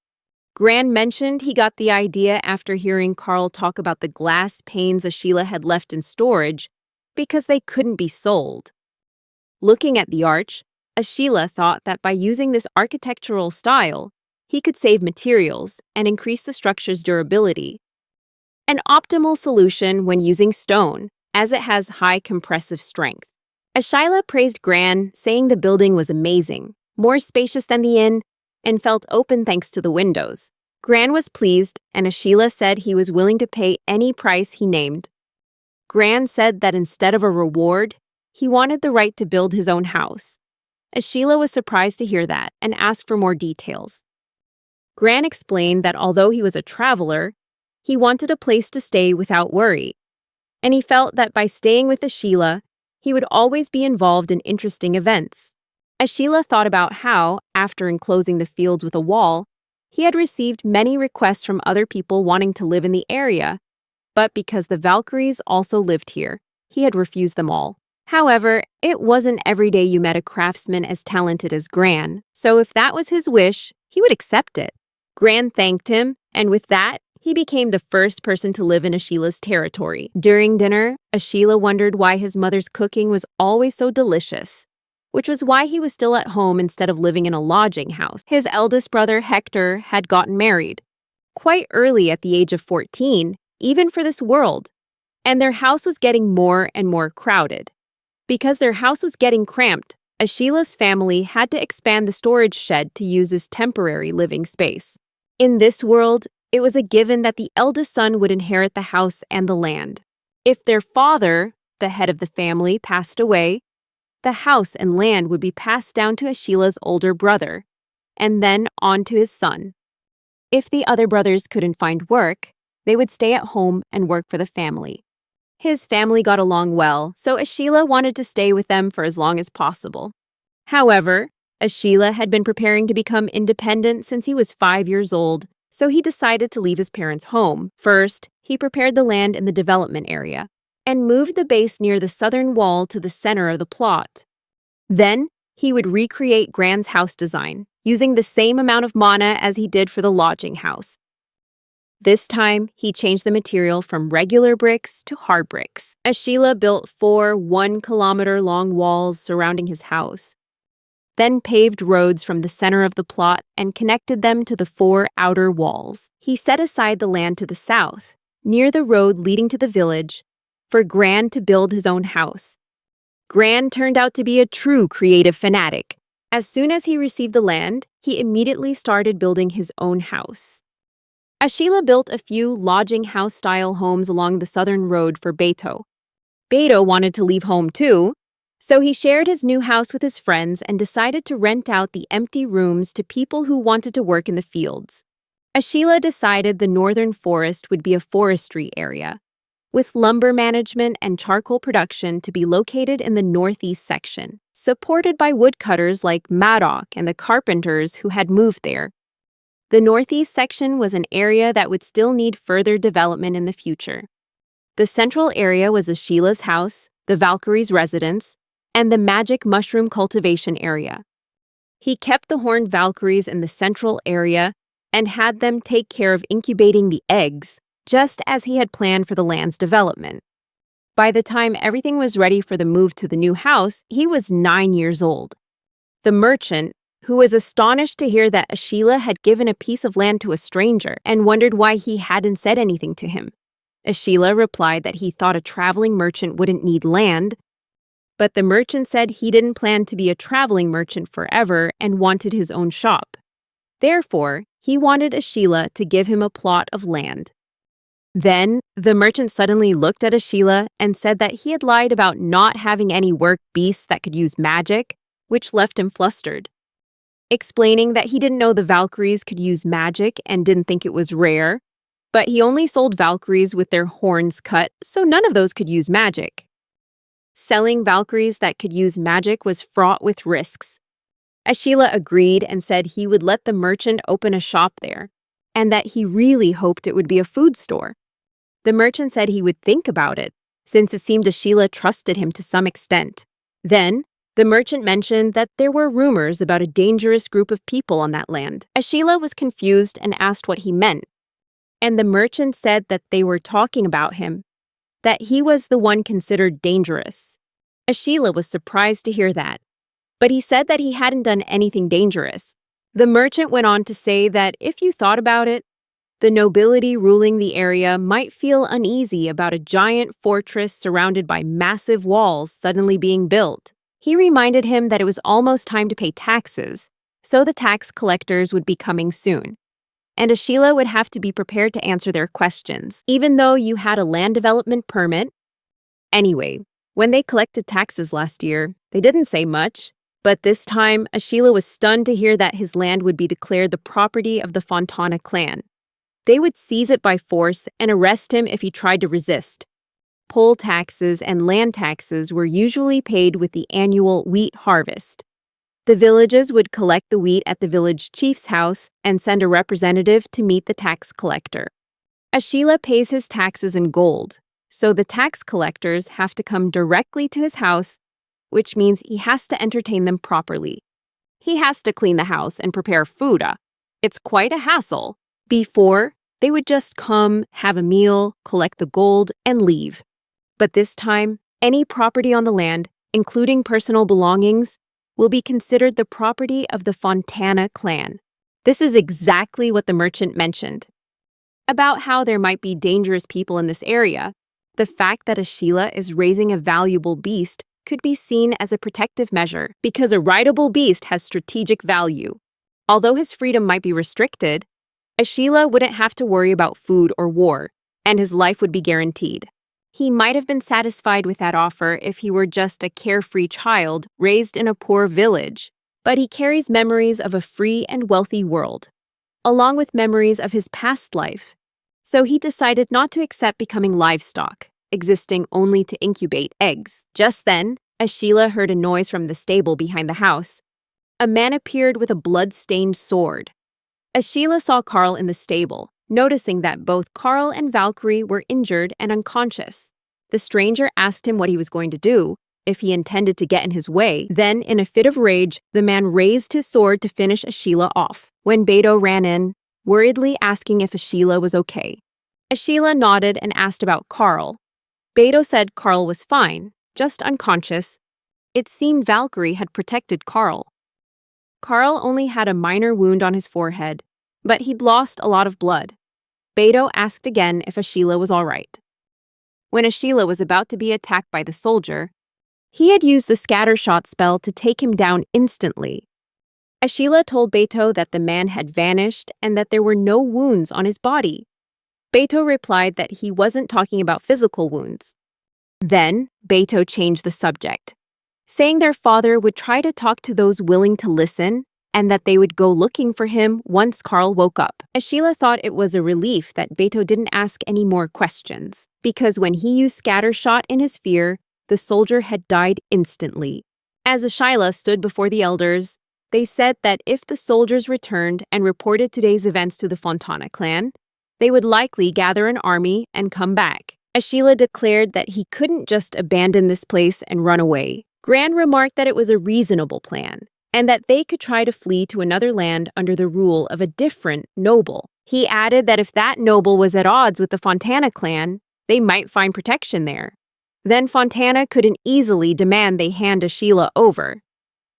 Gran mentioned he got the idea after hearing Carl talk about the glass panes Sheila had left in storage because they couldn't be sold. Looking at the arch, Sheila thought that by using this architectural style, he could save materials and increase the structure's durability. An optimal solution when using stone, as it has high compressive strength. Sheila praised Gran, saying the building was amazing, more spacious than the inn, and felt open thanks to the windows. Gran was pleased, and Sheila said he was willing to pay any price he named. Gran said that instead of a reward, he wanted the right to build his own house. Sheila was surprised to hear that and asked for more details. Gran explained that although he was a traveler, he wanted a place to stay without worry, and he felt that by staying with Sheila, he would always be involved in interesting events. Sheila thought about how, after enclosing the fields with a wall, he had received many requests from other people wanting to live in the area, but because the Valkyries also lived here, he had refused them all. However, it wasn't every day you met a craftsman as talented as Gran, so if that was his wish, he would accept it. Gran thanked him, and with that, he became the first person to live in Sheila's territory. During dinner, Sheila wondered why his mother's cooking was always so delicious, which was why he was still at home instead of living in a lodging house. His eldest brother, Hector, had gotten married, quite early at the age of 14, even for this world, and their house was getting more and more crowded. Because their house was getting cramped, Sheila's family had to expand the storage shed to use as temporary living space. In this world, it was a given that the eldest son would inherit the house and the land. If their father, the head of the family, passed away, the house and land would be passed down to Sheila's older brother, and then on to his son. If the other brothers couldn't find work, they would stay at home and work for the family. His family got along well, so Sheila wanted to stay with them for as long as possible. However, Sheila had been preparing to become independent since he was 5 years old, so he decided to leave his parents' home. First, he prepared the land in the development area and moved the base near the southern wall to the center of the plot. Then, he would recreate Gran's house design, using the same amount of mana as he did for the lodging house. This time, he changed the material from regular bricks to hard bricks. Sheila built 4 1-kilometer-long walls surrounding his house, then paved roads from the center of the plot and connected them to the 4 outer walls. He set aside the land to the south, near the road leading to the village, for Gran to build his own house. Gran turned out to be a true creative fanatic. As soon as he received the land, he immediately started building his own house. Sheila built a few lodging house-style homes along the southern road for Beto. Beto wanted to leave home too, so he shared his new house with his friends and decided to rent out the empty rooms to people who wanted to work in the fields. Sheila decided the northern forest would be a forestry area, with lumber management and charcoal production to be located in the northeast section, supported by woodcutters like Madoc and the carpenters who had moved there. The northeast section was an area that would still need further development in the future. The central area was Sheila's house, the Valkyrie's residence, and the magic mushroom cultivation area. He kept the horned Valkyries in the central area and had them take care of incubating the eggs, just as he had planned for the land's development. By the time everything was ready for the move to the new house, he was 9 years old. The merchant, who was astonished to hear that Sheila had given a piece of land to a stranger and wondered why he hadn't said anything to him. Sheila replied that he thought a traveling merchant wouldn't need land, But the merchant said he didn't plan to be a traveling merchant forever and wanted his own shop. Therefore, he wanted Ashila to give him a plot of land. Then, the merchant suddenly looked at Ashila and said that he had lied about not having any work beasts that could use magic, which left him flustered. Explaining that he didn't know the Valkyries could use magic and didn't think it was rare, but he only sold Valkyries with their horns cut, so none of those could use magic. Selling Valkyries that could use magic was fraught with risks. Ashila agreed and said he would let the merchant open a shop there, and that he really hoped it would be a food store. The merchant said he would think about it, since it seemed Ashila trusted him to some extent. Then, the merchant mentioned that there were rumors about a dangerous group of people on that land. Ashila was confused and asked what he meant, and the merchant said that they were talking about him, that he was the one considered dangerous. Ashila was surprised to hear that, but he said that he hadn't done anything dangerous. The merchant went on to say that if you thought about it, the nobility ruling the area might feel uneasy about a giant fortress surrounded by massive walls suddenly being built. He reminded him that it was almost time to pay taxes, so the tax collectors would be coming soon. And Ashila would have to be prepared to answer their questions, even though you had a land development permit. Anyway, when they collected taxes last year, they didn't say much, but this time Ashila was stunned to hear that his land would be declared the property of the Fontana clan. They would seize it by force and arrest him if he tried to resist. Poll taxes and land taxes were usually paid with the annual wheat harvest. The villages would collect the wheat at the village chief's house and send a representative to meet the tax collector. Ashila pays his taxes in gold, so the tax collectors have to come directly to his house, which means he has to entertain them properly. He has to clean the house and prepare food. It's quite a hassle. Before, they would just come, have a meal, collect the gold, and leave. But this time, any property on the land, including personal belongings, will be considered the property of the Fontana clan. This is exactly what the merchant mentioned. About how there might be dangerous people in this area, the fact that Ashila is raising a valuable beast could be seen as a protective measure because a rideable beast has strategic value. Although his freedom might be restricted, Ashila wouldn't have to worry about food or war, and his life would be guaranteed. He might have been satisfied with that offer if he were just a carefree child raised in a poor village, but he carries memories of a free and wealthy world, along with memories of his past life. So he decided not to accept becoming livestock, existing only to incubate eggs. Just then, Ashila heard a noise from the stable behind the house. A man appeared with a blood-stained sword. Ashila saw Carl in the stable, noticing that both Carl and Valkyrie were injured and unconscious. The stranger asked him what he was going to do, if he intended to get in his way. Then, in a fit of rage, the man raised his sword to finish Ashila off. When Beto ran in, worriedly asking if Ashila was okay. Ashila nodded and asked about Carl. Beto said Carl was fine, just unconscious. It seemed Valkyrie had protected Carl. Carl only had a minor wound on his forehead, but he'd lost a lot of blood. Beto asked again if Ashila was all right. When Ashila was about to be attacked by the soldier, he had used the scattershot spell to take him down instantly. Ashila told Beto that the man had vanished and that there were no wounds on his body. Beto replied that he wasn't talking about physical wounds. Then, Beto changed the subject, saying their father would try to talk to those willing to listen and that they would go looking for him once Carl woke up. Ashila thought it was a relief that Beto didn't ask any more questions, because when he used scattershot in his fear, the soldier had died instantly. As Ashila stood before the elders, they said that if the soldiers returned and reported today's events to the Fontana clan, they would likely gather an army and come back. Ashila declared that he couldn't just abandon this place and run away. Gran remarked that it was a reasonable plan, and that they could try to flee to another land under the rule of a different noble. He added that if that noble was at odds with the Fontana clan, they might find protection there. Then Fontana couldn't easily demand they hand Ashila over.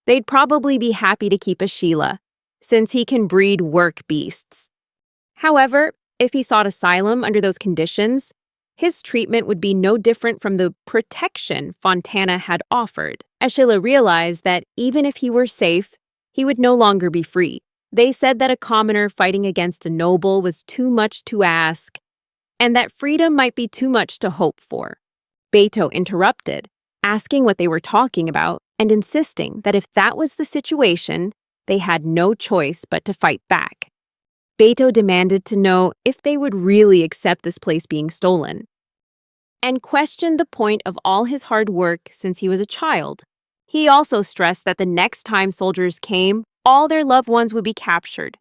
They'd probably be happy to keep Ashila, since he can breed work beasts. However, if he sought asylum under those conditions, His treatment would be no different from the protection Fontana had offered. Ashila realized that even if he were safe, he would no longer be free. They said that a commoner fighting against a noble was too much to ask, and that freedom might be too much to hope for. Beto interrupted, asking what they were talking about and insisting that if that was the situation, they had no choice but to fight back. Beto demanded to know if they would really accept this place being stolen, and questioned the point of all his hard work since he was a child. He also stressed that the next time soldiers came, all their loved ones would be captured,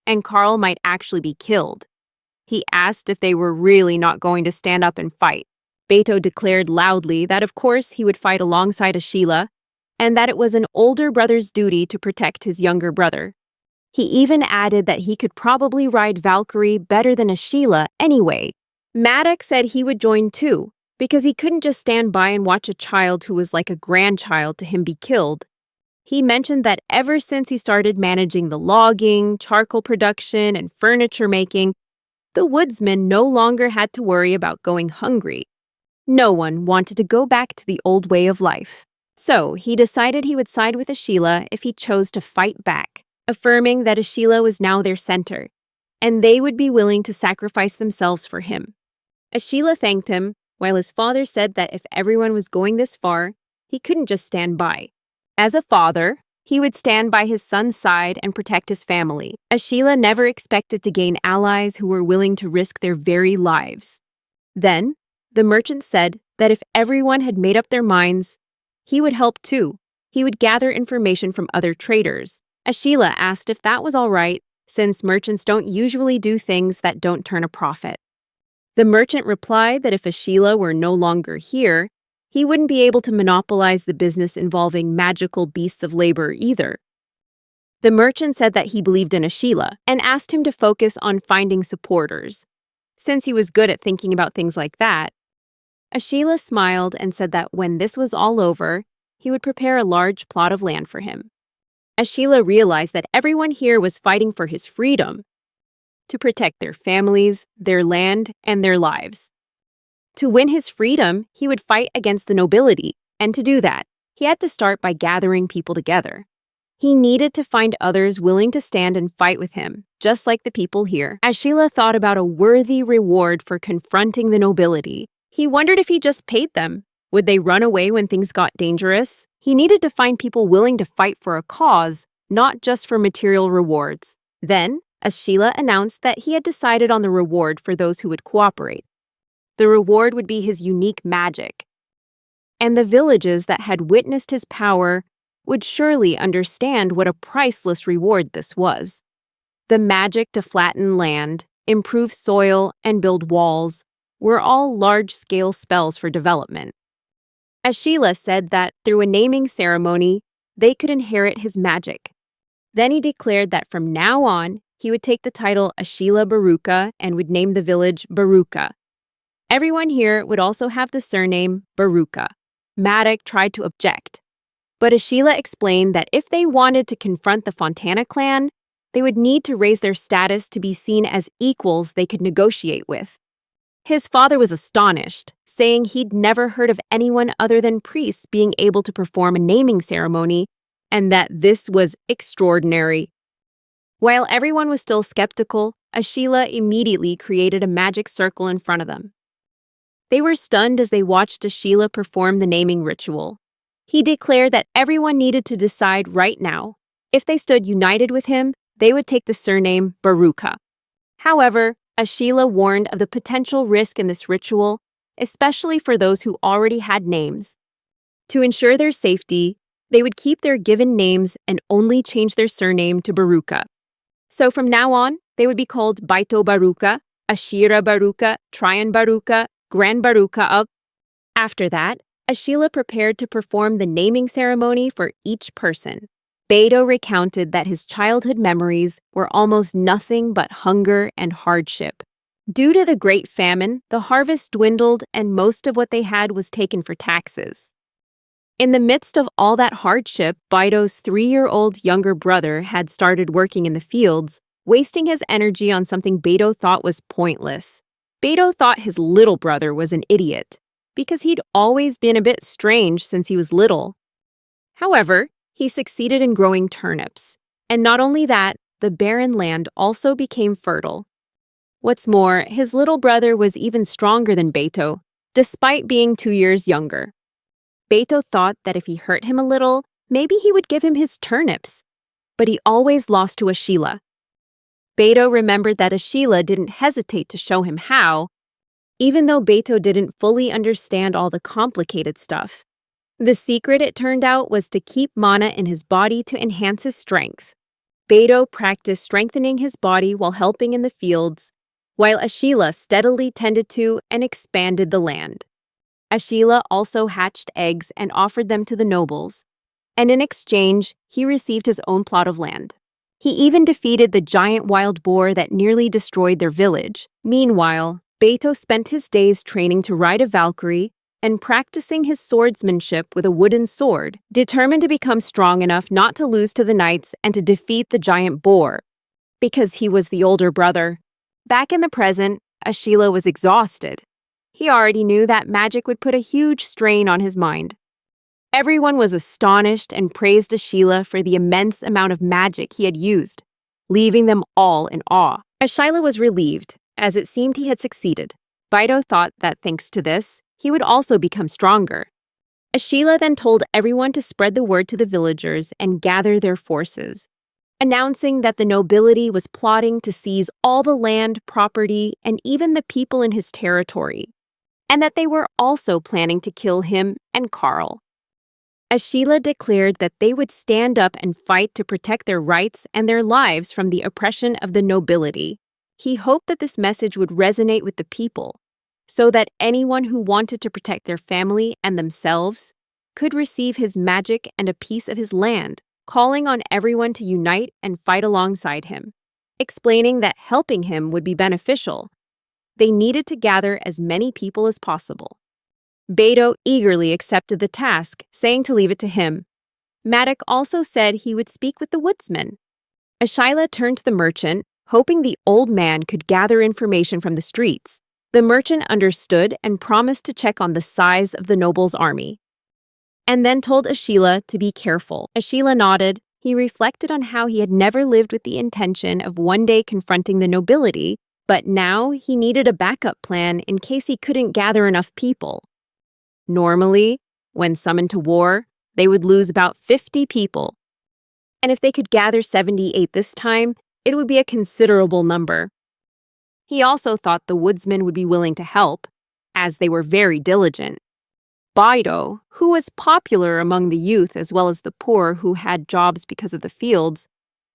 and Carl might actually be killed. He asked if they were really not going to stand up and fight. Beto declared loudly that of course he would fight alongside Ashila, and that it was an older brother's duty to protect his younger brother. He even added that he could probably ride Valkyrie better than Ashila anyway. Maddox said he would join too, because he couldn't just stand by and watch a child who was like a grandchild to him be killed. He mentioned that ever since he started managing the logging, charcoal production, and furniture making, the woodsmen no longer had to worry about going hungry. No one wanted to go back to the old way of life. So he decided he would side with Ashila if he chose to fight back, affirming that Ashila was now their center, and they would be willing to sacrifice themselves for him. Ashila thanked him, while his father said that if everyone was going this far, he couldn't just stand by. As a father, he would stand by his son's side and protect his family. Ashila never expected to gain allies who were willing to risk their very lives. Then, the merchant said that if everyone had made up their minds, he would help too. He would gather information from other traders. Ashila asked if that was all right, since merchants don't usually do things that don't turn a profit. The merchant replied that if Ashila were no longer here, he wouldn't be able to monopolize the business involving magical beasts of labor either. The merchant said that he believed in Ashila and asked him to focus on finding supporters. Since he was good at thinking about things like that, Ashila smiled and said that when this was all over, he would prepare a large plot of land for him. Ashila realized that everyone here was fighting for his freedom, to protect their families, their land, and their lives. To win his freedom, he would fight against the nobility, and to do that, he had to start by gathering people together. He needed to find others willing to stand and fight with him, just like the people here. Ashila thought about a worthy reward for confronting the nobility. He wondered if he just paid them. Would they run away when things got dangerous? He needed to find people willing to fight for a cause, not just for material rewards. Then, Ashila announced that he had decided on the reward for those who would cooperate. The reward would be his unique magic. And the villages that had witnessed his power would surely understand what a priceless reward this was. The magic to flatten land, improve soil, and build walls were all large-scale spells for development. Ashila said that through a naming ceremony, they could inherit his magic. Then he declared that from now on, he would take the title Ashila Baruka and would name the village Baruka. Everyone here would also have the surname Baruka. Maddox tried to object, but Ashila explained that if they wanted to confront the Fontana clan, they would need to raise their status to be seen as equals they could negotiate with. His father was astonished, saying he'd never heard of anyone other than priests being able to perform a naming ceremony, and that this was extraordinary. While everyone was still skeptical, Ashila immediately created a magic circle in front of them. They were stunned as they watched Ashila perform the naming ritual. He declared that everyone needed to decide right now. If they stood united with him, they would take the surname Baruka. However, Ashila warned of the potential risk in this ritual, especially for those who already had names. To ensure their safety, they would keep their given names and only change their surname to Baruka. So from now on, they would be called Baito Baruka, Ashira Baruka, Tryon Baruka, Grand Baruka of. After that, Ashila prepared to perform the naming ceremony for each person. Beto recounted that his childhood memories were almost nothing but hunger and hardship. Due to the Great Famine, the harvest dwindled and most of what they had was taken for taxes. In the midst of all that hardship, Beto's 3-year-old younger brother had started working in the fields, wasting his energy on something Beto thought was pointless. Beto thought his little brother was an idiot because he'd always been a bit strange since he was little. However, he succeeded in growing turnips, and not only that, the barren land also became fertile. What's more, his little brother was even stronger than Beto, despite being 2 years younger. Beto thought that if he hurt him a little, maybe he would give him his turnips, but he always lost to Ashila. Beto remembered that Ashila didn't hesitate to show him how, even though Beto didn't fully understand all the complicated stuff. The secret, it turned out, was to keep mana in his body to enhance his strength. Beto practiced strengthening his body while helping in the fields, while Ashila steadily tended to and expanded the land. Ashila also hatched eggs and offered them to the nobles, and in exchange, he received his own plot of land. He even defeated the giant wild boar that nearly destroyed their village. Meanwhile, Beto spent his days training to ride a Valkyrie and practicing his swordsmanship with a wooden sword, determined to become strong enough not to lose to the knights and to defeat the giant boar. Because he was the older brother. Back in the present, Ashila was exhausted. He already knew that magic would put a huge strain on his mind. Everyone was astonished and praised Ashila for the immense amount of magic he had used, leaving them all in awe. Ashila was relieved, as it seemed he had succeeded. Beto thought that thanks to this, he would also become stronger. Ashila then told everyone to spread the word to the villagers and gather their forces, announcing that the nobility was plotting to seize all the land, property, and even the people in his territory, and that they were also planning to kill him and Carl. Ashila declared that they would stand up and fight to protect their rights and their lives from the oppression of the nobility. He hoped that this message would resonate with the people, so that anyone who wanted to protect their family and themselves could receive his magic and a piece of his land, calling on everyone to unite and fight alongside him, explaining that helping him would be beneficial. They needed to gather as many people as possible. Beto eagerly accepted the task, saying to leave it to him. Matic also said he would speak with the woodsman. Ashila turned to the merchant, hoping the old man could gather information from the streets. The merchant understood and promised to check on the size of the noble's army, and then told Ashila to be careful. Ashila nodded. He reflected on how he had never lived with the intention of one day confronting the nobility, but now he needed a backup plan in case he couldn't gather enough people. Normally, when summoned to war, they would lose about 50 people. And if they could gather 78 this time, it would be a considerable number. He also thought the woodsmen would be willing to help, as they were very diligent. Beto, who was popular among the youth as well as the poor who had jobs because of the fields,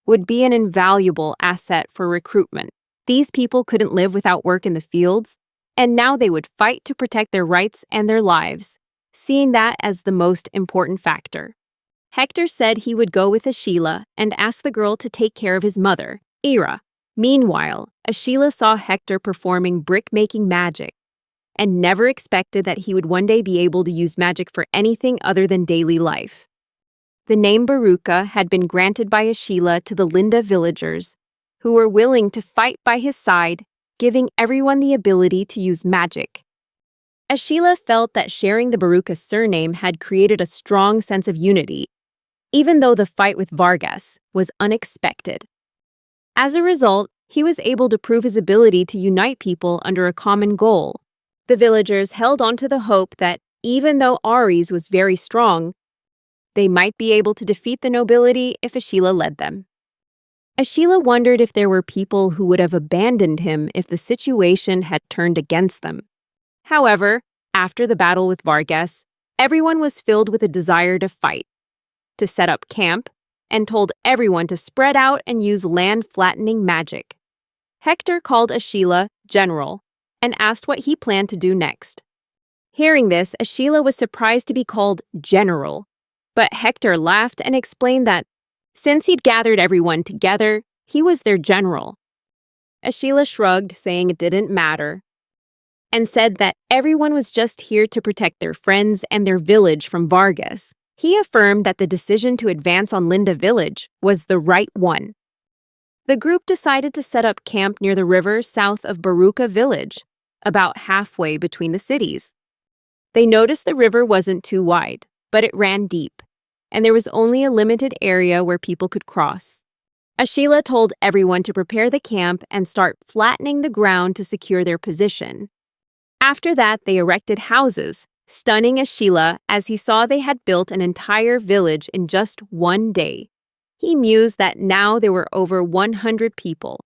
would be an invaluable asset for recruitment. These people couldn't live without work in the fields, and now they would fight to protect their rights and their lives, seeing that as the most important factor. Hector said he would go with Ashila and ask the girl to take care of his mother, Ira. Meanwhile, Ashila saw Hector performing brick-making magic and never expected that he would one day be able to use magic for anything other than daily life. The name Baruka had been granted by Ashila to the Linda villagers, who were willing to fight by his side, giving everyone the ability to use magic. Ashila felt that sharing the Baruka surname had created a strong sense of unity, even though the fight with Vargas was unexpected. As a result, he was able to prove his ability to unite people under a common goal. The villagers held on to the hope that, even though Ares was very strong, they might be able to defeat the nobility if Ashila led them. Ashila wondered if there were people who would have abandoned him if the situation had turned against them. However, after the battle with Vargas, everyone was filled with a desire to fight, to set up camp, and told everyone to spread out and use land-flattening magic. Hector called Ashila General and asked what he planned to do next. Hearing this, Ashila was surprised to be called General, but Hector laughed and explained that since he'd gathered everyone together, he was their general. Ashila shrugged, saying it didn't matter, and said that everyone was just here to protect their friends and their village from Vargas. He affirmed that the decision to advance on Linda village was the right one. The group decided to set up camp near the river south of Baruka village, about halfway between the cities. They noticed the river wasn't too wide, but it ran deep, and there was only a limited area where people could cross. Ashila told everyone to prepare the camp and start flattening the ground to secure their position. After that, they erected houses, stunning Ashila as he saw they had built an entire village in just one day. He mused that now there were over 100 people,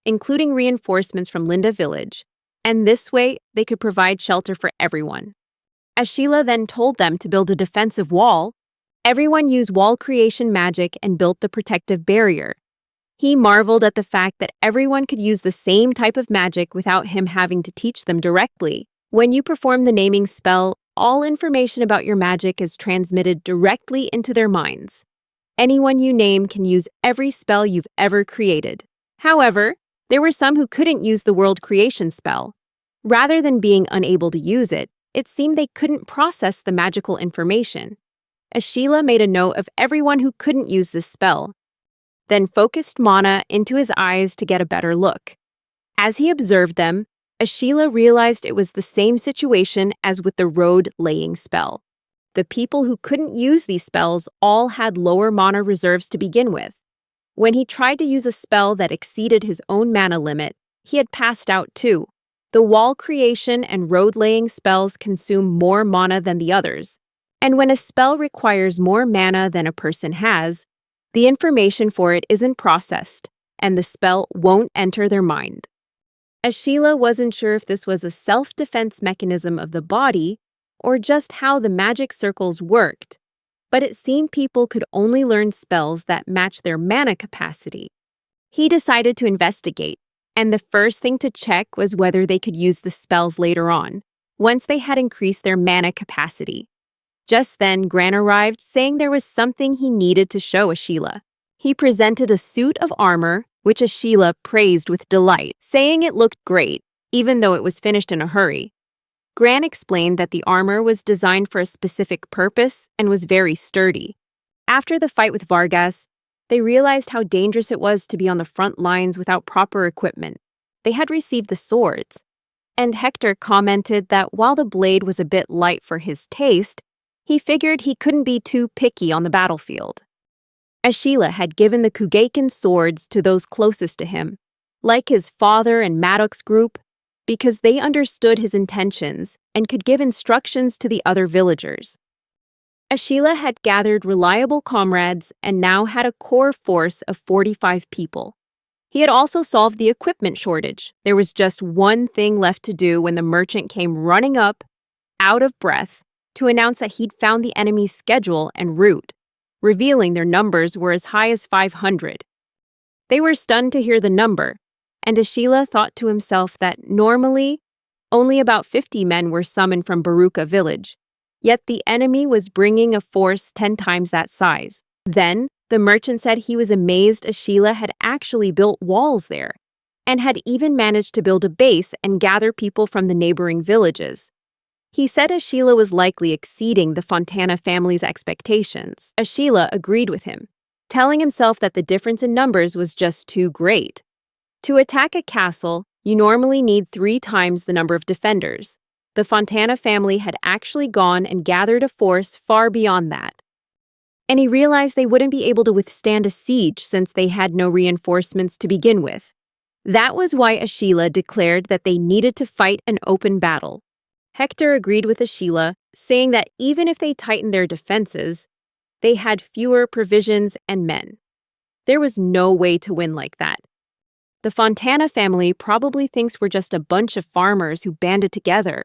including reinforcements from Linda village, and this way they could provide shelter for everyone. Ashila then told them to build a defensive wall. Everyone used wall creation magic and built the protective barrier. He marveled at the fact that everyone could use the same type of magic without him having to teach them directly. When you perform the naming spell, all information about your magic is transmitted directly into their minds. Anyone you name can use every spell you've ever created. However, there were some who couldn't use the world creation spell. Rather than being unable to use it, it seemed they couldn't process the magical information. Ashila made a note of everyone who couldn't use this spell, then focused mana into his eyes to get a better look. As he observed them, Ashila realized it was the same situation as with the road laying spell. The people who couldn't use these spells all had lower mana reserves to begin with. When he tried to use a spell that exceeded his own mana limit, he had passed out too. The wall creation and road laying spells consume more mana than the others, and when a spell requires more mana than a person has, the information for it isn't processed, and the spell won't enter their mind. Ashila wasn't sure if this was a self-defense mechanism of the body or just how the magic circles worked, but it seemed people could only learn spells that matched their mana capacity. He decided to investigate, and the first thing to check was whether they could use the spells later on, once they had increased their mana capacity. Just then, Gran arrived, saying there was something he needed to show Ashila. He presented a suit of armor, which Ashila praised with delight, saying it looked great, even though it was finished in a hurry. Gran explained that the armor was designed for a specific purpose and was very sturdy. After the fight with Vargas, they realized how dangerous it was to be on the front lines without proper equipment. They had received the swords, and Hector commented that while the blade was a bit light for his taste, he figured he couldn't be too picky on the battlefield. Ashila had given the Kugekin swords to those closest to him, like his father and Maddox group, because they understood his intentions and could give instructions to the other villagers. Ashila had gathered reliable comrades and now had a core force of 45 people. He had also solved the equipment shortage. There was just one thing left to do when the merchant came running up, out of breath, to announce that he'd found the enemy's schedule and route, revealing their numbers were as high as 500. They were stunned to hear the number, and Ashila thought to himself that normally only about 50 men were summoned from Baruka village, yet the enemy was bringing a force 10 times that size. Then, the merchant said he was amazed Ashila had actually built walls there, and had even managed to build a base and gather people from the neighboring villages. He said Ashila was likely exceeding the Fontana family's expectations. Ashila agreed with him, telling himself that the difference in numbers was just too great. To attack a castle, you normally need 3 times the number of defenders. The Fontana family had actually gone and gathered a force far beyond that. And he realized they wouldn't be able to withstand a siege since they had no reinforcements to begin with. That was why Ashila declared that they needed to fight an open battle. Hector agreed with Ashila, saying that even if they tightened their defenses, they had fewer provisions and men. There was no way to win like that. The Fontana family probably thinks we're just a bunch of farmers who banded together.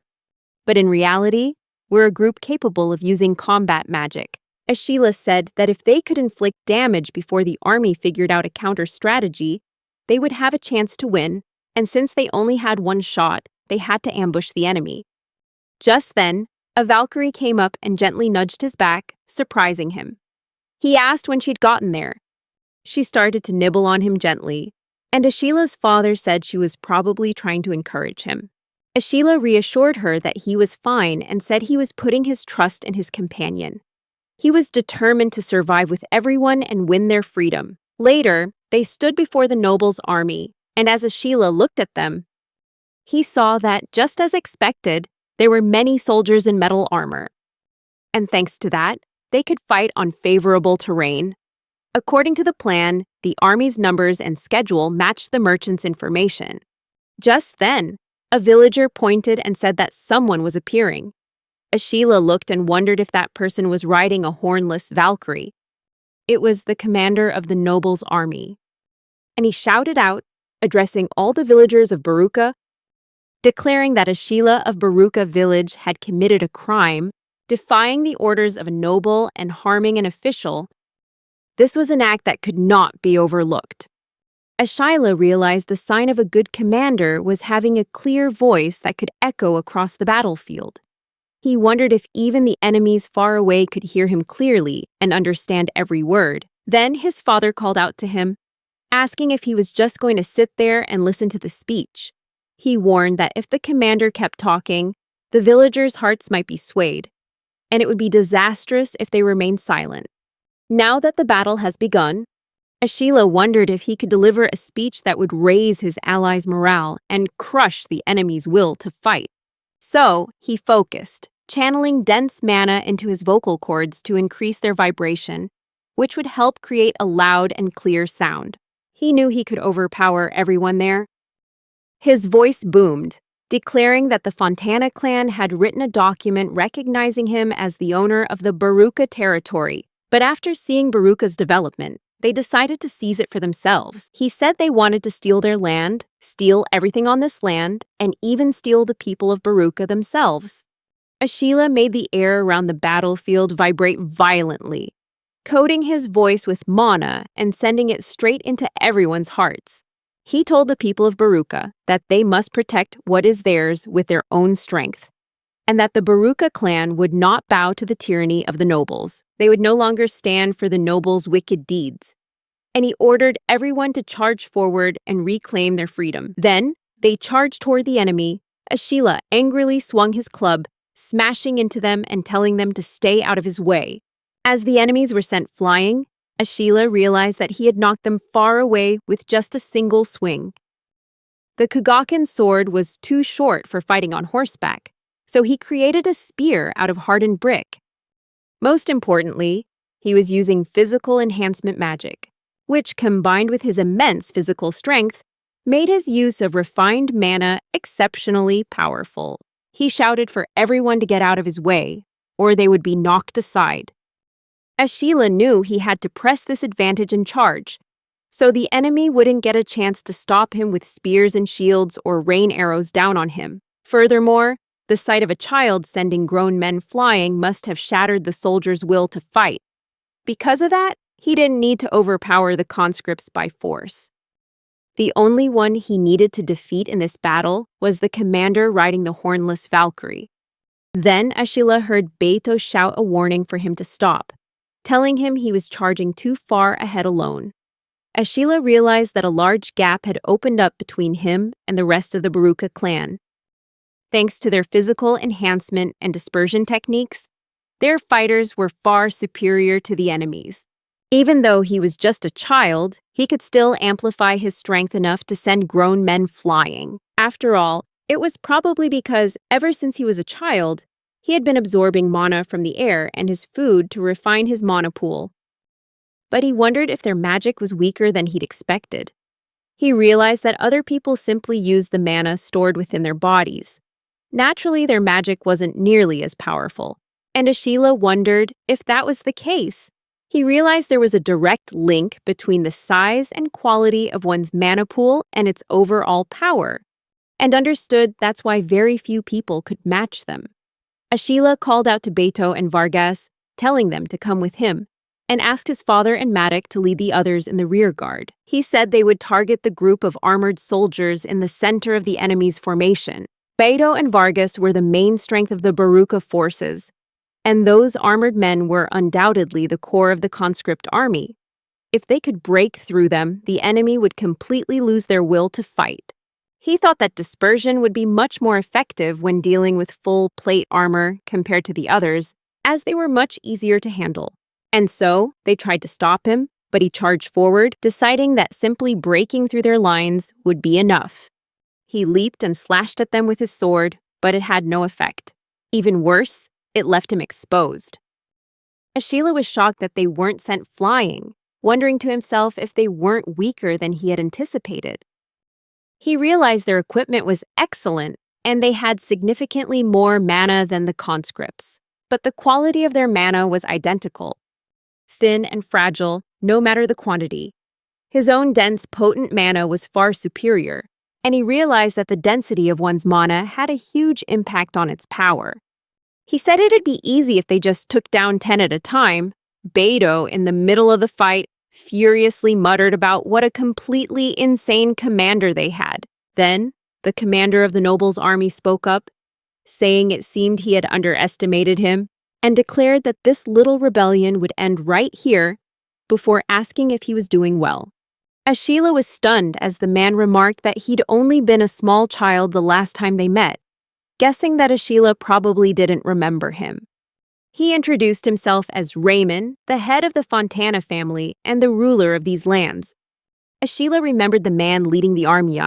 But in reality, we're a group capable of using combat magic. Ashila said that if they could inflict damage before the army figured out a counter strategy, they would have a chance to win, and since they only had one shot, they had to ambush the enemy. Just then, a Valkyrie came up and gently nudged his back, surprising him. He asked when she'd gotten there. She started to nibble on him gently, and Ashila's father said she was probably trying to encourage him. Ashila reassured her that he was fine and said he was putting his trust in his companion. He was determined to survive with everyone and win their freedom. Later, they stood before the noble's army, and as Ashila looked at them, he saw that, just as expected, there were many soldiers in metal armor. And thanks to that, they could fight on favorable terrain. According to the plan, the army's numbers and schedule matched the merchant's information. Just then, a villager pointed and said that someone was appearing. Ashila looked and wondered if that person was riding a hornless Valkyrie. It was the commander of the noble's army. And he shouted out, addressing all the villagers of Baruka, declaring that Ashila of Baruka village had committed a crime, defying the orders of a noble and harming an official. This was an act that could not be overlooked. Ashila realized the sign of a good commander was having a clear voice that could echo across the battlefield. He wondered if even the enemies far away could hear him clearly and understand every word. Then his father called out to him, asking if he was just going to sit there and listen to the speech. He warned that if the commander kept talking, the villagers' hearts might be swayed, and it would be disastrous if they remained silent. Now that the battle has begun, Ashila wondered if he could deliver a speech that would raise his allies' morale and crush the enemy's will to fight. So he focused, channeling dense mana into his vocal cords to increase their vibration, which would help create a loud and clear sound. He knew he could overpower everyone there. His voice boomed, declaring that the Fontana clan had written a document recognizing him as the owner of the Baruka territory. But after seeing Baruka's development, they decided to seize it for themselves. He said they wanted to steal their land, steal everything on this land, and even steal the people of Baruka themselves. Ashila made the air around the battlefield vibrate violently, coating his voice with mana and sending it straight into everyone's hearts. He told the people of Baruka that they must protect what is theirs with their own strength, and that the Baruka clan would not bow to the tyranny of the nobles. They would no longer stand for the nobles' wicked deeds. And he ordered everyone to charge forward and reclaim their freedom. Then, they charged toward the enemy. Ashila angrily swung his club, smashing into them and telling them to stay out of his way. As the enemies were sent flying, Ashila realized that he had knocked them far away with just a single swing. The Kugakin sword was too short for fighting on horseback, so he created a spear out of hardened brick. Most importantly, he was using physical enhancement magic, which, combined with his immense physical strength, made his use of refined mana exceptionally powerful. He shouted for everyone to get out of his way, or they would be knocked aside. Ashila knew he had to press this advantage and charge, so the enemy wouldn't get a chance to stop him with spears and shields or rain arrows down on him. Furthermore, the sight of a child sending grown men flying must have shattered the soldier's will to fight. Because of that, he didn't need to overpower the conscripts by force. The only one he needed to defeat in this battle was the commander riding the hornless Valkyrie. Then Ashila heard Beto shout a warning for him to stop, telling him he was charging too far ahead alone. Ashila realized that a large gap had opened up between him and the rest of the Baruka clan. Thanks to their physical enhancement and dispersion techniques, their fighters were far superior to the enemies. Even though he was just a child, he could still amplify his strength enough to send grown men flying. After all, it was probably because ever since he was a child, he had been absorbing mana from the air and his food to refine his mana pool. But he wondered if their magic was weaker than he'd expected. He realized that other people simply used the mana stored within their bodies. Naturally, their magic wasn't nearly as powerful, and Ashila wondered if that was the case. He realized there was a direct link between the size and quality of one's mana pool and its overall power, and understood that's why very few people could match them. Ashila called out to Beto and Vargas, telling them to come with him, and asked his father and Matic to lead the others in the rear guard. He said they would target the group of armored soldiers in the center of the enemy's formation. Beto and Vargas were the main strength of the Baruka forces, and those armored men were undoubtedly the core of the conscript army. If they could break through them, the enemy would completely lose their will to fight. He thought that dispersion would be much more effective when dealing with full plate armor compared to the others, as they were much easier to handle. And so, they tried to stop him, but he charged forward, deciding that simply breaking through their lines would be enough. He leaped and slashed at them with his sword, but it had no effect. Even worse, it left him exposed. Ashila was shocked that they weren't sent flying, wondering to himself if they weren't weaker than he had anticipated. He realized their equipment was excellent, and they had significantly more mana than the conscripts. But the quality of their mana was identical. Thin and fragile, no matter the quantity. His own dense, potent mana was far superior, and he realized that the density of one's mana had a huge impact on its power. He said it'd be easy if they just took down 10 at a time. Beto, in the middle of the fight, furiously muttered about what a completely insane commander they had. Then, the commander of the nobles' army spoke up, saying it seemed he had underestimated him, and declared that this little rebellion would end right here, before asking if he was doing well. Ashila was stunned as the man remarked that he'd only been a small child the last time they met, guessing that Ashila probably didn't remember him. He introduced himself as Raymond, the head of the Fontana family and the ruler of these lands. Ashila remembered the man leading the army.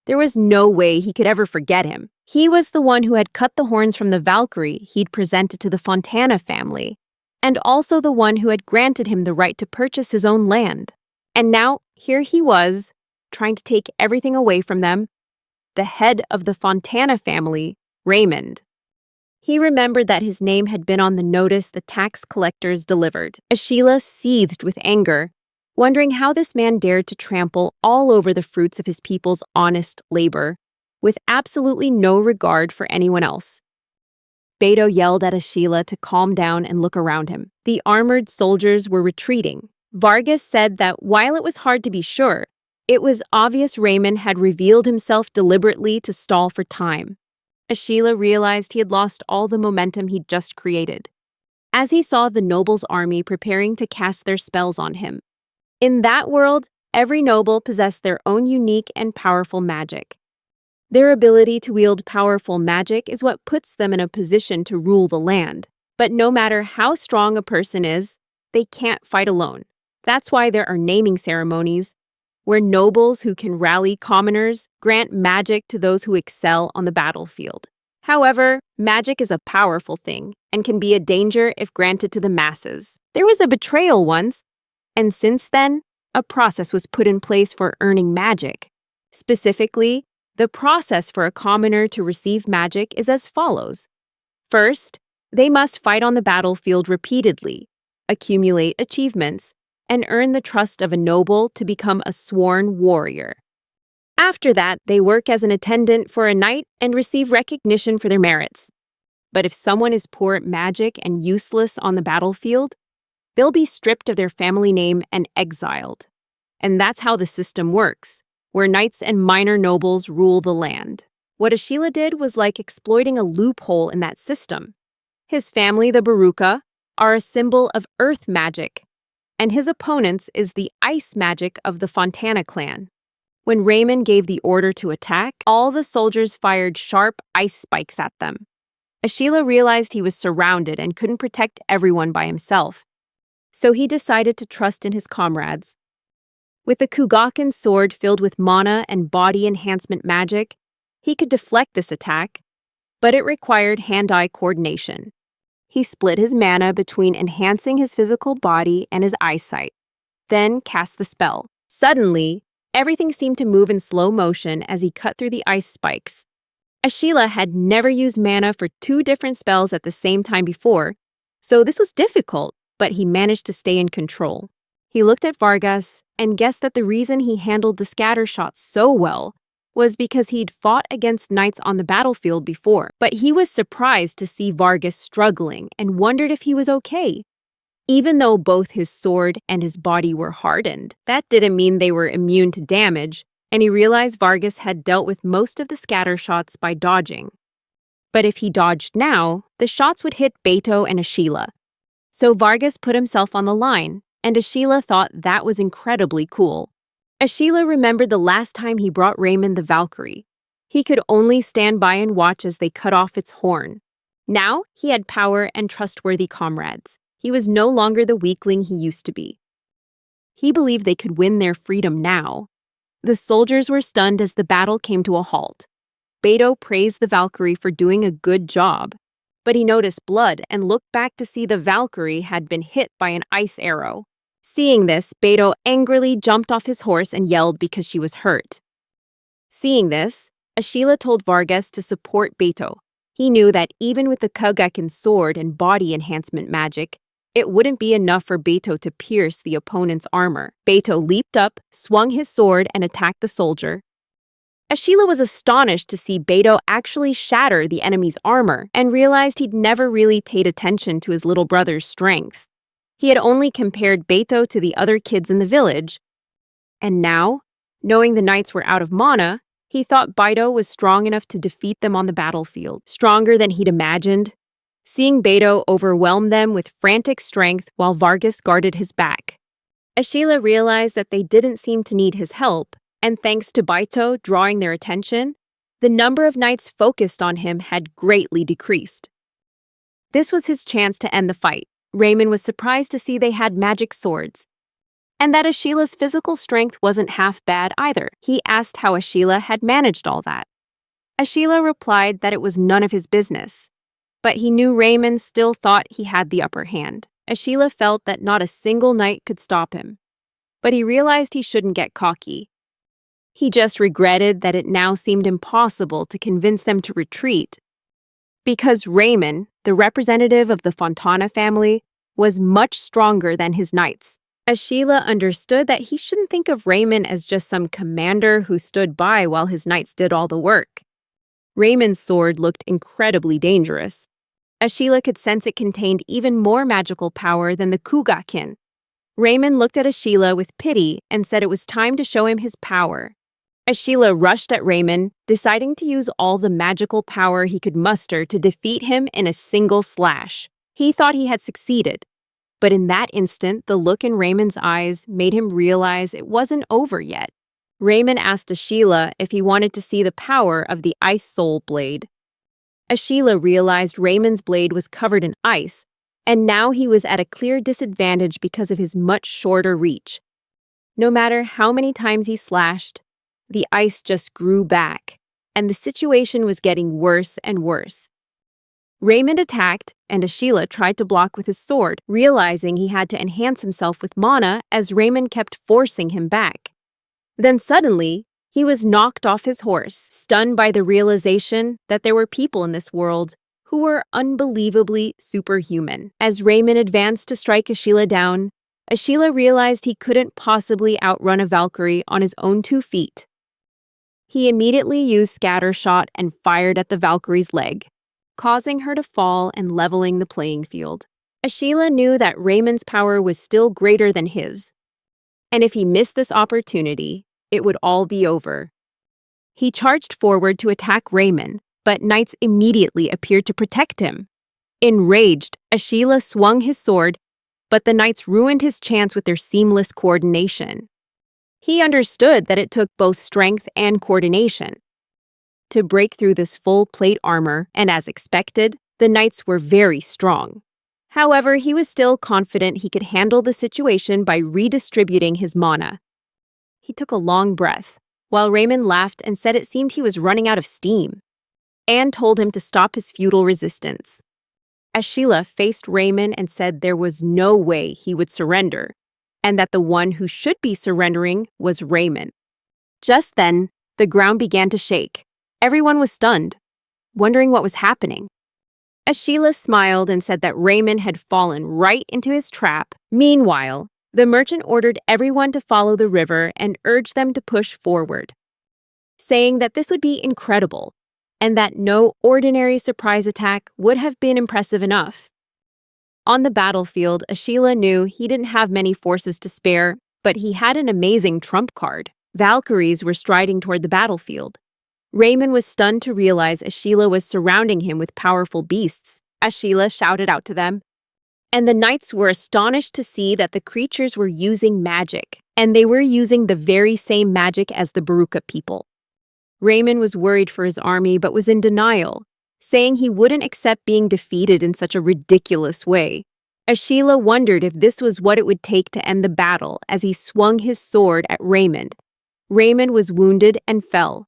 There was no way he could ever forget him. He was the one who had cut the horns from the Valkyrie he'd presented to the Fontana family, and also the one who had granted him the right to purchase his own land. And now, here he was, trying to take everything away from them, the head of the Fontana family, Raymond. He remembered that his name had been on the notice the tax collectors delivered. Ashila seethed with anger, wondering how this man dared to trample all over the fruits of his people's honest labor, with absolutely no regard for anyone else. Beto yelled at Ashila to calm down and look around him. The armored soldiers were retreating. Vargas said that while it was hard to be sure, it was obvious Raymond had revealed himself deliberately to stall for time. Ashila realized he had lost all the momentum he'd just created, as he saw the nobles' army preparing to cast their spells on him. In that world, every noble possessed their own unique and powerful magic. Their ability to wield powerful magic is what puts them in a position to rule the land. But no matter how strong a person is, they can't fight alone. That's why there are naming ceremonies, where nobles who can rally commoners grant magic to those who excel on the battlefield. However, magic is a powerful thing and can be a danger if granted to the masses. There was a betrayal once, and since then, a process was put in place for earning magic. Specifically, the process for a commoner to receive magic is as follows. First, they must fight on the battlefield repeatedly, accumulate achievements, and earn the trust of a noble to become a sworn warrior. After that, they work as an attendant for a night and receive recognition for their merits. But if someone is poor at magic and useless on the battlefield, they'll be stripped of their family name and exiled. And that's how the system works, where knights and minor nobles rule the land. What Ashila did was like exploiting a loophole in that system. His family, the Baruka, are a symbol of earth magic, and his opponents is the ice magic of the Fontana clan. When Raymond gave the order to attack, all the soldiers fired sharp ice spikes at them. Ashila realized he was surrounded and couldn't protect everyone by himself, so he decided to trust in his comrades. With a Kugaken sword filled with mana and body enhancement magic, he could deflect this attack, but it required hand-eye coordination. He split his mana between enhancing his physical body and his eyesight, then cast the spell. Suddenly, everything seemed to move in slow motion as he cut through the ice spikes. Ashila had never used mana for 2 different spells at the same time before, so this was difficult, but he managed to stay in control. He looked at Vargas and guessed that the reason he handled the scatter shots so well was because he'd fought against knights on the battlefield before. But he was surprised to see Vargas struggling and wondered if he was okay. Even though both his sword and his body were hardened, that didn't mean they were immune to damage, and he realized Vargas had dealt with most of the scatter shots by dodging. But if he dodged now, the shots would hit Beto and Ashila. So Vargas put himself on the line, and Ashila thought that was incredibly cool. Ashila remembered the last time he brought Raymond the Valkyrie. He could only stand by and watch as they cut off its horn. Now he had power and trustworthy comrades. He was no longer the weakling he used to be. He believed they could win their freedom now. The soldiers were stunned as the battle came to a halt. Beto praised the Valkyrie for doing a good job, but he noticed blood and looked back to see the Valkyrie had been hit by an ice arrow. Seeing this, Beto angrily jumped off his horse and yelled because she was hurt. Seeing this, Ashila told Vargas to support Beto. He knew that even with the Kagakin sword and body enhancement magic, it wouldn't be enough for Beto to pierce the opponent's armor. Beto leaped up, swung his sword, and attacked the soldier. Ashila was astonished to see Beto actually shatter the enemy's armor and realized he'd never really paid attention to his little brother's strength. He had only compared Beto to the other kids in the village, and now, knowing the knights were out of mana, he thought Beto was strong enough to defeat them on the battlefield, stronger than he'd imagined. Seeing Beto overwhelm them with frantic strength while Vargas guarded his back, Ashila realized that they didn't seem to need his help, and thanks to Beto drawing their attention, the number of knights focused on him had greatly decreased. This was his chance to end the fight. Raymond was surprised to see they had magic swords, and that Ashila's physical strength wasn't half bad either. He asked how Ashila had managed all that. Ashila replied that it was none of his business, but he knew Raymond still thought he had the upper hand. Ashila felt that not a single knight could stop him, but he realized he shouldn't get cocky. He just regretted that it now seemed impossible to convince them to retreat, because Raymond, the representative of the Fontana family, was much stronger than his knights. Ashila understood that he shouldn't think of Raymond as just some commander who stood by while his knights did all the work. Raymond's sword looked incredibly dangerous. Ashila could sense it contained even more magical power than the Kugakin. Raymond looked at Ashila with pity and said it was time to show him his power. Ashila rushed at Raymond, deciding to use all the magical power he could muster to defeat him in a single slash. He thought he had succeeded, but in that instant, the look in Raymond's eyes made him realize it wasn't over yet. Raymond asked Ashila if he wanted to see the power of the Ice Soul blade. Ashila realized Raymond's blade was covered in ice, and now he was at a clear disadvantage because of his much shorter reach. No matter how many times he slashed, the ice just grew back, and the situation was getting worse and worse. Raymond attacked, and Ashila tried to block with his sword, realizing he had to enhance himself with mana as Raymond kept forcing him back. Then suddenly, he was knocked off his horse, stunned by the realization that there were people in this world who were unbelievably superhuman. As Raymond advanced to strike Ashila down, Ashila realized he couldn't possibly outrun a Valkyrie on his own 2 feet. He immediately used scatter shot and fired at the Valkyrie's leg, causing her to fall and leveling the playing field. Ashila knew that Raymond's power was still greater than his, and if he missed this opportunity, it would all be over. He charged forward to attack Raymond, but knights immediately appeared to protect him. Enraged, Ashila swung his sword, but the knights ruined his chance with their seamless coordination. He understood that it took both strength and coordination to break through this full plate armor, and as expected, the knights were very strong. However, he was still confident he could handle the situation by redistributing his mana. He took a long breath, while Raymond laughed and said it seemed he was running out of steam. Anne told him to stop his futile resistance. Ashila faced Raymond and said there was no way he would surrender, and that the one who should be surrendering was Raymond. Just then, the ground began to shake. Everyone was stunned, wondering what was happening. Ashila smiled and said that Raymond had fallen right into his trap. Meanwhile, the merchant ordered everyone to follow the river and urged them to push forward, saying that this would be incredible, and that no ordinary surprise attack would have been impressive enough. On the battlefield, Ashila knew he didn't have many forces to spare, but he had an amazing trump card. Valkyries were striding toward the battlefield. Raymond was stunned to realize Ashila was surrounding him with powerful beasts. Ashila shouted out to them, and the knights were astonished to see that the creatures were using magic, and they were using the very same magic as the Baruka people. Raymond was worried for his army but was in denial, saying he wouldn't accept being defeated in such a ridiculous way. Ashila wondered if this was what it would take to end the battle as he swung his sword at Raymond. Raymond was wounded and fell.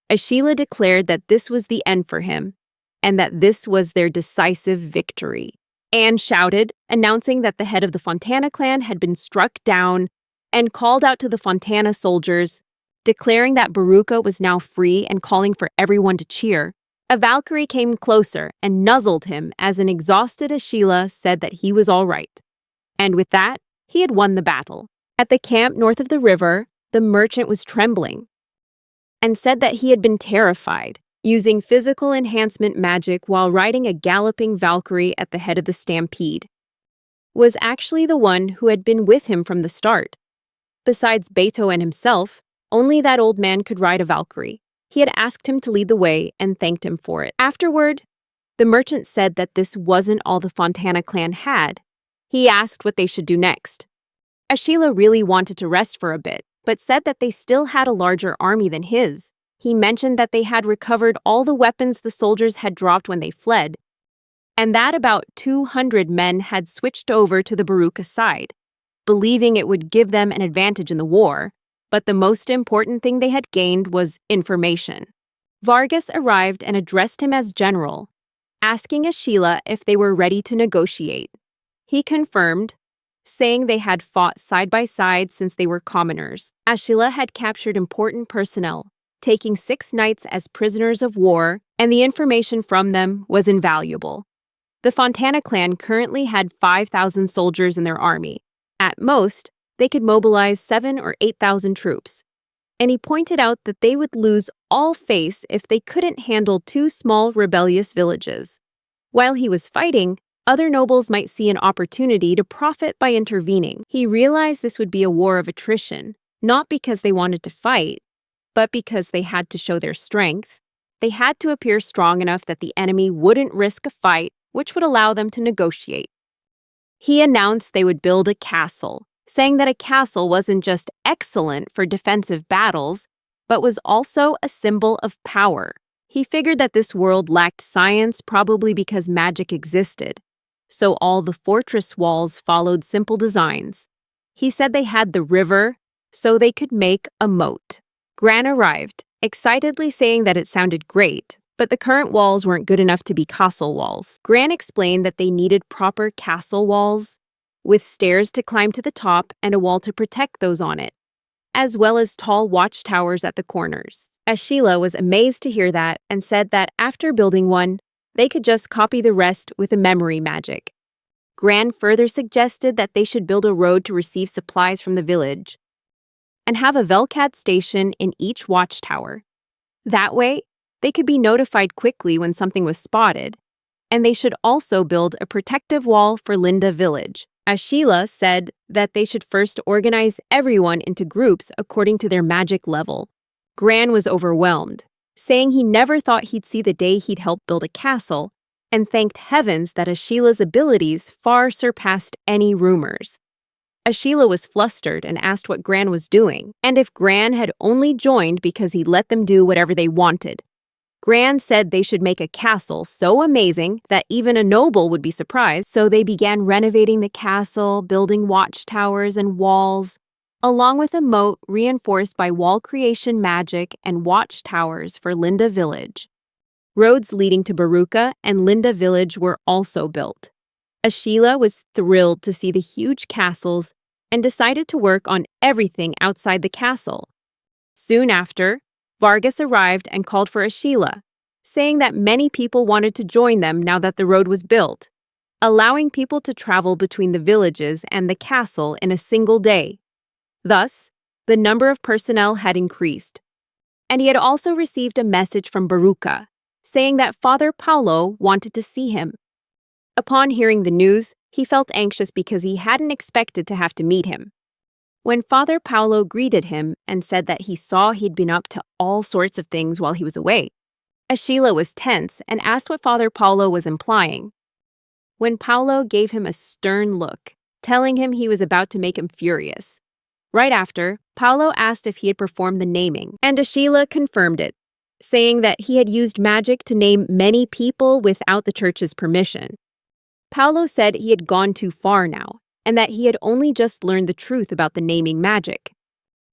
Ashila declared that this was the end for him, and that this was their decisive victory. Anne shouted, announcing that the head of the Fontana clan had been struck down, and called out to the Fontana soldiers, declaring that Baruka was now free and calling for everyone to cheer. A Valkyrie came closer and nuzzled him as an exhausted Ashila said that he was all right. And with that, he had won the battle. At the camp north of the river, the merchant was trembling and said that he had been terrified, using physical enhancement magic while riding a galloping Valkyrie at the head of the stampede. Was actually the one who had been with him from the start. Besides Beto and himself, only that old man could ride a Valkyrie. He had asked him to lead the way and thanked him for it. Afterward, the merchant said that this wasn't all the Fontana clan had. He asked what they should do next. Ashila really wanted to rest for a bit, but said that they still had a larger army than his. He mentioned that they had recovered all the weapons the soldiers had dropped when they fled, and that about 200 men had switched over to the Baruka side, believing it would give them an advantage in the war. But the most important thing they had gained was information. Vargas arrived and addressed him as general, asking Ashila if they were ready to negotiate. He confirmed, saying they had fought side by side since they were commoners. Ashila had captured important personnel, taking 6 knights as prisoners of war, and the information from them was invaluable. The Fontana clan currently had 5,000 soldiers in their army. At most, they could mobilize 7,000 or 8,000 troops. And he pointed out that they would lose all face if they couldn't handle 2 small rebellious villages. While he was fighting, other nobles might see an opportunity to profit by intervening. He realized this would be a war of attrition, not because they wanted to fight, but because they had to show their strength. They had to appear strong enough that the enemy wouldn't risk a fight, which would allow them to negotiate. He announced they would build a castle, saying that a castle wasn't just excellent for defensive battles, but was also a symbol of power. He figured that this world lacked science probably because magic existed, so all the fortress walls followed simple designs. He said they had the river, so they could make a moat. Gran arrived, excitedly saying that it sounded great, but the current walls weren't good enough to be castle walls. Gran explained that they needed proper castle walls, with stairs to climb to the top and a wall to protect those on it, as well as tall watchtowers at the corners. Ashila was amazed to hear that and said that after building one, they could just copy the rest with a memory magic. Gran further suggested that they should build a road to receive supplies from the village and have a Velcad station in each watchtower. That way, they could be notified quickly when something was spotted, and they should also build a protective wall for Linda Village. Ashila said that they should first organize everyone into groups according to their magic level. Gran was overwhelmed, saying he never thought he'd see the day he'd help build a castle, and thanked heavens that Ashila's abilities far surpassed any rumors. Ashila was flustered and asked what Gran was doing, and if Gran had only joined because he let them do whatever they wanted. Gran said they should make a castle so amazing that even a noble would be surprised, so they began renovating the castle, building watchtowers and walls, along with a moat reinforced by wall creation magic and watchtowers for Linda Village. Roads leading to Baruka and Linda Village were also built. Ashila was thrilled to see the huge castles and decided to work on everything outside the castle. Soon after, Vargas arrived and called for Ashila, saying that many people wanted to join them now that the road was built, allowing people to travel between the villages and the castle in a single day. Thus, the number of personnel had increased. And he had also received a message from Baruka, saying that Father Paulo wanted to see him. Upon hearing the news, he felt anxious because he hadn't expected to have to meet him. When Father Paulo greeted him and said that he saw he'd been up to all sorts of things while he was away, Ashila was tense and asked what Father Paulo was implying. When Paulo gave him a stern look, telling him he was about to make him furious. Right after, Paulo asked if he had performed the naming, and Ashila confirmed it, saying that he had used magic to name many people without the church's permission. Paulo said he had gone too far now, and that he had only just learned the truth about the naming magic.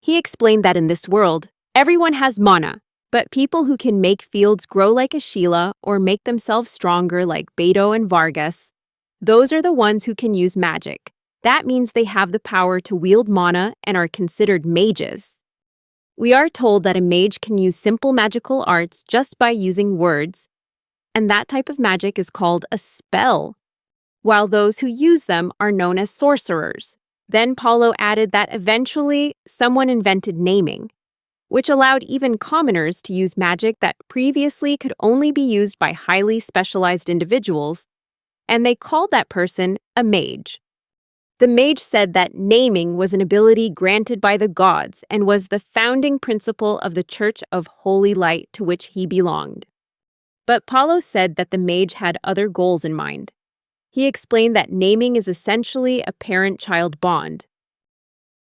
He explained that in this world, everyone has mana, but people who can make fields grow like Ashila or make themselves stronger like Beto and Vargas, those are the ones who can use magic. That means they have the power to wield mana and are considered mages. We are told that a mage can use simple magical arts just by using words, and that type of magic is called a spell, while those who use them are known as sorcerers. Then Paulo added that eventually someone invented naming, which allowed even commoners to use magic that previously could only be used by highly specialized individuals, and they called that person a mage. The mage said that naming was an ability granted by the gods and was the founding principle of the Church of Holy Light to which he belonged. But Paulo said that the mage had other goals in mind. He explained that naming is essentially a parent-child bond.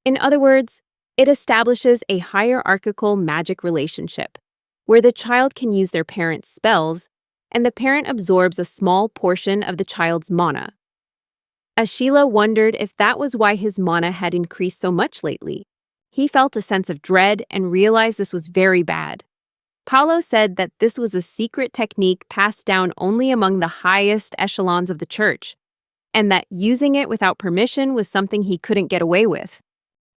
In other words, it establishes a hierarchical magic relationship, where the child can use their parent's spells, and the parent absorbs a small portion of the child's mana. Ashila wondered if that was why his mana had increased so much lately. He felt a sense of dread and realized this was very bad. Paulo said that this was a secret technique passed down only among the highest echelons of the church, and that using it without permission was something he couldn't get away with.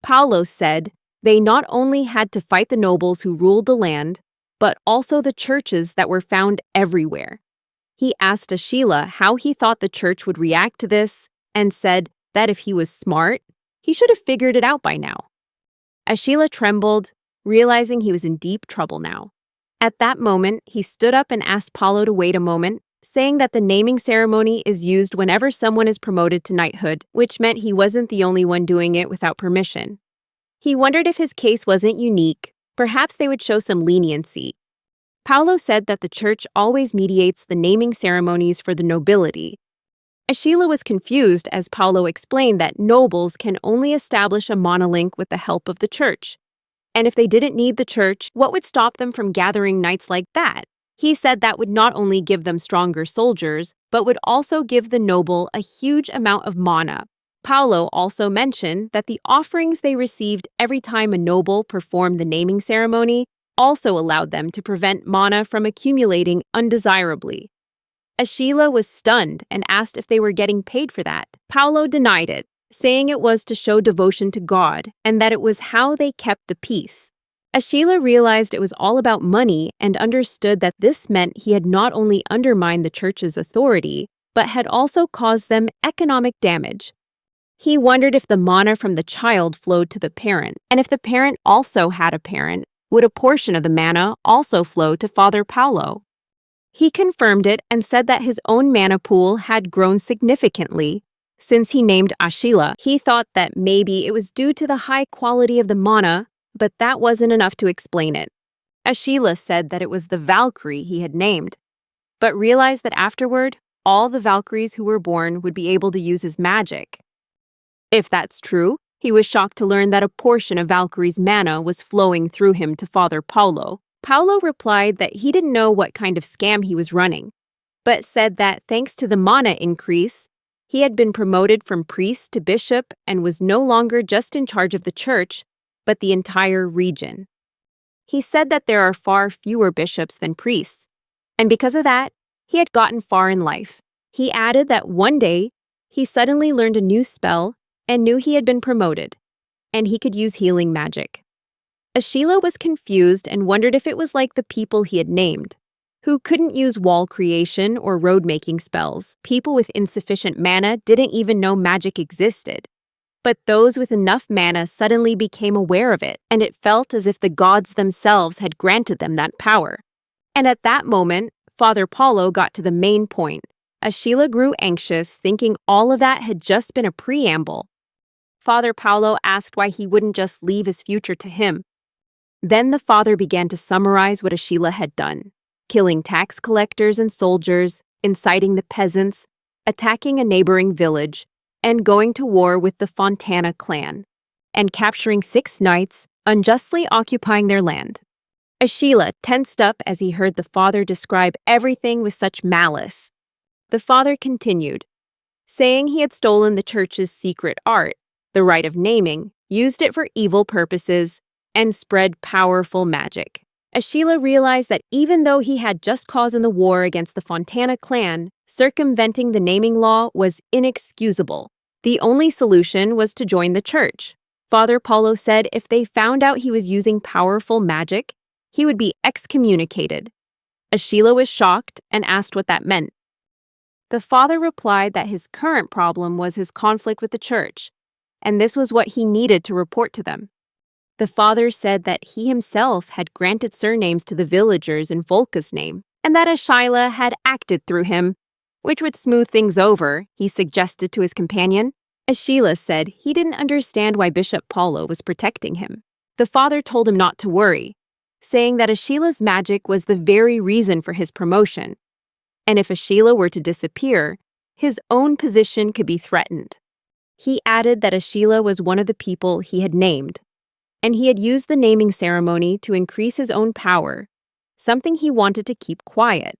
Paulo said they not only had to fight the nobles who ruled the land, but also the churches that were found everywhere. He asked Ashila how he thought the church would react to this, and said that if he was smart, he should have figured it out by now. Ashila trembled, realizing he was in deep trouble now. At that moment, he stood up and asked Paulo to wait a moment, saying that the naming ceremony is used whenever someone is promoted to knighthood, which meant he wasn't the only one doing it without permission. He wondered if his case wasn't unique, perhaps they would show some leniency. Paulo said that the church always mediates the naming ceremonies for the nobility. Ashila was confused as Paulo explained that nobles can only establish a monolink with the help of the church. And if they didn't need the church, what would stop them from gathering knights like that? He said that would not only give them stronger soldiers, but would also give the noble a huge amount of mana. Paulo also mentioned that the offerings they received every time a noble performed the naming ceremony also allowed them to prevent mana from accumulating undesirably. Ashila was stunned and asked if they were getting paid for that. Paulo denied it, saying it was to show devotion to God and that it was how they kept the peace. Ashila realized it was all about money and understood that this meant he had not only undermined the church's authority, but had also caused them economic damage. He wondered if the mana from the child flowed to the parent, and if the parent also had a parent, would a portion of the mana also flow to Father Paulo? He confirmed it and said that his own mana pool had grown significantly. Since he named Ashila, he thought that maybe it was due to the high quality of the mana, but that wasn't enough to explain it. Ashila said that it was the Valkyrie he had named, but realized that afterward, all the Valkyries who were born would be able to use his magic. If that's true, he was shocked to learn that a portion of Valkyrie's mana was flowing through him to Father Paulo. Paulo replied that he didn't know what kind of scam he was running, but said that thanks to the mana increase, he had been promoted from priest to bishop and was no longer just in charge of the church, but the entire region. He said that there are far fewer bishops than priests, and because of that, he had gotten far in life. He added that one day, he suddenly learned a new spell and knew he had been promoted, and he could use healing magic. Ashila was confused and wondered if it was like the people he had named, who couldn't use wall creation or road-making spells. People with insufficient mana didn't even know magic existed. But those with enough mana suddenly became aware of it, and it felt as if the gods themselves had granted them that power. And at that moment, Father Paulo got to the main point. Ashila grew anxious, thinking all of that had just been a preamble. Father Paulo asked why he wouldn't just leave his future to him. Then the father began to summarize what Ashila had done, killing tax collectors and soldiers, inciting the peasants, attacking a neighboring village, and going to war with the Fontana clan, and capturing 6 knights, unjustly occupying their land. Ashila tensed up as he heard the father describe everything with such malice. The father continued, saying he had stolen the church's secret art, the rite of naming, used it for evil purposes, and spread powerful magic. Ashila realized that even though he had just cause in the war against the Fontana clan, circumventing the naming law was inexcusable. The only solution was to join the church. Father Paulo said if they found out he was using powerful magic, he would be excommunicated. Ashila was shocked and asked what that meant. The father replied that his current problem was his conflict with the church, and this was what he needed to report to them. The father said that he himself had granted surnames to the villagers in Volka's name, and that Ashila had acted through him, which would smooth things over, he suggested to his companion. Ashila said he didn't understand why Bishop Paulo was protecting him. The father told him not to worry, saying that Ashila's magic was the very reason for his promotion, and if Ashila were to disappear, his own position could be threatened. He added that Ashila was one of the people he had named, and he had used the naming ceremony to increase his own power, something he wanted to keep quiet.